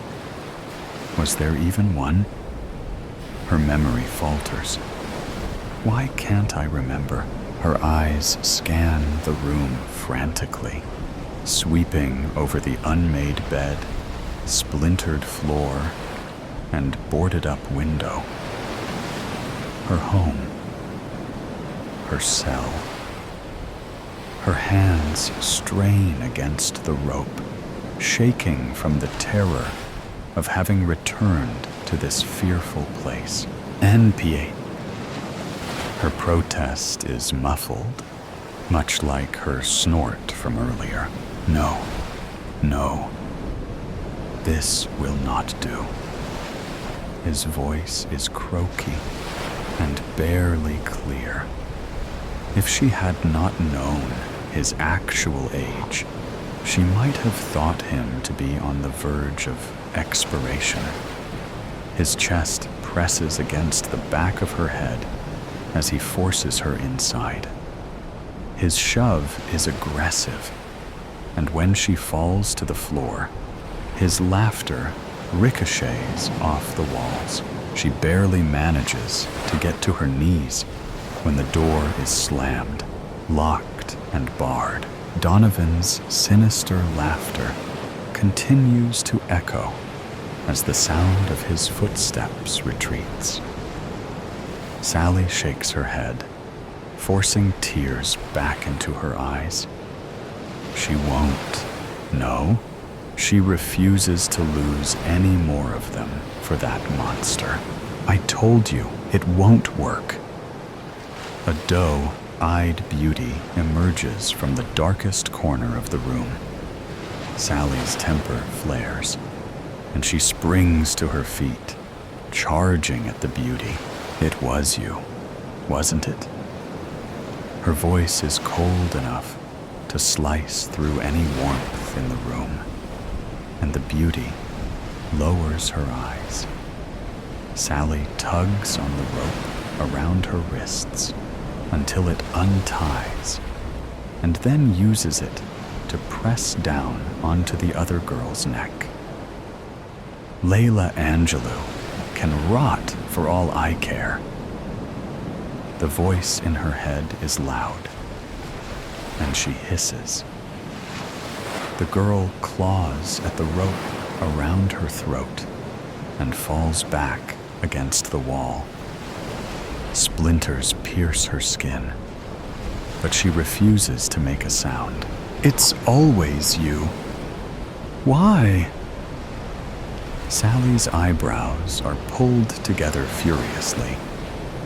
Was there even one? Her memory falters. Why can't I remember? Her eyes scan the room frantically, sweeping over the unmade bed, splintered floor, and boarded-up window. Her home. Her cell. Her hands strain against the rope, shaking from the terror of having returned to this fearful place. NPA. Her protest is muffled, much like her snort from earlier. No, no. This will not do. His voice is croaky and barely clear. If she had not known his actual age, she might have thought him to be on the verge of expiration. His chest presses against the back of her head as he forces her inside. His shove is aggressive, and when she falls to the floor, his laughter ricochets off the walls. She barely manages to get to her knees when the door is slammed, locked and barred. Donovan's sinister laughter continues to echo as the sound of his footsteps retreats. Sally shakes her head, forcing tears back into her eyes. She won't. No, she refuses to lose any more of them for that monster. I told you, it won't work. A doe dark-eyed beauty emerges from the darkest corner of the room. Sally's temper flares, and she springs to her feet, charging at the beauty. It was you, wasn't it? Her voice is cold enough to slice through any warmth in the room, and the beauty lowers her eyes. Sally tugs on the rope around her wrists until it unties, and then uses it to press down onto the other girl's neck. Layla Angelou can rot for all I care. The voice in her head is loud, and she hisses. The girl claws at the rope around her throat and falls back against the wall. Splinters pierce her skin, but she refuses to make a sound. It's always you. Why? Sally's eyebrows are pulled together furiously,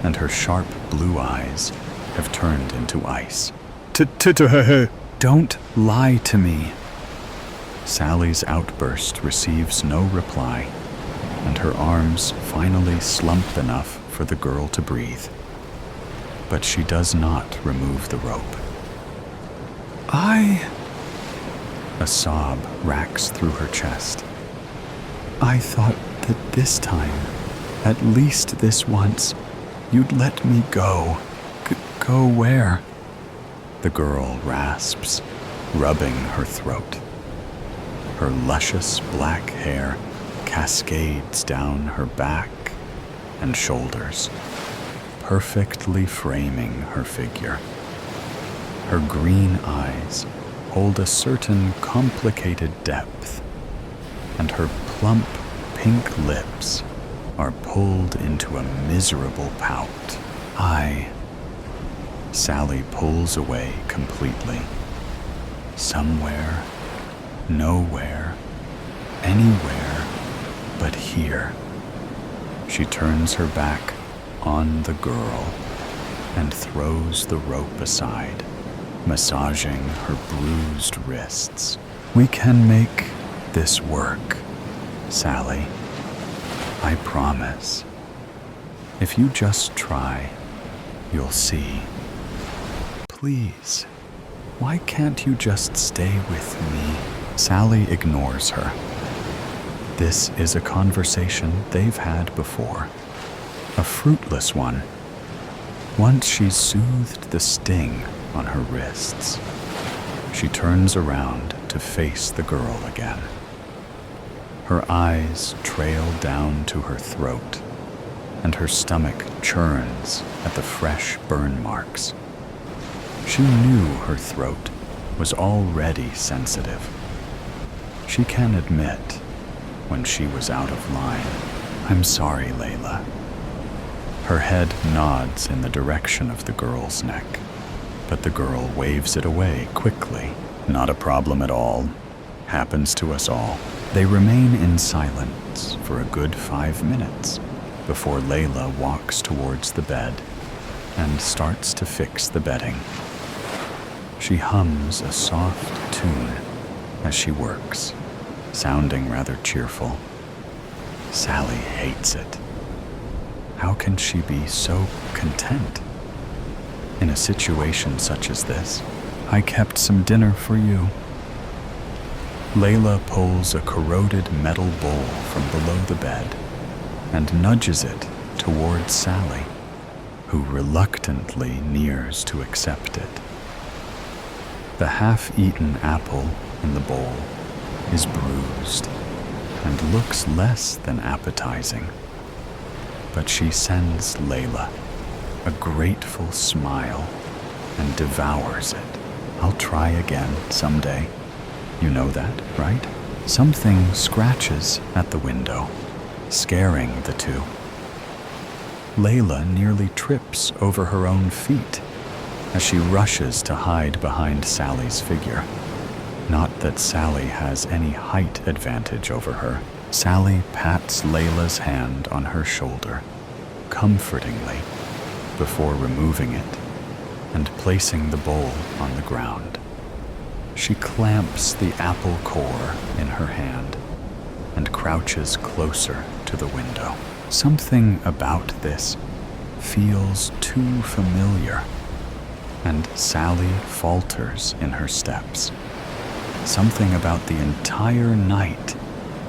and her sharp blue eyes have turned into ice. Don't lie to me. Sally's outburst receives no reply, and her arms finally slump enough for the girl to breathe. But she does not remove the rope. A sob racks through her chest. I thought that this time, at least this once, you'd let me go. Go where? The girl rasps, rubbing her throat. Her luscious black hair cascades down her back and shoulders, perfectly framing her figure. Her green eyes hold a certain complicated depth, and her plump pink lips are pulled into a miserable pout. Sally pulls away completely. Somewhere, nowhere, anywhere but here. She turns her back on the girl and throws the rope aside, massaging her bruised wrists. We can make this work, Sally. I promise. If you just try, you'll see. Please, why can't you just stay with me? Sally ignores her. This is a conversation they've had before, a fruitless one. Once she's soothed the sting on her wrists, she turns around to face the girl again. Her eyes trail down to her throat, and her stomach churns at the fresh burn marks. She knew her throat was already sensitive. She can admit when she was out of line. I'm sorry, Layla. Her head nods in the direction of the girl's neck, but the girl waves it away quickly. Not a problem at all. Happens to us all. They remain in silence for a good 5 minutes before Layla walks towards the bed and starts to fix the bedding. She hums a soft tune as she works, sounding rather cheerful. Sally hates it. How can she be so content? In a situation such as this, I kept some dinner for you. Layla pulls a corroded metal bowl from below the bed and nudges it towards Sally, who reluctantly nears to accept it. The half-eaten apple in the bowl is bruised and looks less than appetizing, but she sends Layla a grateful smile and devours it. I'll try again someday. You know that, right? Something scratches at the window, scaring the two. Layla nearly trips over her own feet as she rushes to hide behind Sally's figure. Not that Sally has any height advantage over her. Sally pats Layla's hand on her shoulder, comfortingly, before removing it and placing the bowl on the ground. She clamps the apple core in her hand and crouches closer to the window. Something about this feels too familiar, and Sally falters in her steps. Something about the entire night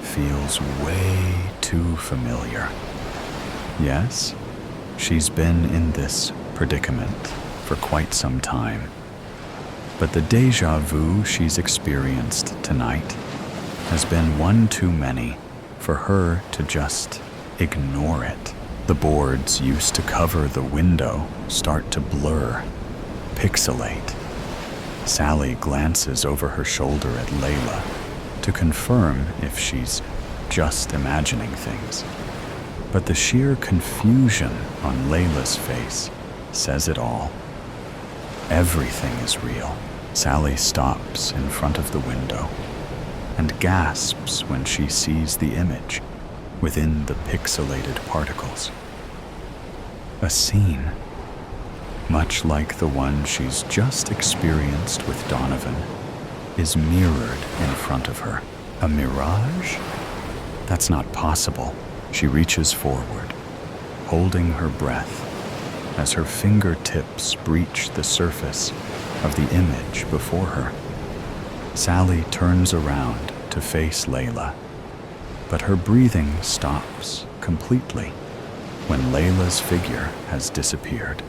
feels way too familiar. Yes, she's been in this predicament for quite some time. But the déjà vu she's experienced tonight has been one too many for her to just ignore it. The boards used to cover the window start to blur, pixelate. Sally glances over her shoulder at Layla to confirm if she's just imagining things. But the sheer confusion on Layla's face says it all. Everything is real. Sally stops in front of the window and gasps when she sees the image within the pixelated particles. A scene, much like the one she's just experienced with Donovan, is mirrored in front of her. A mirage? That's not possible. She reaches forward, holding her breath as her fingertips breach the surface of the image before her. Sally turns around to face Layla, but her breathing stops completely when Layla's figure has disappeared.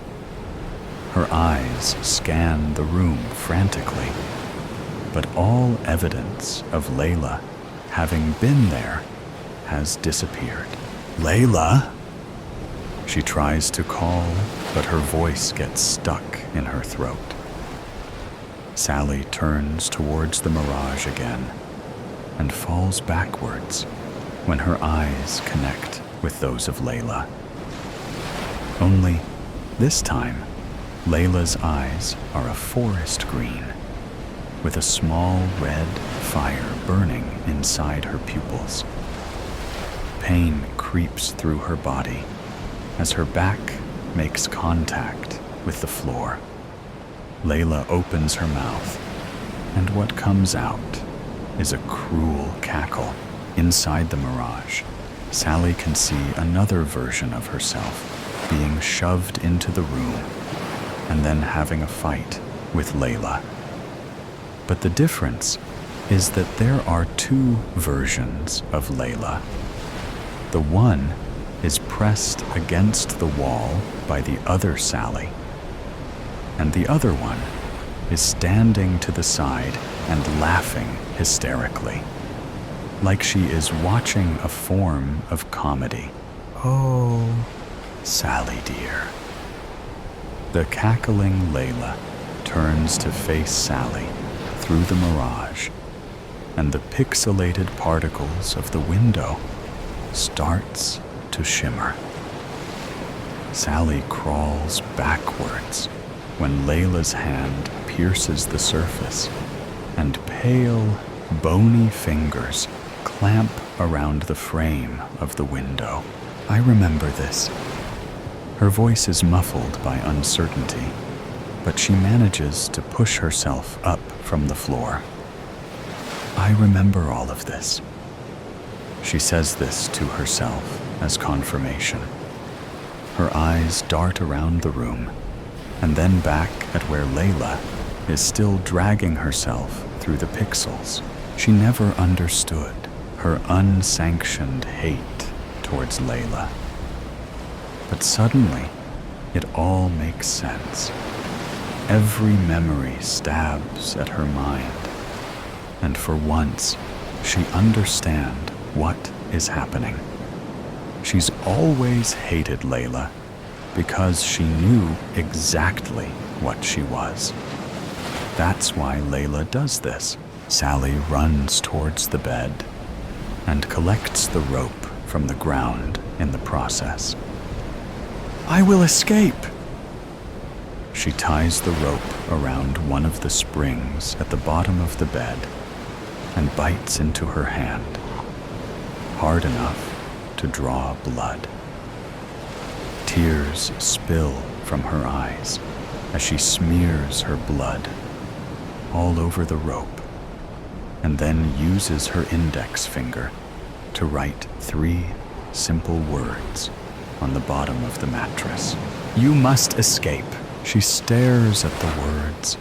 Her eyes scan the room frantically, but all evidence of Layla having been there has disappeared. Layla? She tries to call, but her voice gets stuck in her throat. Sally turns towards the mirage again and falls backwards when her eyes connect with those of Layla. Only this time, Layla's eyes are a forest green, with a small red fire burning inside her pupils. Pain creeps through her body as her back makes contact with the floor. Layla opens her mouth, and what comes out is a cruel cackle. Inside the mirage, Sally can see another version of herself being shoved into the room and then having a fight with Layla. But the difference is that there are two versions of Layla. The one is pressed against the wall by the other Sally, and the other one is standing to the side and laughing hysterically, like she is watching a form of comedy. Oh, Sally dear. The cackling Layla turns to face Sally through the mirage, and the pixelated particles of the window starts to shimmer. Sally crawls backwards when Layla's hand pierces the surface, and pale, bony fingers clamp around the frame of the window. I remember this. Her voice is muffled by uncertainty, but she manages to push herself up from the floor. I remember all of this. She says this to herself as confirmation. Her eyes dart around the room, and then back at where Layla is still dragging herself through the pixels. She never understood her unsanctioned hate towards Layla. But suddenly, it all makes sense. Every memory stabs at her mind, and for once, she understands what is happening. She's always hated Layla because she knew exactly what she was. That's why Layla does this. Sally runs towards the bed and collects the rope from the ground in the process. I will escape! She ties the rope around one of the springs at the bottom of the bed and bites into her hand, hard enough to draw blood. Tears spill from her eyes as she smears her blood all over the rope, and then uses her index finger to write 3 simple words on the bottom of the mattress. "You must escape." She stares at the words,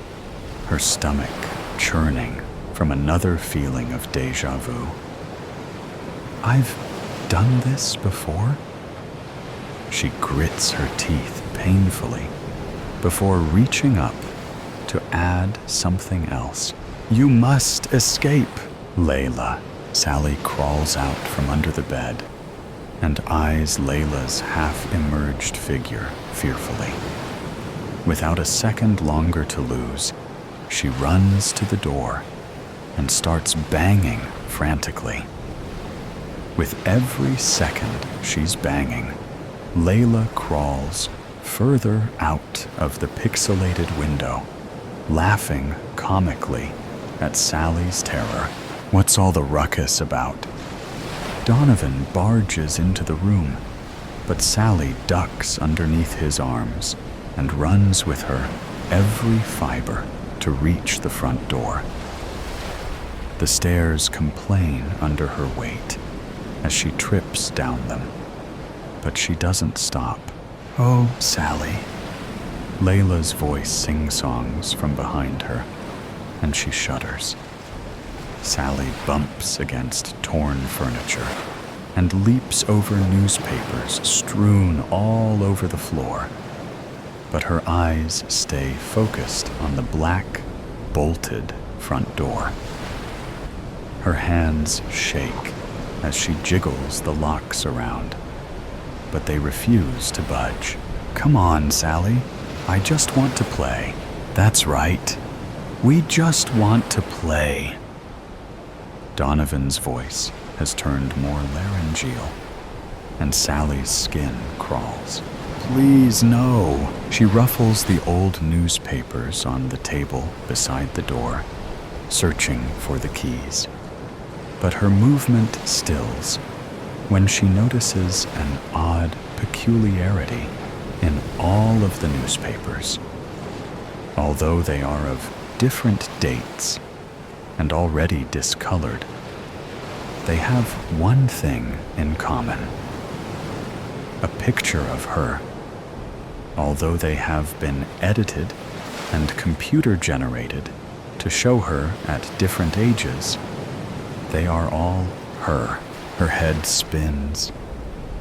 her stomach churning from another feeling of déjà vu. "I've done this before?" She grits her teeth painfully before reaching up to add something else. "You must escape." "Layla." Sally crawls out from under the bed and eyes Layla's half-emerged figure fearfully. Without a second longer to lose, she runs to the door and starts banging frantically. With every second she's banging, Layla crawls further out of the pixelated window, laughing comically at Sally's terror. "What's all the ruckus about?" Donovan barges into the room, but Sally ducks underneath his arms and runs with her every fiber to reach the front door. The stairs complain under her weight as she trips down them, but she doesn't stop. "Oh, Sally." Layla's voice sing-songs from behind her, and she shudders. Sally bumps against torn furniture and leaps over newspapers strewn all over the floor, but her eyes stay focused on the black, bolted front door. Her hands shake as she jiggles the locks around, but they refuse to budge. "Come on, Sally. I just want to play." "That's right. We just want to play." Donovan's voice has turned more laryngeal, and Sally's skin crawls. "Please, no." She ruffles the old newspapers on the table beside the door, searching for the keys. But her movement stills when she notices an odd peculiarity in all of the newspapers. Although they are of different dates and already discolored, they have one thing in common: a picture of her. Although they have been edited and computer-generated to show her at different ages, they are all her. Her head spins,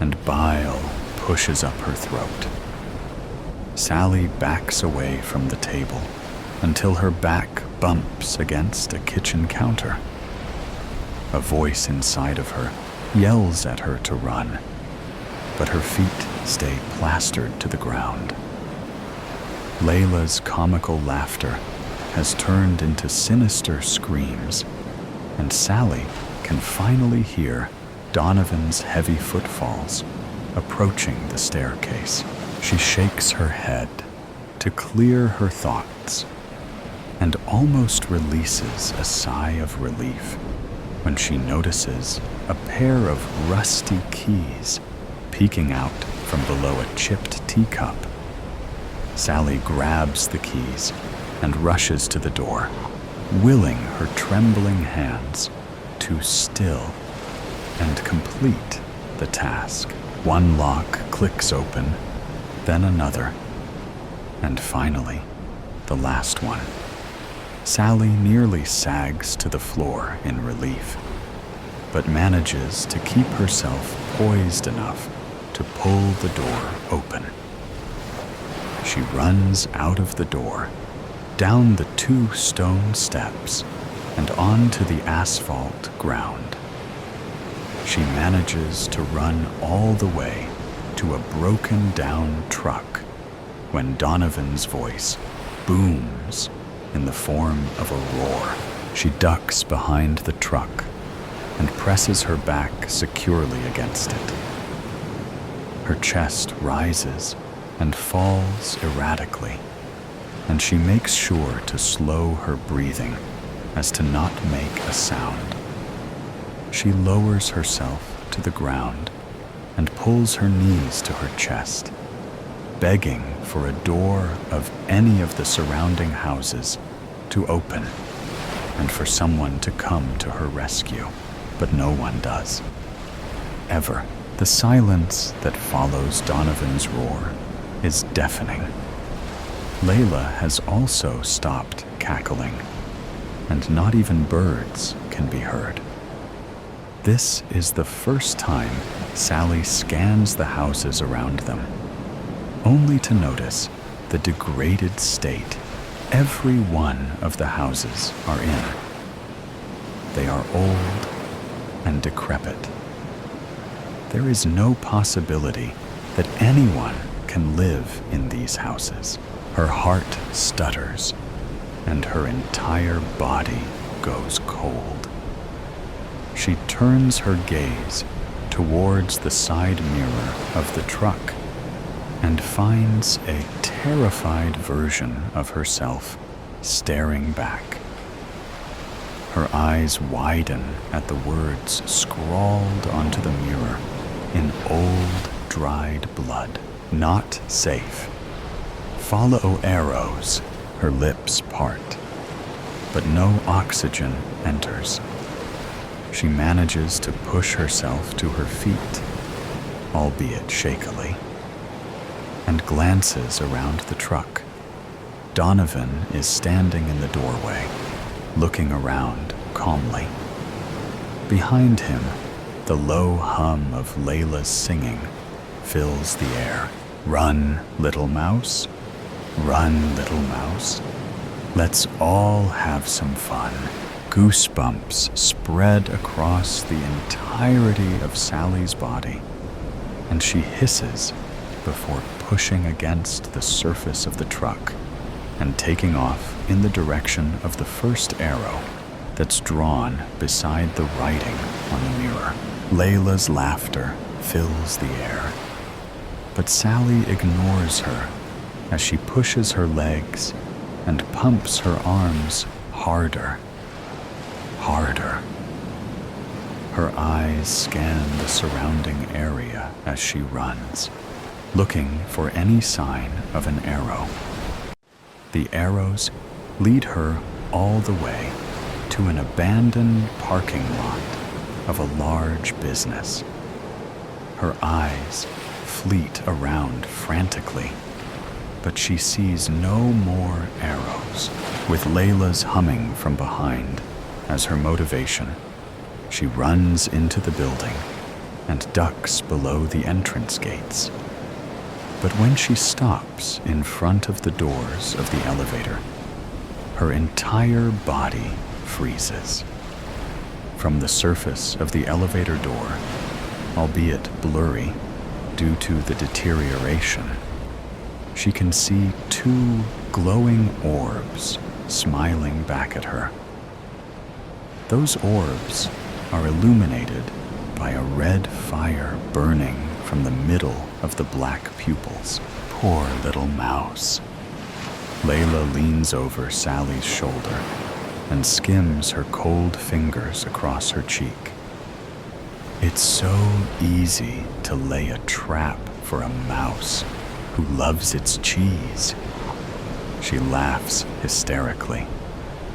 and bile pushes up her throat. Sally backs away from the table until her back bumps against a kitchen counter. A voice inside of her yells at her to run, but her feet stay plastered to the ground. Layla's comical laughter has turned into sinister screams, and Sally can finally hear Donovan's heavy footfalls approaching the staircase. She shakes her head to clear her thoughts and almost releases a sigh of relief when she notices a pair of rusty keys peeking out from below a chipped teacup. Sally grabs the keys and rushes to the door, willing her trembling hands to still and complete the task. One lock clicks open, then another, and finally, the last one. Sally nearly sags to the floor in relief, but manages to keep herself poised enough to pull the door open. She runs out of the door, down the 2 stone steps, and onto the asphalt ground. She manages to run all the way to a broken-down truck when Donovan's voice booms in the form of a roar. She ducks behind the truck and presses her back securely against it. Her chest rises and falls erratically, and she makes sure to slow her breathing as to not make a sound. She lowers herself to the ground and pulls her knees to her chest, begging for a door of any of the surrounding houses to open and for someone to come to her rescue, but no one does. Ever. The silence that follows Donovan's roar is deafening. Layla has also stopped cackling, and not even birds can be heard. This is the first time Sally scans the houses around them, only to notice the degraded state every one of the houses are in. They are old and decrepit. There is no possibility that anyone can live in these houses. Her heart stutters, and her entire body goes cold. She turns her gaze towards the side mirror of the truck and finds a terrified version of herself staring back. Her eyes widen at the words scrawled onto the mirror in old, dried blood. Not safe. Follow arrows. Her lips part, but no oxygen enters. She manages to push herself to her feet, albeit shakily, and glances around the truck. Donovan is standing in the doorway, looking around calmly. Behind him, the low hum of Layla's singing fills the air. Run, little mouse. Run, little mouse. Let's all have some fun. Goosebumps spread across the entirety of Sally's body, and she hisses before pushing against the surface of the truck and taking off in the direction of the first arrow that's drawn beside the writing on the mirror. Layla's laughter fills the air, but Sally ignores her as she pushes her legs and pumps her arms harder, harder. Her eyes scan the surrounding area as she runs, looking for any sign of an arrow. The arrows lead her all the way to an abandoned parking lot of a large business. Her eyes fleet around frantically, but she sees no more arrows. With Layla's humming from behind as her motivation, she runs into the building and ducks below the entrance gates. But when she stops in front of the doors of the elevator, her entire body freezes. From the surface of the elevator door, albeit blurry due to the deterioration, she can see two glowing orbs smiling back at her. Those orbs are illuminated by a red fire burning from the middle of the black pupils. Poor little mouse. Layla leans over Sally's shoulder and skims her cold fingers across her cheek. It's so easy to lay a trap for a mouse who loves its cheese. She laughs hysterically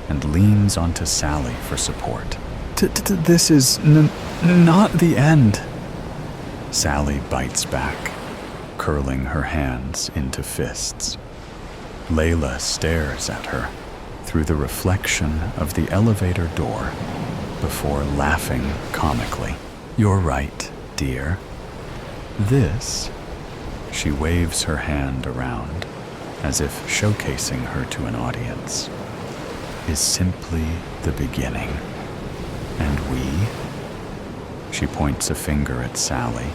and leans onto Sally for support. This is not the end. Sally bites back, curling her hands into fists. Layla stares at her through the reflection of the elevator door before laughing comically. You're right, dear. This, she waves her hand around as if showcasing her to an audience, is simply the beginning. And we, she points a finger at Sally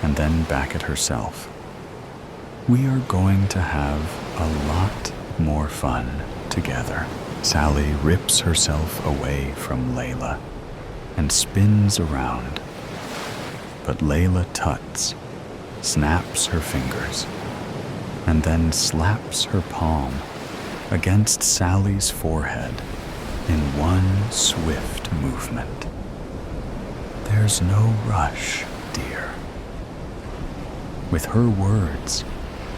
and then back at herself. We are going to have a lot more fun together. Sally rips herself away from Layla and spins around. But Layla tuts, snaps her fingers, and then slaps her palm against Sally's forehead in one swift movement. There's no rush, dear. With her words,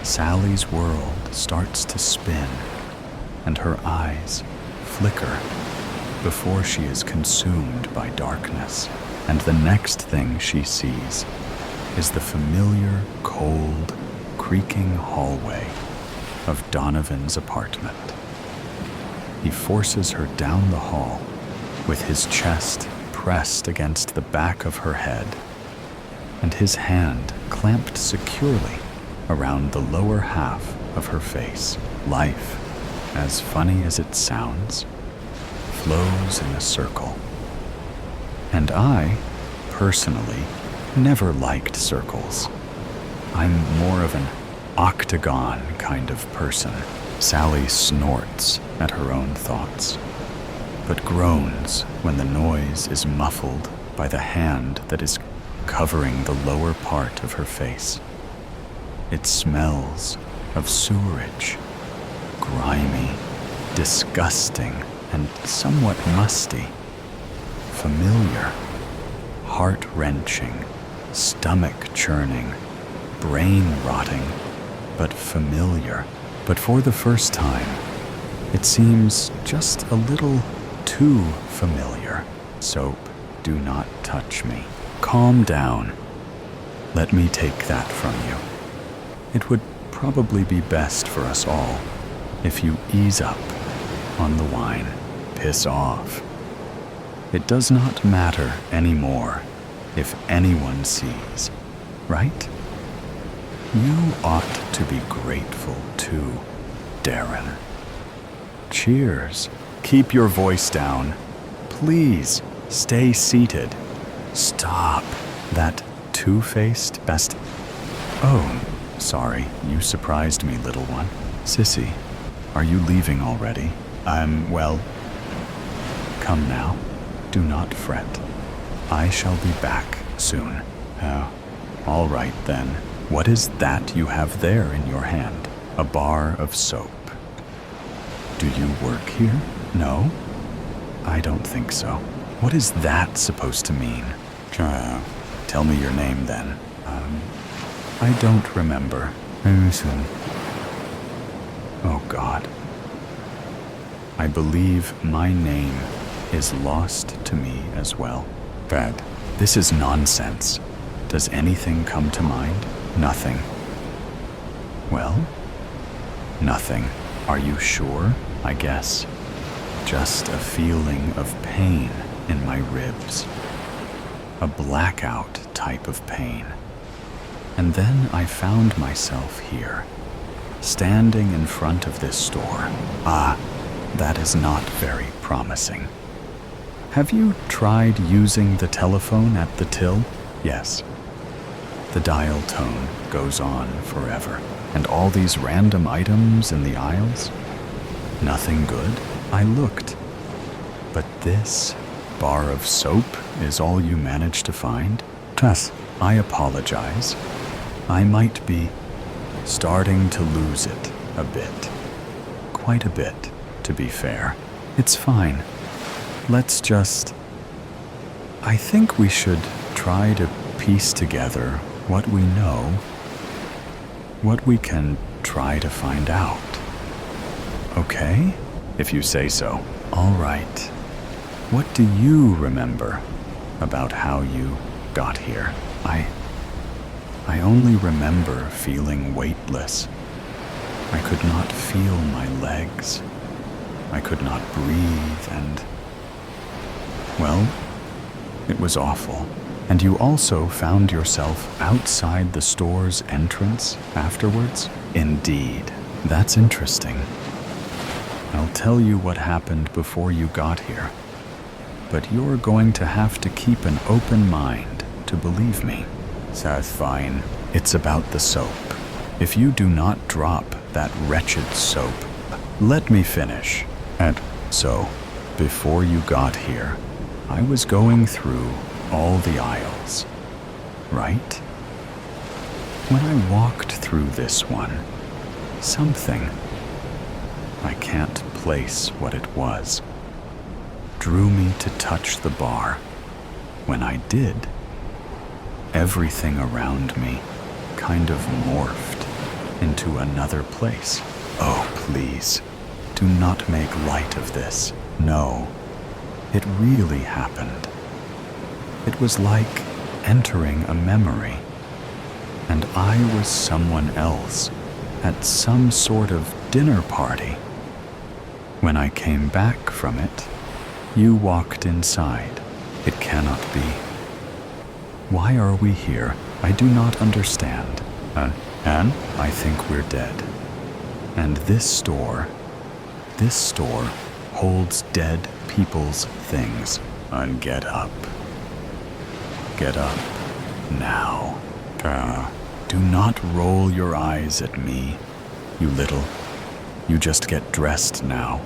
Sally's world starts to spin, and her eyes flicker before she is consumed by darkness. And the next thing she sees is the familiar, cold, creaking hallway of Donovan's apartment. He forces her down the hall with his chest pressed against the back of her head and his hand clamped securely around the lower half of her face. Life, as funny as it sounds, flows in a circle. And I, personally, never liked circles. I'm more of an octagon kind of person. Sally snorts at her own thoughts, but groans when the noise is muffled by the hand that is covering the lower part of her face. It smells of sewerage, grimy, disgusting, and somewhat musty. Familiar, heart-wrenching, stomach-churning, brain-rotting, but familiar. But for the first time, it seems just a little too familiar. Soap, do not touch me. Calm down. Let me take that from you. It would probably be best for us all if you ease up on the wine. Piss off. It does not matter anymore if anyone sees, right? You ought to be grateful too, Darren. Cheers. Keep your voice down. Please, stay seated. Stop. That two-faced best... Oh, sorry, you surprised me, little one. Sissy, are you leaving already? Well... Come now. Do not fret. I shall be back soon. Oh, all right then. What is that you have there in your hand? A bar of soap. Do you work here? No? I don't think so. What is that supposed to mean? Tell me your name then. I don't remember. Oh God. I believe my name is lost to me as well. Bad. This is nonsense. Does anything come to mind? Nothing. Well, nothing. Are you sure? I guess. Just a feeling of pain in my ribs. A blackout type of pain. And then I found myself here, standing in front of this store. That is not very promising. Have you tried using the telephone at the till? Yes. The dial tone goes on forever. And all these random items in the aisles? Nothing good? I looked. But this bar of soap is all you managed to find? Tess, I apologize. I might be starting to lose it a bit. Quite a bit, to be fair. It's fine. Let's just... I think we should try to piece together what we know, what we can try to find out. Okay? If you say so. All right. What do you remember about how you got here? I only remember feeling weightless. I could not feel my legs. I could not breathe and... Well, it was awful. And you also found yourself outside the store's entrance afterwards? Indeed. That's interesting. I'll tell you what happened before you got here. But you're going to have to keep an open mind to believe me. Sounds fine. It's about the soap. If you do not drop that wretched soap, let me finish. And so, before you got here, I was going through all the aisles, right? When I walked through this one, something, I can't place what it was, drew me to touch the bar. When I did, everything around me kind of morphed into another place. Oh, please, do not make light of this. No, it really happened. It was like entering a memory, and I was someone else at some sort of dinner party. When I came back from it, you walked inside. It cannot be. Why are we here? I do not understand. Anne, I think we're dead. And this store holds dead people's things. And get up. Get up now. Do not roll your eyes at me, you little. You just get dressed now.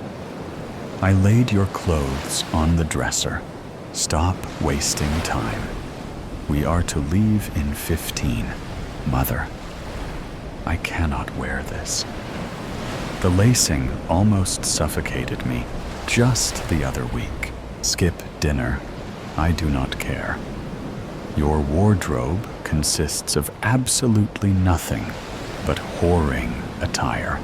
I laid your clothes on the dresser. Stop wasting time. We are to leave in 15. Mother, I cannot wear this. The lacing almost suffocated me just the other week. Skip dinner. I do not care. Your wardrobe consists of absolutely nothing but whoring attire.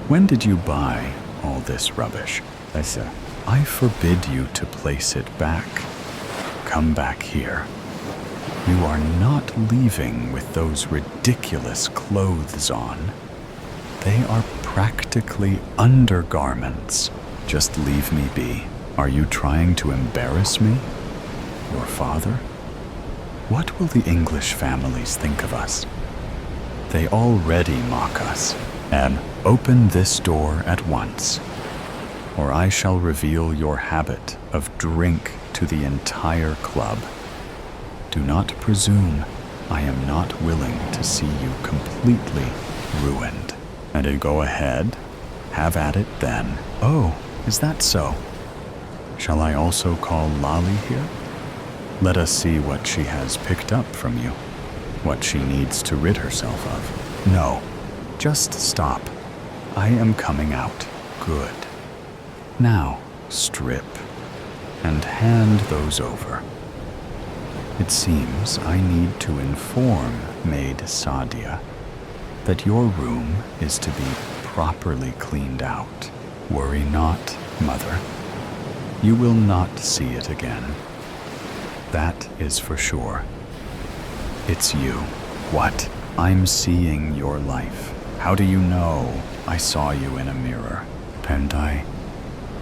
When did you buy all this rubbish? I forbid you to place it back. Come back here. You are not leaving with those ridiculous clothes on. They are practically undergarments. Just leave me be. Are you trying to embarrass me? Your father? What will the English families think of us? They already mock us. Em, open this door at once, or I shall reveal your habit of drink to the entire club. Do not presume I am not willing to see you completely ruined. And go ahead, have at it then. Oh, is that so? Shall I also call Lolly here? Let us see what she has picked up from you, what she needs to rid herself of. No, just stop. I am coming out. Good. Now, strip, and hand those over. It seems I need to inform Maid Sadia that your room is to be properly cleaned out. Worry not, Mother. You will not see it again. That is for sure. It's you. What? I'm seeing your life. How do you know? I saw you in a mirror. And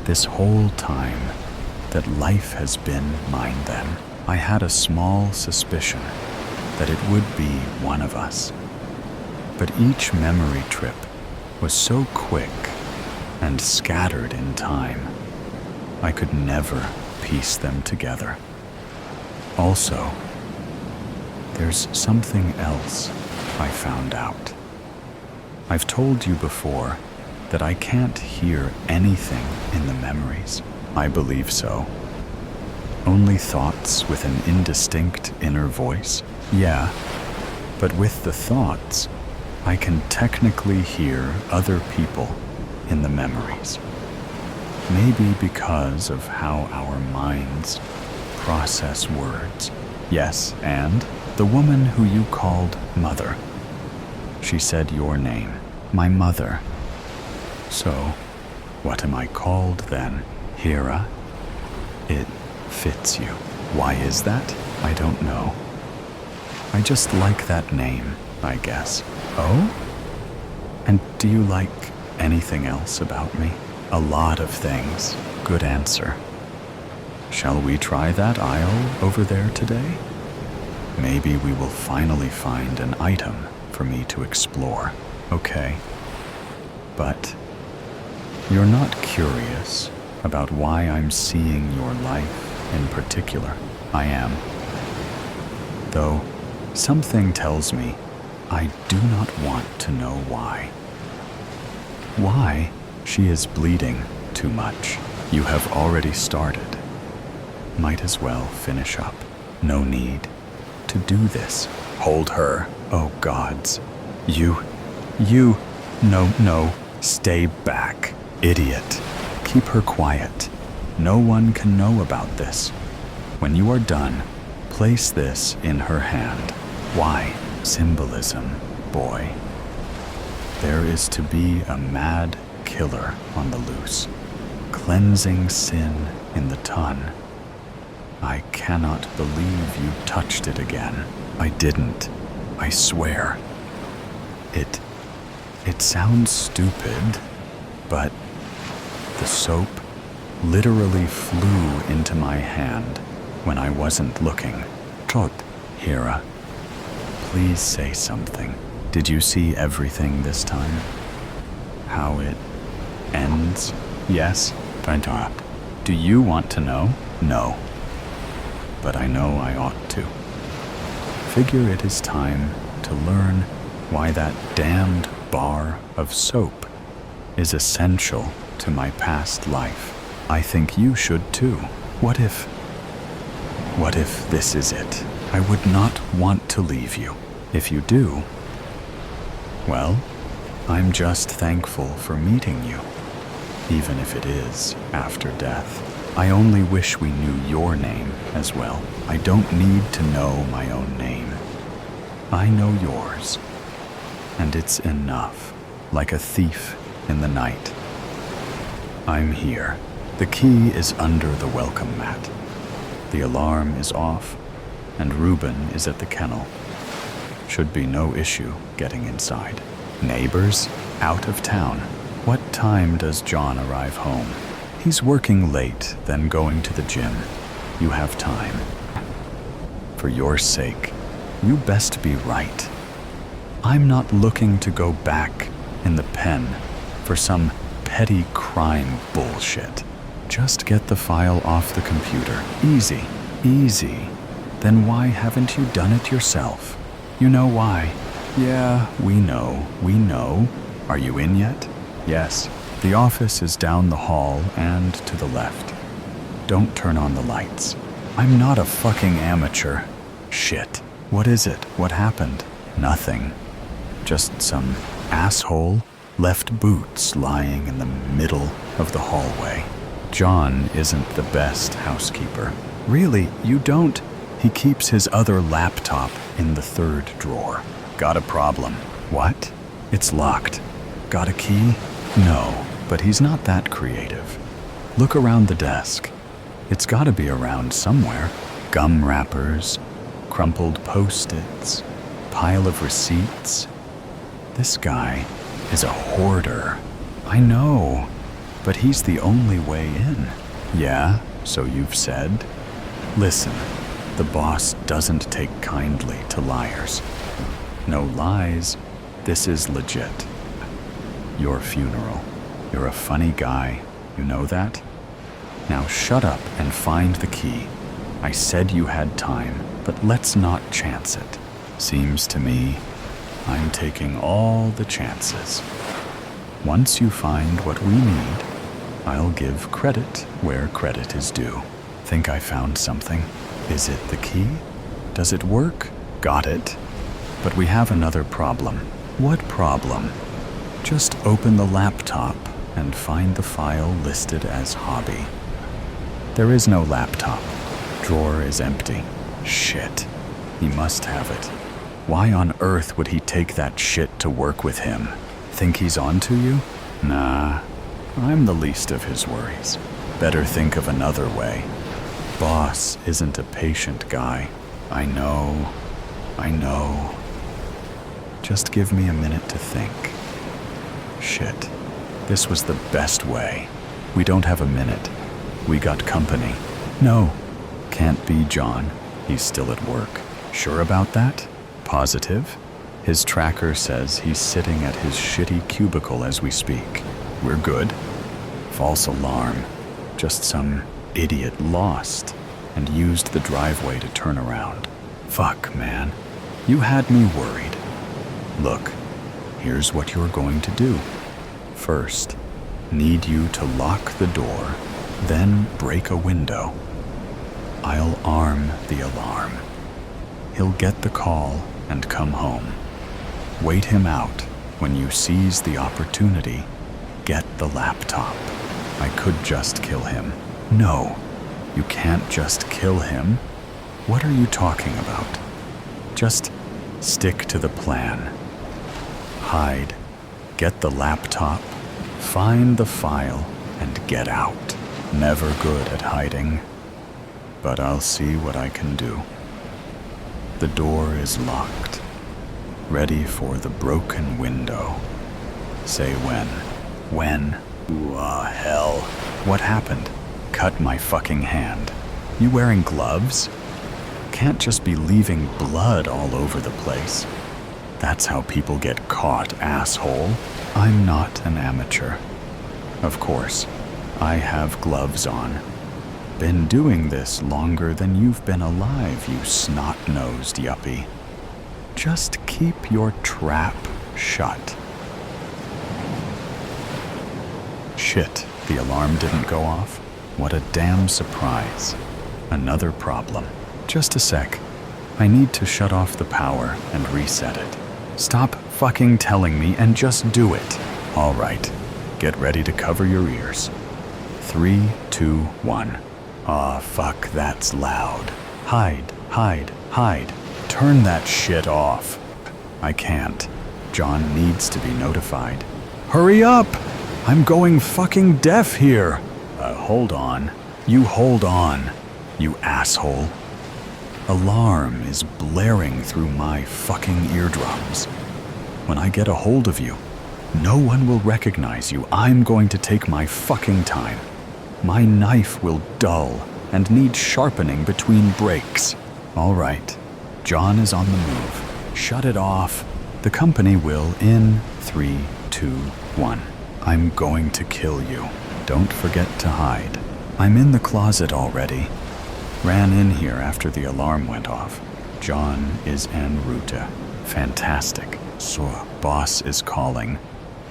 this whole time that life has been mine then, I had a small suspicion that it would be one of us. But each memory trip was so quick and scattered in time, I could never piece them together. Also, there's something else I found out. I've told you before that I can't hear anything in the memories. I believe so. Only thoughts with an indistinct inner voice? Yeah, but with the thoughts, I can technically hear other people in the memories. Maybe because of how our minds process words. Yes, and the woman who you called Mother. She said your name, my mother. So, what am I called then? Hera? It fits you. Why is that? I don't know. I just like that name, I guess. Oh? And do you like anything else about me? A lot of things. Good answer. Shall we try that aisle over there today? Maybe we will finally find an item for me to explore. Okay. But you're not curious about why I'm seeing your life in particular. I am. Though something tells me I do not want to know why. Why she is bleeding too much. You have already started. Might as well finish up. No need to do this. Hold her. Oh gods. No, stay back. Idiot. Keep her quiet. No one can know about this. When you are done, place this in her hand. Why? Symbolism, boy. There is to be a mad killer on the loose, cleansing sin in the ton. I cannot believe you touched it again. I didn't. I swear. It sounds stupid, but the soap literally flew into my hand when I wasn't looking. Trot, Hera, please say something. Did you see everything this time? How it ends? Yes? Fantastic. Do you want to know? No. But I know I ought to. Figure it is time to learn why that damned bar of soap is essential to my past life. I think you should too. What if this is it? I would not want to leave you. If you do, well, I'm just thankful for meeting you, even if it is after death. I only wish we knew your name as well. I don't need to know my own name. I know yours, and it's enough, like a thief in the night. I'm here. The key is under the welcome mat. The alarm is off, and Reuben is at the kennel. Should be no issue getting inside. Neighbors? Out of town. What time does John arrive home? He's working late, then going to the gym. You have time. For your sake, you best be right. I'm not looking to go back in the pen for some petty crime bullshit. Just get the file off the computer. Easy, easy. Then why haven't you done it yourself? You know why? Yeah, we know. Are you in yet? Yes. The office is down the hall and to the left. Don't turn on the lights. I'm not a fucking amateur. Shit. What is it? What happened? Nothing. Just some asshole left boots lying in the middle of the hallway. John isn't the best housekeeper. Really, you don't? He keeps his other laptop in the third drawer. Got a problem. What? It's locked. Got a key? No, but he's not that creative. Look around the desk. It's gotta be around somewhere. Gum wrappers, crumpled Post-its, pile of receipts. This guy is a hoarder. I know, but he's the only way in. Yeah, so you've said. Listen, the boss doesn't take kindly to liars. No lies. This is legit. Your funeral. You're a funny guy. You know that? Now shut up and find the key. I said you had time, but let's not chance it. Seems to me I'm taking all the chances. Once you find what we need, I'll give credit where credit is due. Think I found something? Is it the key? Does it work? Got it. But we have another problem. What problem? Just open the laptop and find the file listed as hobby. There is no laptop. Drawer is empty. Shit. He must have it. Why on earth would he take that shit to work with him? Think he's on to you? Nah, I'm the least of his worries. Better think of another way. Boss isn't a patient guy. I know. Just give me a minute to think. Shit. This was the best way. We don't have a minute. We got company. No, can't be John. He's still at work. Sure about that? Positive? His tracker says he's sitting at his shitty cubicle as we speak. We're good. False alarm. Just some idiot lost and used the driveway to turn around. Fuck, man. You had me worried. Look, here's what you're going to do. First, need you to lock the door, then break a window. I'll arm the alarm. He'll get the call and come home. Wait him out. When you seize the opportunity, get the laptop. I could just kill him. No, you can't just kill him. What are you talking about? Just stick to the plan. Hide, Get the laptop, find the file, and get out. Never good at hiding, but I'll see what I can do. The door is locked, ready for the broken window. Say when. When? Hell. What happened? Cut my fucking hand. You wearing gloves? Can't just be leaving blood all over the place. That's how people get caught, asshole. I'm not an amateur. Of course, I have gloves on. Been doing this longer than you've been alive, you snot-nosed yuppie. Just keep your trap shut. Shit, the alarm didn't go off? What a damn surprise. Another problem. Just a sec. I need to shut off the power and reset it. Stop fucking telling me and just do it. All right, get ready to cover your ears. 3, 2, 1. Aw, fuck, that's loud. Hide, hide, hide. Turn that shit off. I can't. John needs to be notified. Hurry up! I'm going fucking deaf here. Hold on. You hold on, you asshole. Alarm is blaring through my fucking eardrums. When I get a hold of you, no one will recognize you. I'm going to take my fucking time. My knife will dull and need sharpening between breaks. All right, John is on the move. Shut it off. The company will in 3, 2, 1. I'm going to kill you. Don't forget to hide. I'm in the closet already. Ran in here after the alarm went off. John is en route. Fantastic. So, boss is calling.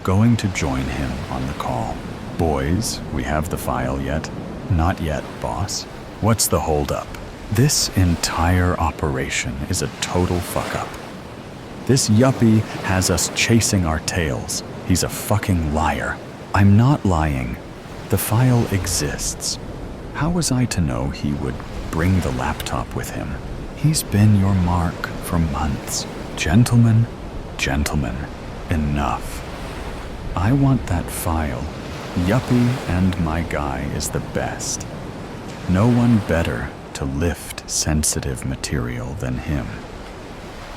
Going to join him on the call. Boys, we have the file yet? Not yet, boss. What's the holdup? This entire operation is a total fuck-up. This yuppie has us chasing our tails. He's a fucking liar. I'm not lying. The file exists. How was I to know he would bring the laptop with him? He's been your mark for months. Gentlemen, gentlemen, enough. I want that file. Yuppie and my guy is the best. No one better to lift sensitive material than him.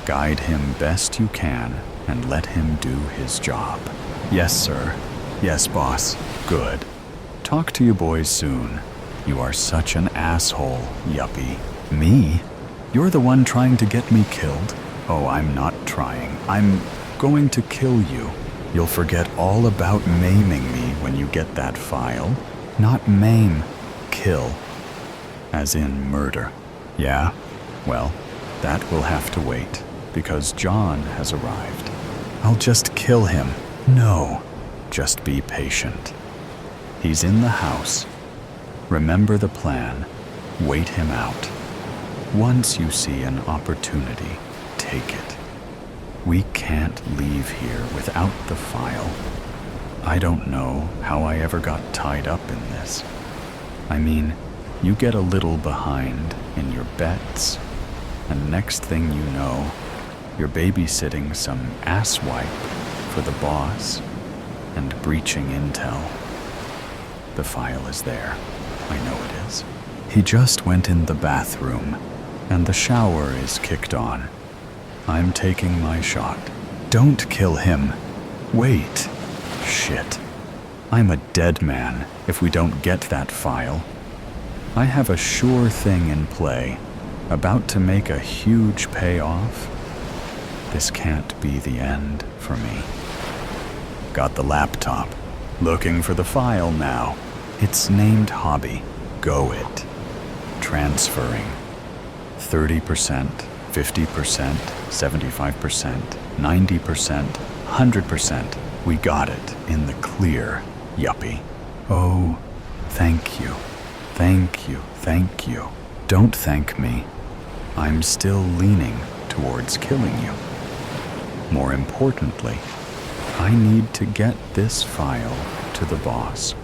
Guide him best you can and let him do his job. Yes, sir. Yes, boss. Good. Talk to you boys soon. You are such an asshole, yuppie. Me? You're the one trying to get me killed? Oh, I'm not trying. I'm going to kill you. You'll forget all about maiming me when you get that file. Not maim, kill. As in murder. Yeah? Well, that will have to wait, because John has arrived. I'll just kill him. No, just be patient. He's in the house. Remember the plan. Wait him out. Once you see an opportunity, take it. We can't leave here without the file. I don't know how I ever got tied up in this. I mean, you get a little behind in your bets, and next thing you know, you're babysitting some asswipe for the boss and breaching intel. The file is there. I know it is. He just went in the bathroom, and the shower is kicked on. I'm taking my shot. Don't kill him. Wait. Shit. I'm a dead man if we don't get that file. I have a sure thing in play, about to make a huge payoff. This can't be the end for me. Got the laptop. Looking for the file now. It's named Hobby. Go it. Transferring. 30%, 50%, 75%, 90%, 100%. We got it in the clear, yuppie. Oh, thank you. Thank you, thank you. Don't thank me. I'm still leaning towards killing you. More importantly, I need to get this file to the boss,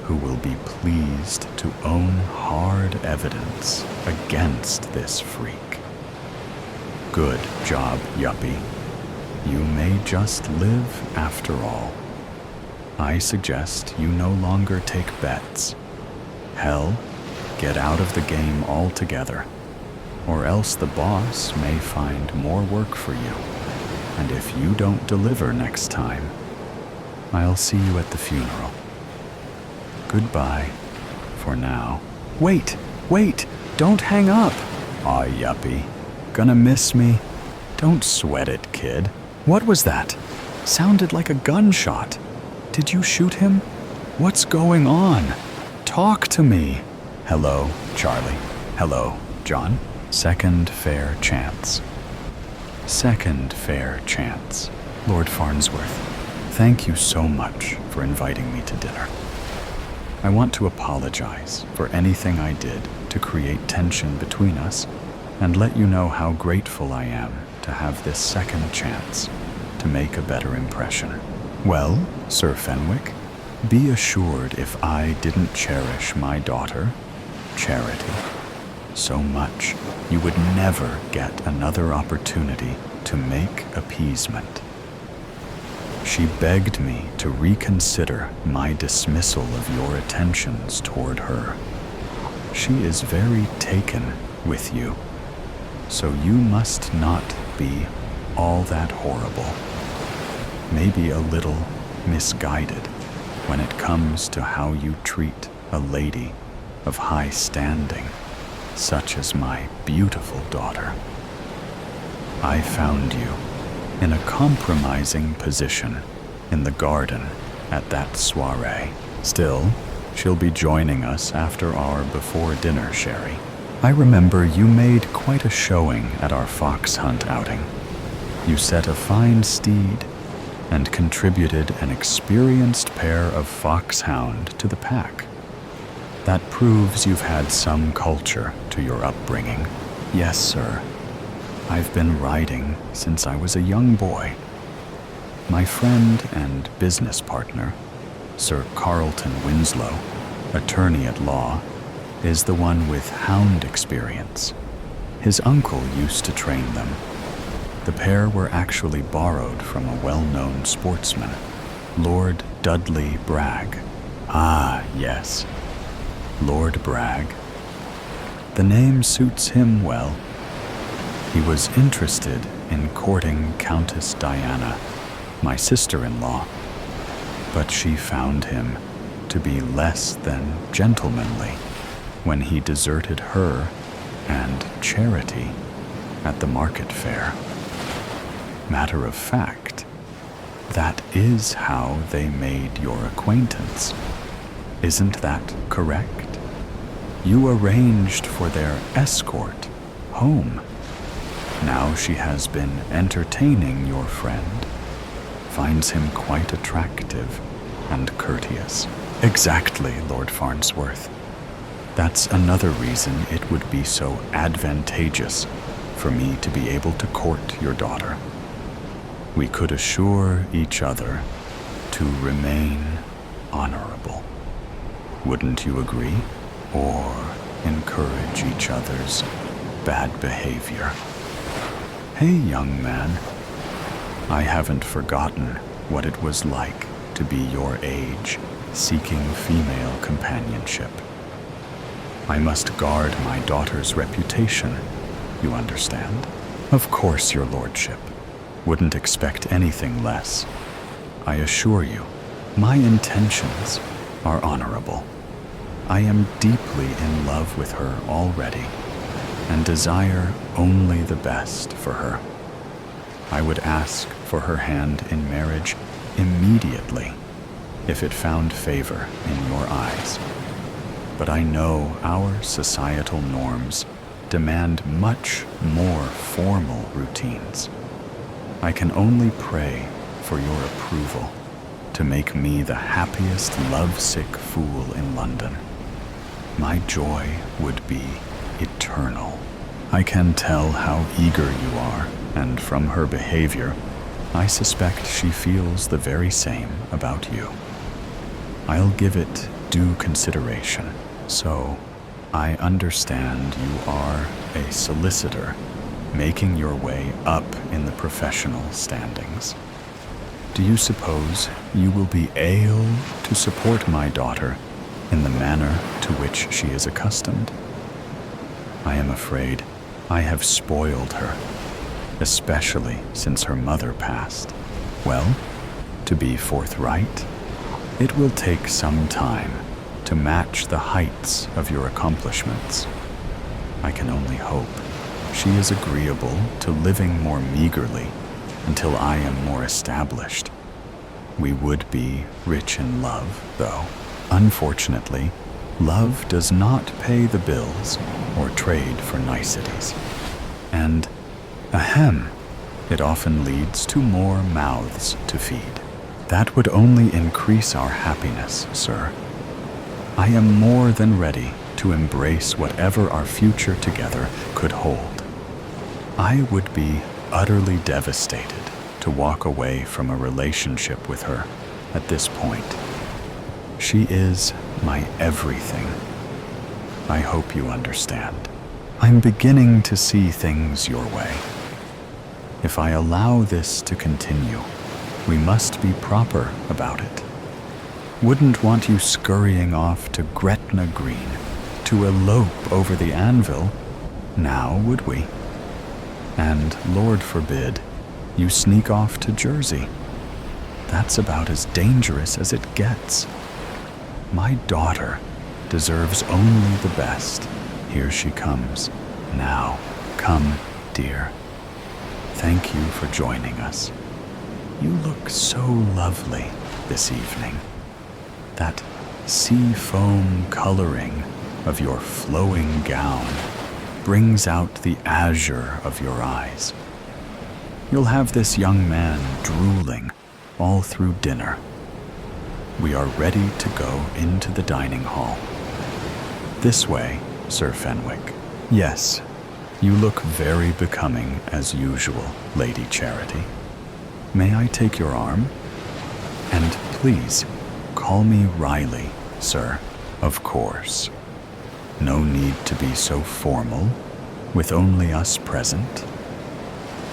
who will be pleased to own hard evidence against this freak. Good job, yuppie. You may just live after all. I suggest you no longer take bets. Hell, get out of the game altogether, or else the boss may find more work for you. And if you don't deliver next time, I'll see you at the funeral. Goodbye, for now. Wait, don't hang up. Aw, yuppie. Gonna miss me? Don't sweat it, kid. What was that? Sounded like a gunshot. Did you shoot him? What's going on? Talk to me. Hello, Charlie. Hello, John. Second fair chance. Second fair chance. Lord Farnsworth, thank you so much for inviting me to dinner. I want to apologize for anything I did to create tension between us and let you know how grateful I am to have this second chance to make a better impression. Well, Sir Fenwick, be assured if I didn't cherish my daughter, Charity, so much, you would never get another opportunity to make appeasement. She begged me to reconsider my dismissal of your attentions toward her. She is very taken with you, so you must not be all that horrible. Maybe a little misguided when it comes to how you treat a lady of high standing, such as my beautiful daughter. I found you in a compromising position in the garden at that soiree. Still, she'll be joining us after our before-dinner sherry. I remember you made quite a showing at our fox hunt outing. You set a fine steed and contributed an experienced pair of foxhound to the pack. That proves you've had some culture to your upbringing. Yes, sir. I've been riding since I was a young boy. My friend and business partner, Sir Carlton Winslow, attorney at law, is the one with hound experience. His uncle used to train them. The pair were actually borrowed from a well-known sportsman, Lord Dudley Bragg. Ah, yes, Lord Bragg. The name suits him well. He was interested in courting Countess Diana, my sister-in-law, but she found him to be less than gentlemanly when he deserted her and Charity at the market fair. Matter of fact, that is how they made your acquaintance. Isn't that correct? You arranged for their escort home. Now she has been entertaining your friend, finds him quite attractive and courteous. Exactly, Lord Farnsworth. That's another reason it would be so advantageous for me to be able to court your daughter. We could assure each other to remain honorable. Wouldn't you agree? Or encourage each other's bad behavior? Hey, young man, I haven't forgotten what it was like to be your age, seeking female companionship. I must guard my daughter's reputation, you understand? Of course, your lordship. Wouldn't expect anything less. I assure you, my intentions are honorable. I am deeply in love with her already, and desire only the best for her. I would ask for her hand in marriage immediately, if it found favor in your eyes. But I know our societal norms demand much more formal routines. I can only pray for your approval to make me the happiest lovesick fool in London. My joy would be eternal. I can tell how eager you are, and from her behavior, I suspect she feels the very same about you. I'll give it due consideration. So, I understand you are a solicitor, making your way up in the professional standings. Do you suppose you will be able to support my daughter in the manner to which she is accustomed? I am afraid I have spoiled her, especially since her mother passed. Well, to be forthright, it will take some time to match the heights of your accomplishments. I can only hope she is agreeable to living more meagerly until I am more established. We would be rich in love, though. Unfortunately, love does not pay the bills or trade for niceties. And, ahem, it often leads to more mouths to feed. That would only increase our happiness, sir. I am more than ready to embrace whatever our future together could hold. I would be utterly devastated to walk away from a relationship with her at this point. She is my everything. I hope you understand. I'm beginning to see things your way. If I allow this to continue, we must be proper about it. Wouldn't want you scurrying off to Gretna Green to elope over the anvil, now would we? And Lord forbid, you sneak off to Jersey. That's about as dangerous as it gets. My daughter deserves only the best. Here she comes. Now, come, dear. Thank you for joining us. You look so lovely this evening. That sea foam coloring of your flowing gown brings out the azure of your eyes. You'll have this young man drooling all through dinner. We are ready to go into the dining hall. This way, Sir Fenwick. Yes, you look very becoming as usual, Lady Charity. May I take your arm? And please, call me Riley, sir, of course. No need to be so formal, with only us present.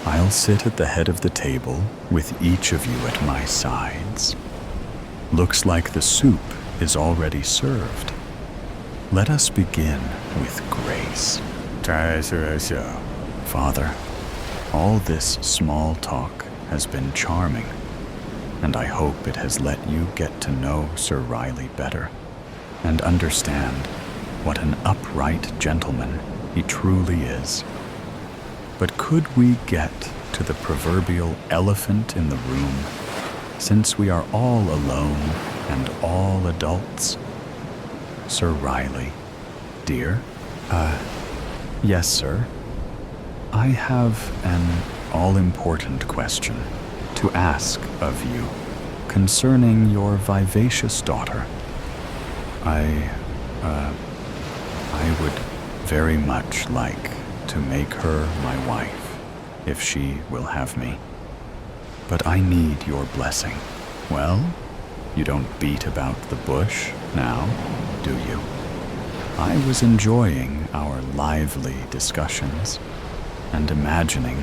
I'll sit at the head of the table with each of you at my sides. Looks like the soup is already served. Let us begin with grace. Father, all this small talk has been charming, and I hope it has let you get to know Sir Riley better and understand what an upright gentleman he truly is. But could we get to the proverbial elephant in the room, since we are all alone and all adults? Sir Riley, dear? Yes, sir. I have an all-important question to ask of you concerning your vivacious daughter. I would very much like to make her my wife, if she will have me. But I need your blessing. Well, you don't beat about the bush now, do you? I was enjoying our lively discussions and imagining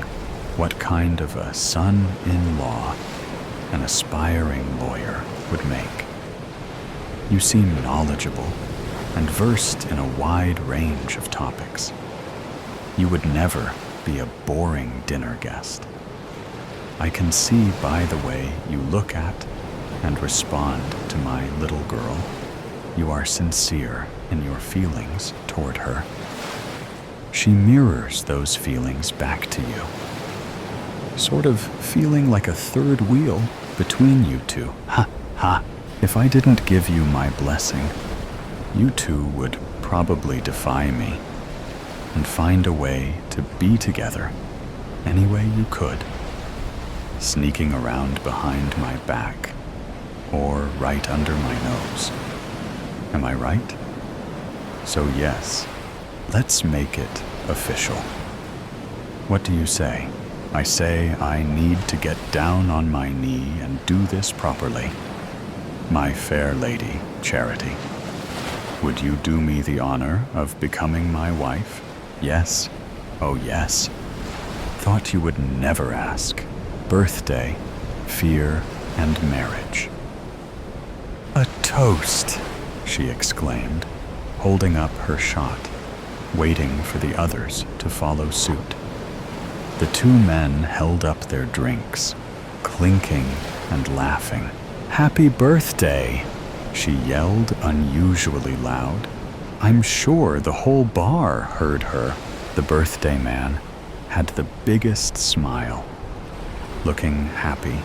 what kind of a son-in-law an aspiring lawyer would make. You seem knowledgeable and versed in a wide range of topics. You would never be a boring dinner guest. I can see by the way you look at and respond to my little girl, you are sincere in your feelings toward her. She mirrors those feelings back to you, sort of feeling like a third wheel between you two. Ha, ha. If I didn't give you my blessing, you two would probably defy me and find a way to be together any way you could, sneaking around behind my back or right under my nose. Am I right? So yes, let's make it official. What do you say? I say I need to get down on my knee and do this properly. My fair lady, Charity, would you do me the honor of becoming my wife? Yes. Oh yes. Thought you would never ask. Birthday, fear, and marriage. A toast, she exclaimed, holding up her shot, waiting for the others to follow suit. The two men held up their drinks, clinking and laughing. "Happy birthday!" she yelled unusually loud. I'm sure the whole bar heard her. The birthday man had the biggest smile, looking happy,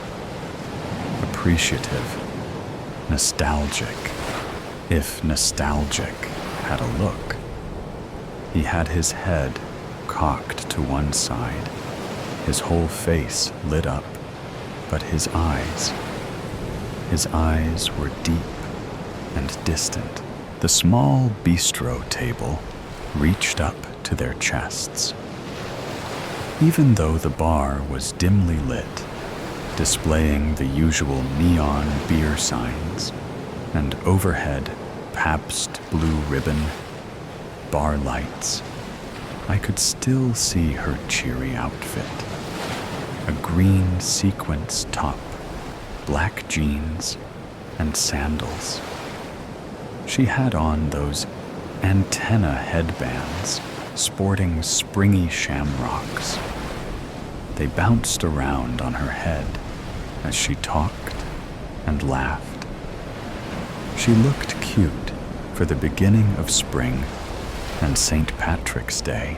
appreciative, nostalgic, if nostalgic had a look. He had his head cocked to one side, his whole face lit up, but his eyes were deep and distant. The small bistro table reached up to their chests. Even though the bar was dimly lit, displaying the usual neon beer signs and overhead Pabst Blue Ribbon bar lights, I could still see her cheery outfit. A green sequins top, black jeans, and sandals. She had on those antenna headbands sporting springy shamrocks. They bounced around on her head as she talked and laughed. She looked cute for the beginning of spring and St. Patrick's Day,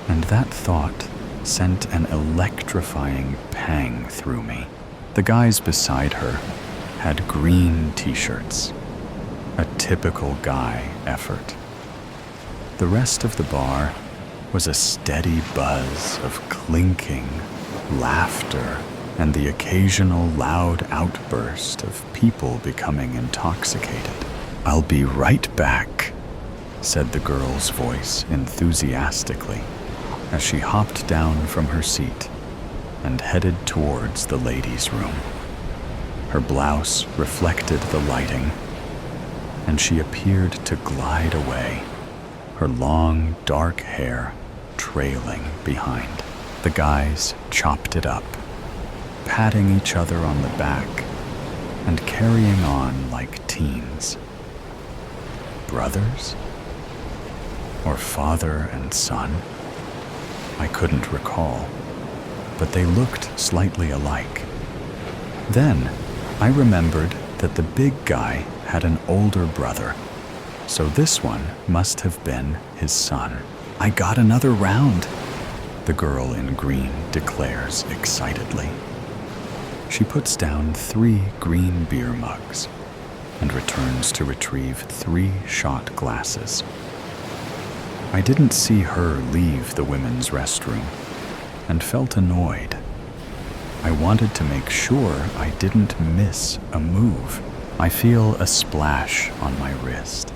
and that thought sent an electrifying pang through me. The guys beside her had green t-shirts, a typical guy effort. The rest of the bar was a steady buzz of clinking, laughter, and the occasional loud outburst of people becoming intoxicated. "I'll be right back," said the girl's voice enthusiastically as she hopped down from her seat and headed towards the ladies' room. Her blouse reflected the lighting, and she appeared to glide away, her long, dark hair trailing behind. The guys chopped it up, patting each other on the back and carrying on like teens. Brothers? Or father and son? I couldn't recall, but they looked slightly alike. Then I remembered that the big guy had an older brother, so this one must have been his son. "I got another round," the girl in green declares excitedly. She puts down 3 green beer mugs and returns to retrieve 3 shot glasses. I didn't see her leave the women's restroom and felt annoyed. I wanted to make sure I didn't miss a move. I feel a splash on my wrist,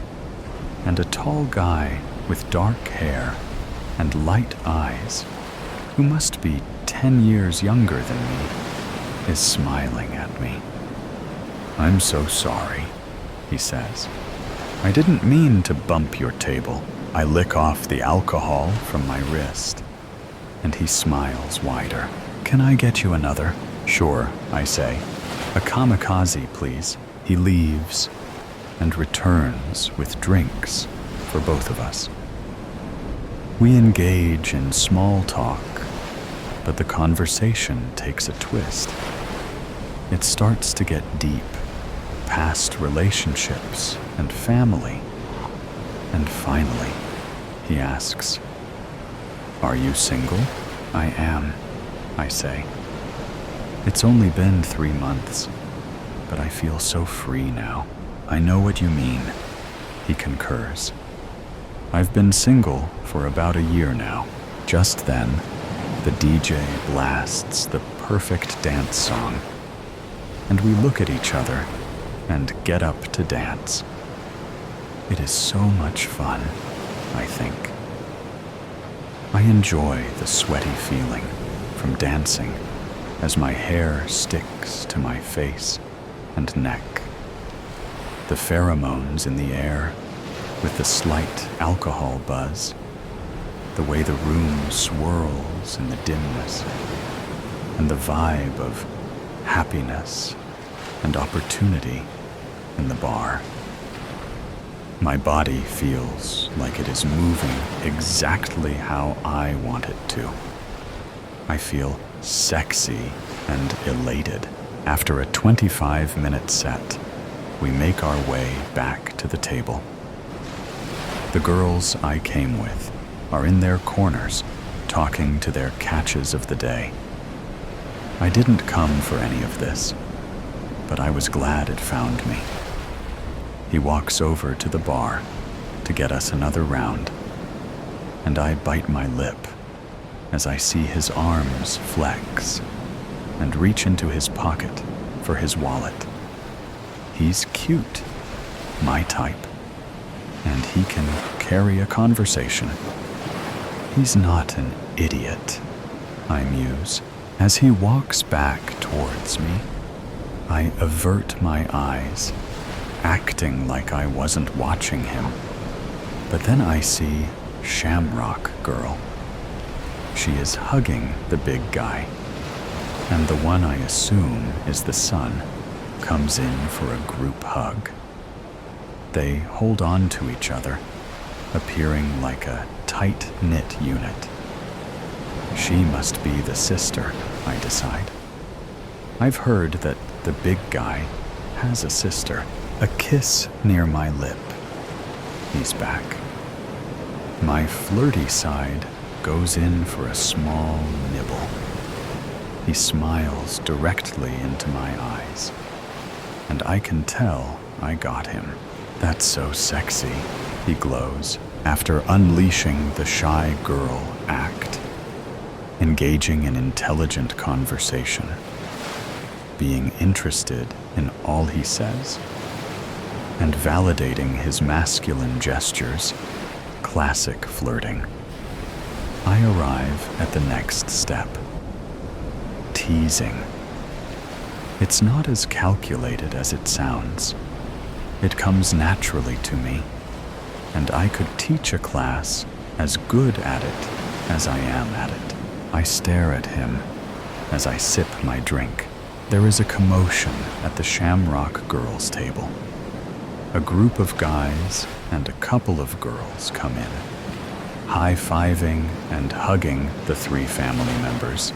and a tall guy with dark hair and light eyes, who must be 10 years younger than me, is smiling at me. "I'm so sorry," he says. "I didn't mean to bump your table." I lick off the alcohol from my wrist, and he smiles wider. "Can I get you another?" "Sure," I say. "A kamikaze, please." He leaves and returns with drinks for both of us. We engage in small talk, but the conversation takes a twist. It starts to get deep, past relationships and family. And finally, he asks, "Are you single?" "I am," I say. "It's only been 3 months, but I feel so free now." "I know what you mean," he concurs. "I've been single for about a year now." Just then, the DJ blasts the perfect dance song, and we look at each other and get up to dance. It is so much fun, I think. I enjoy the sweaty feeling from dancing as my hair sticks to my face and neck. The pheromones in the air with the slight alcohol buzz. the way the room swirls in the dimness, and the vibe of happiness and opportunity in the bar. My body feels like it is moving exactly how I want it to. I feel sexy and elated. After a 25-minute set, we make our way back to the table. The girls I came with are in their corners, talking to their catches of the day. I didn't come for any of this, but I was glad it found me. He walks over to the bar to get us another round, and I bite my lip as I see his arms flex and reach into his pocket for his wallet. He's cute, my type, and he can carry a conversation. He's not an idiot, I muse. As he walks back towards me, I avert my eyes, acting like I wasn't watching him. But then I see Shamrock Girl. She is hugging the big guy, and the one I assume is the son comes in for a group hug. They hold on to each other, appearing like a tight-knit unit. She must be the sister, I decide. I've heard that the big guy has a sister. A kiss near my lip. He's back. My flirty side goes in for a small nibble. He smiles directly into my eyes, and I can tell I got him. That's so sexy, he glows, after unleashing the shy girl act, engaging in intelligent conversation, being interested in all he says, and validating his masculine gestures. Classic flirting. I arrive at the next step. Teasing. It's not as calculated as it sounds. It comes naturally to me, and I could teach a class as good at it as I am at it. I stare at him as I sip my drink. There is a commotion at the Shamrock Girls' table. A group of guys and a couple of girls come in, high-fiving and hugging the three family members.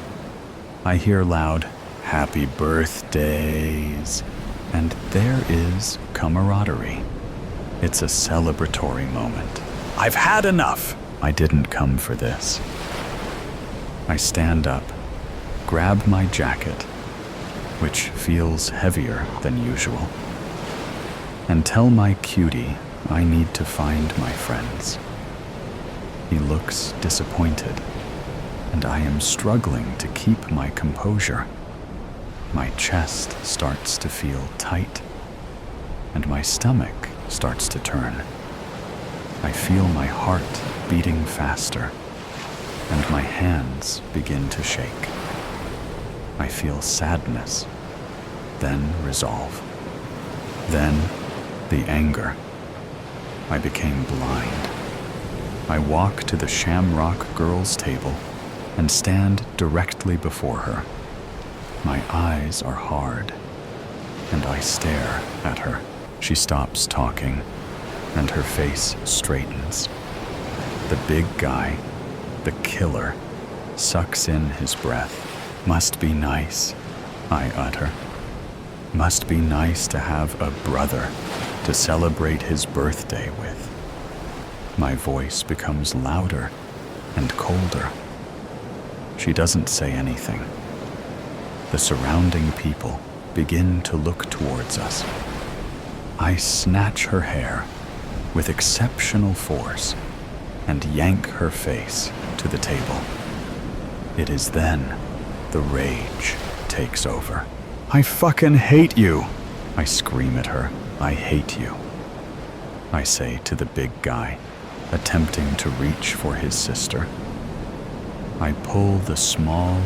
I hear loud, "Happy birthdays," and there is camaraderie. It's a celebratory moment. I've had enough! I didn't come for this. I stand up, grab my jacket, which feels heavier than usual, and tell my cutie I need to find my friends. He looks disappointed, and I am struggling to keep my composure. My chest starts to feel tight, and my stomach starts to turn. I feel my heart beating faster, and my hands begin to shake. I feel sadness, then resolve, then the anger. I became blind. I walk to the Shamrock Girls' table and stand directly before her. My eyes are hard, and I stare at her. She stops talking, and her face straightens. The big guy, the killer, sucks in his breath. Must be nice, I utter. Must be nice to have a brother to celebrate his birthday with. My voice becomes louder and colder. She doesn't say anything. The surrounding people begin to look towards us. I snatch her hair with exceptional force and yank her face to the table. It is then the rage takes over. I fucking hate you! I scream at her. I hate you, I say to the big guy, attempting to reach for his sister. I pull the small,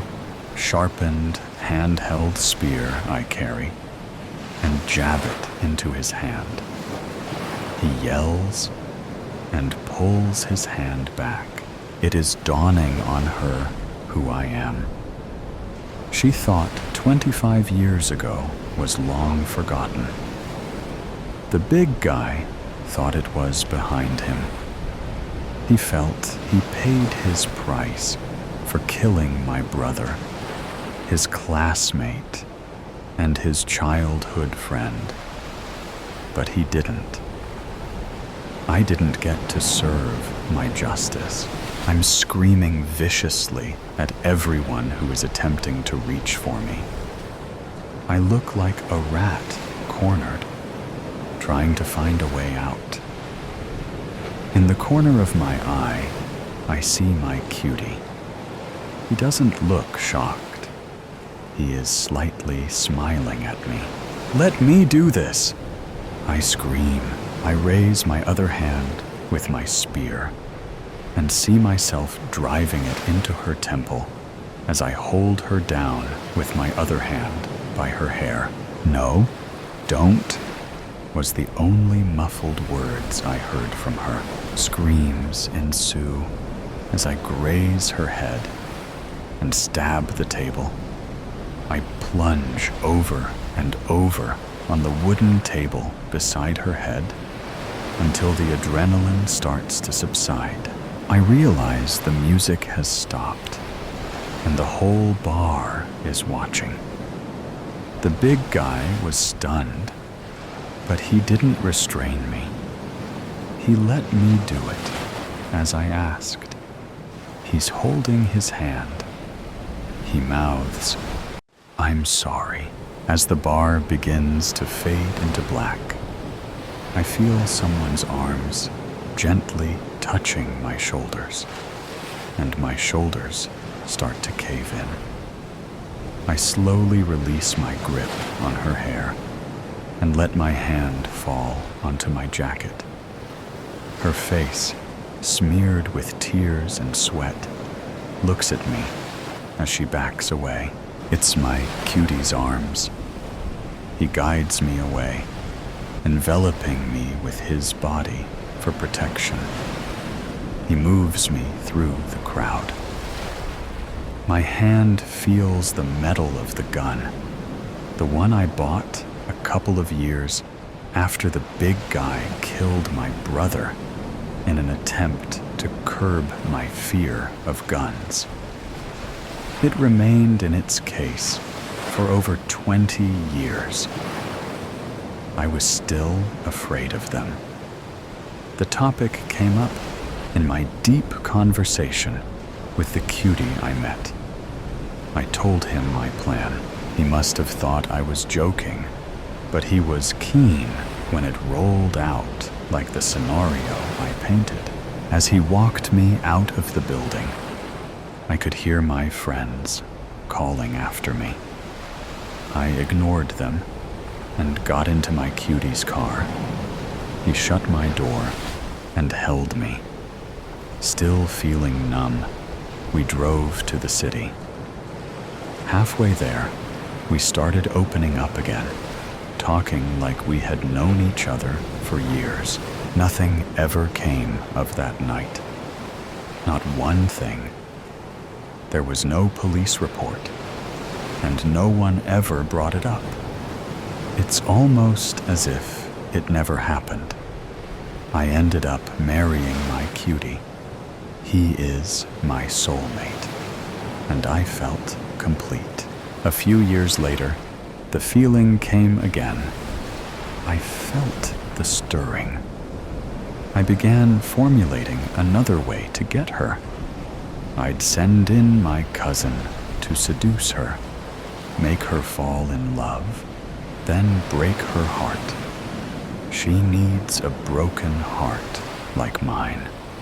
sharpened, handheld spear I carry and jab it into his hand. He yells and pulls his hand back. It is dawning on her who I am. She thought 25 years ago was long forgotten. The big guy thought it was behind him. He felt he paid his price for killing my brother, his classmate, and his childhood friend. But he didn't. I didn't get to serve my justice. I'm screaming viciously at everyone who is attempting to reach for me. I look like a rat cornered, trying to find a way out. In the corner of my eye, I see my cutie. He doesn't look shocked. He is slightly smiling at me. "Let me do this!" I scream. I raise my other hand with my spear and see myself driving it into her temple as I hold her down with my other hand by her hair. "No, don't," was the only muffled words I heard from her. Screams ensue as I graze her head and stab the table. I plunge over and over on the wooden table beside her head until the adrenaline starts to subside. I realize the music has stopped and the whole bar is watching. The big guy was stunned, but he didn't restrain me. He let me do it as I asked. He's holding his hand. He mouths, "I'm sorry," as the bar begins to fade into black. I feel someone's arms gently touching my shoulders, and my shoulders start to cave in. I slowly release my grip on her hair and let my hand fall onto my jacket. Her face, smeared with tears and sweat, looks at me as she backs away. It's my cutie's arms. He guides me away, enveloping me with his body for protection. He moves me through the crowd. My hand feels the metal of the gun, the one I bought a couple of years after the big guy killed my brother in an attempt to curb my fear of guns. It remained in its case for over 20 years. I was still afraid of them. The topic came up in my deep conversation with the cutie I met. I told him my plan. He must have thought I was joking, but he was keen when it rolled out like the scenario I painted. As he walked me out of the building, I could hear my friends calling after me. I ignored them and got into my cutie's car. He shut my door and held me. Still feeling numb, we drove to the city. Halfway there, we started opening up again, talking like we had known each other for years. Nothing ever came of that night. Not one thing. There was no police report, and no one ever brought it up. It's almost as if it never happened. I ended up marrying my cutie. He is my soulmate, and I felt complete. A few years later, the feeling came again. I felt the stirring. I began formulating another way to get her. I'd send in my cousin to seduce her, make her fall in love, then break her heart. She needs a broken heart like mine.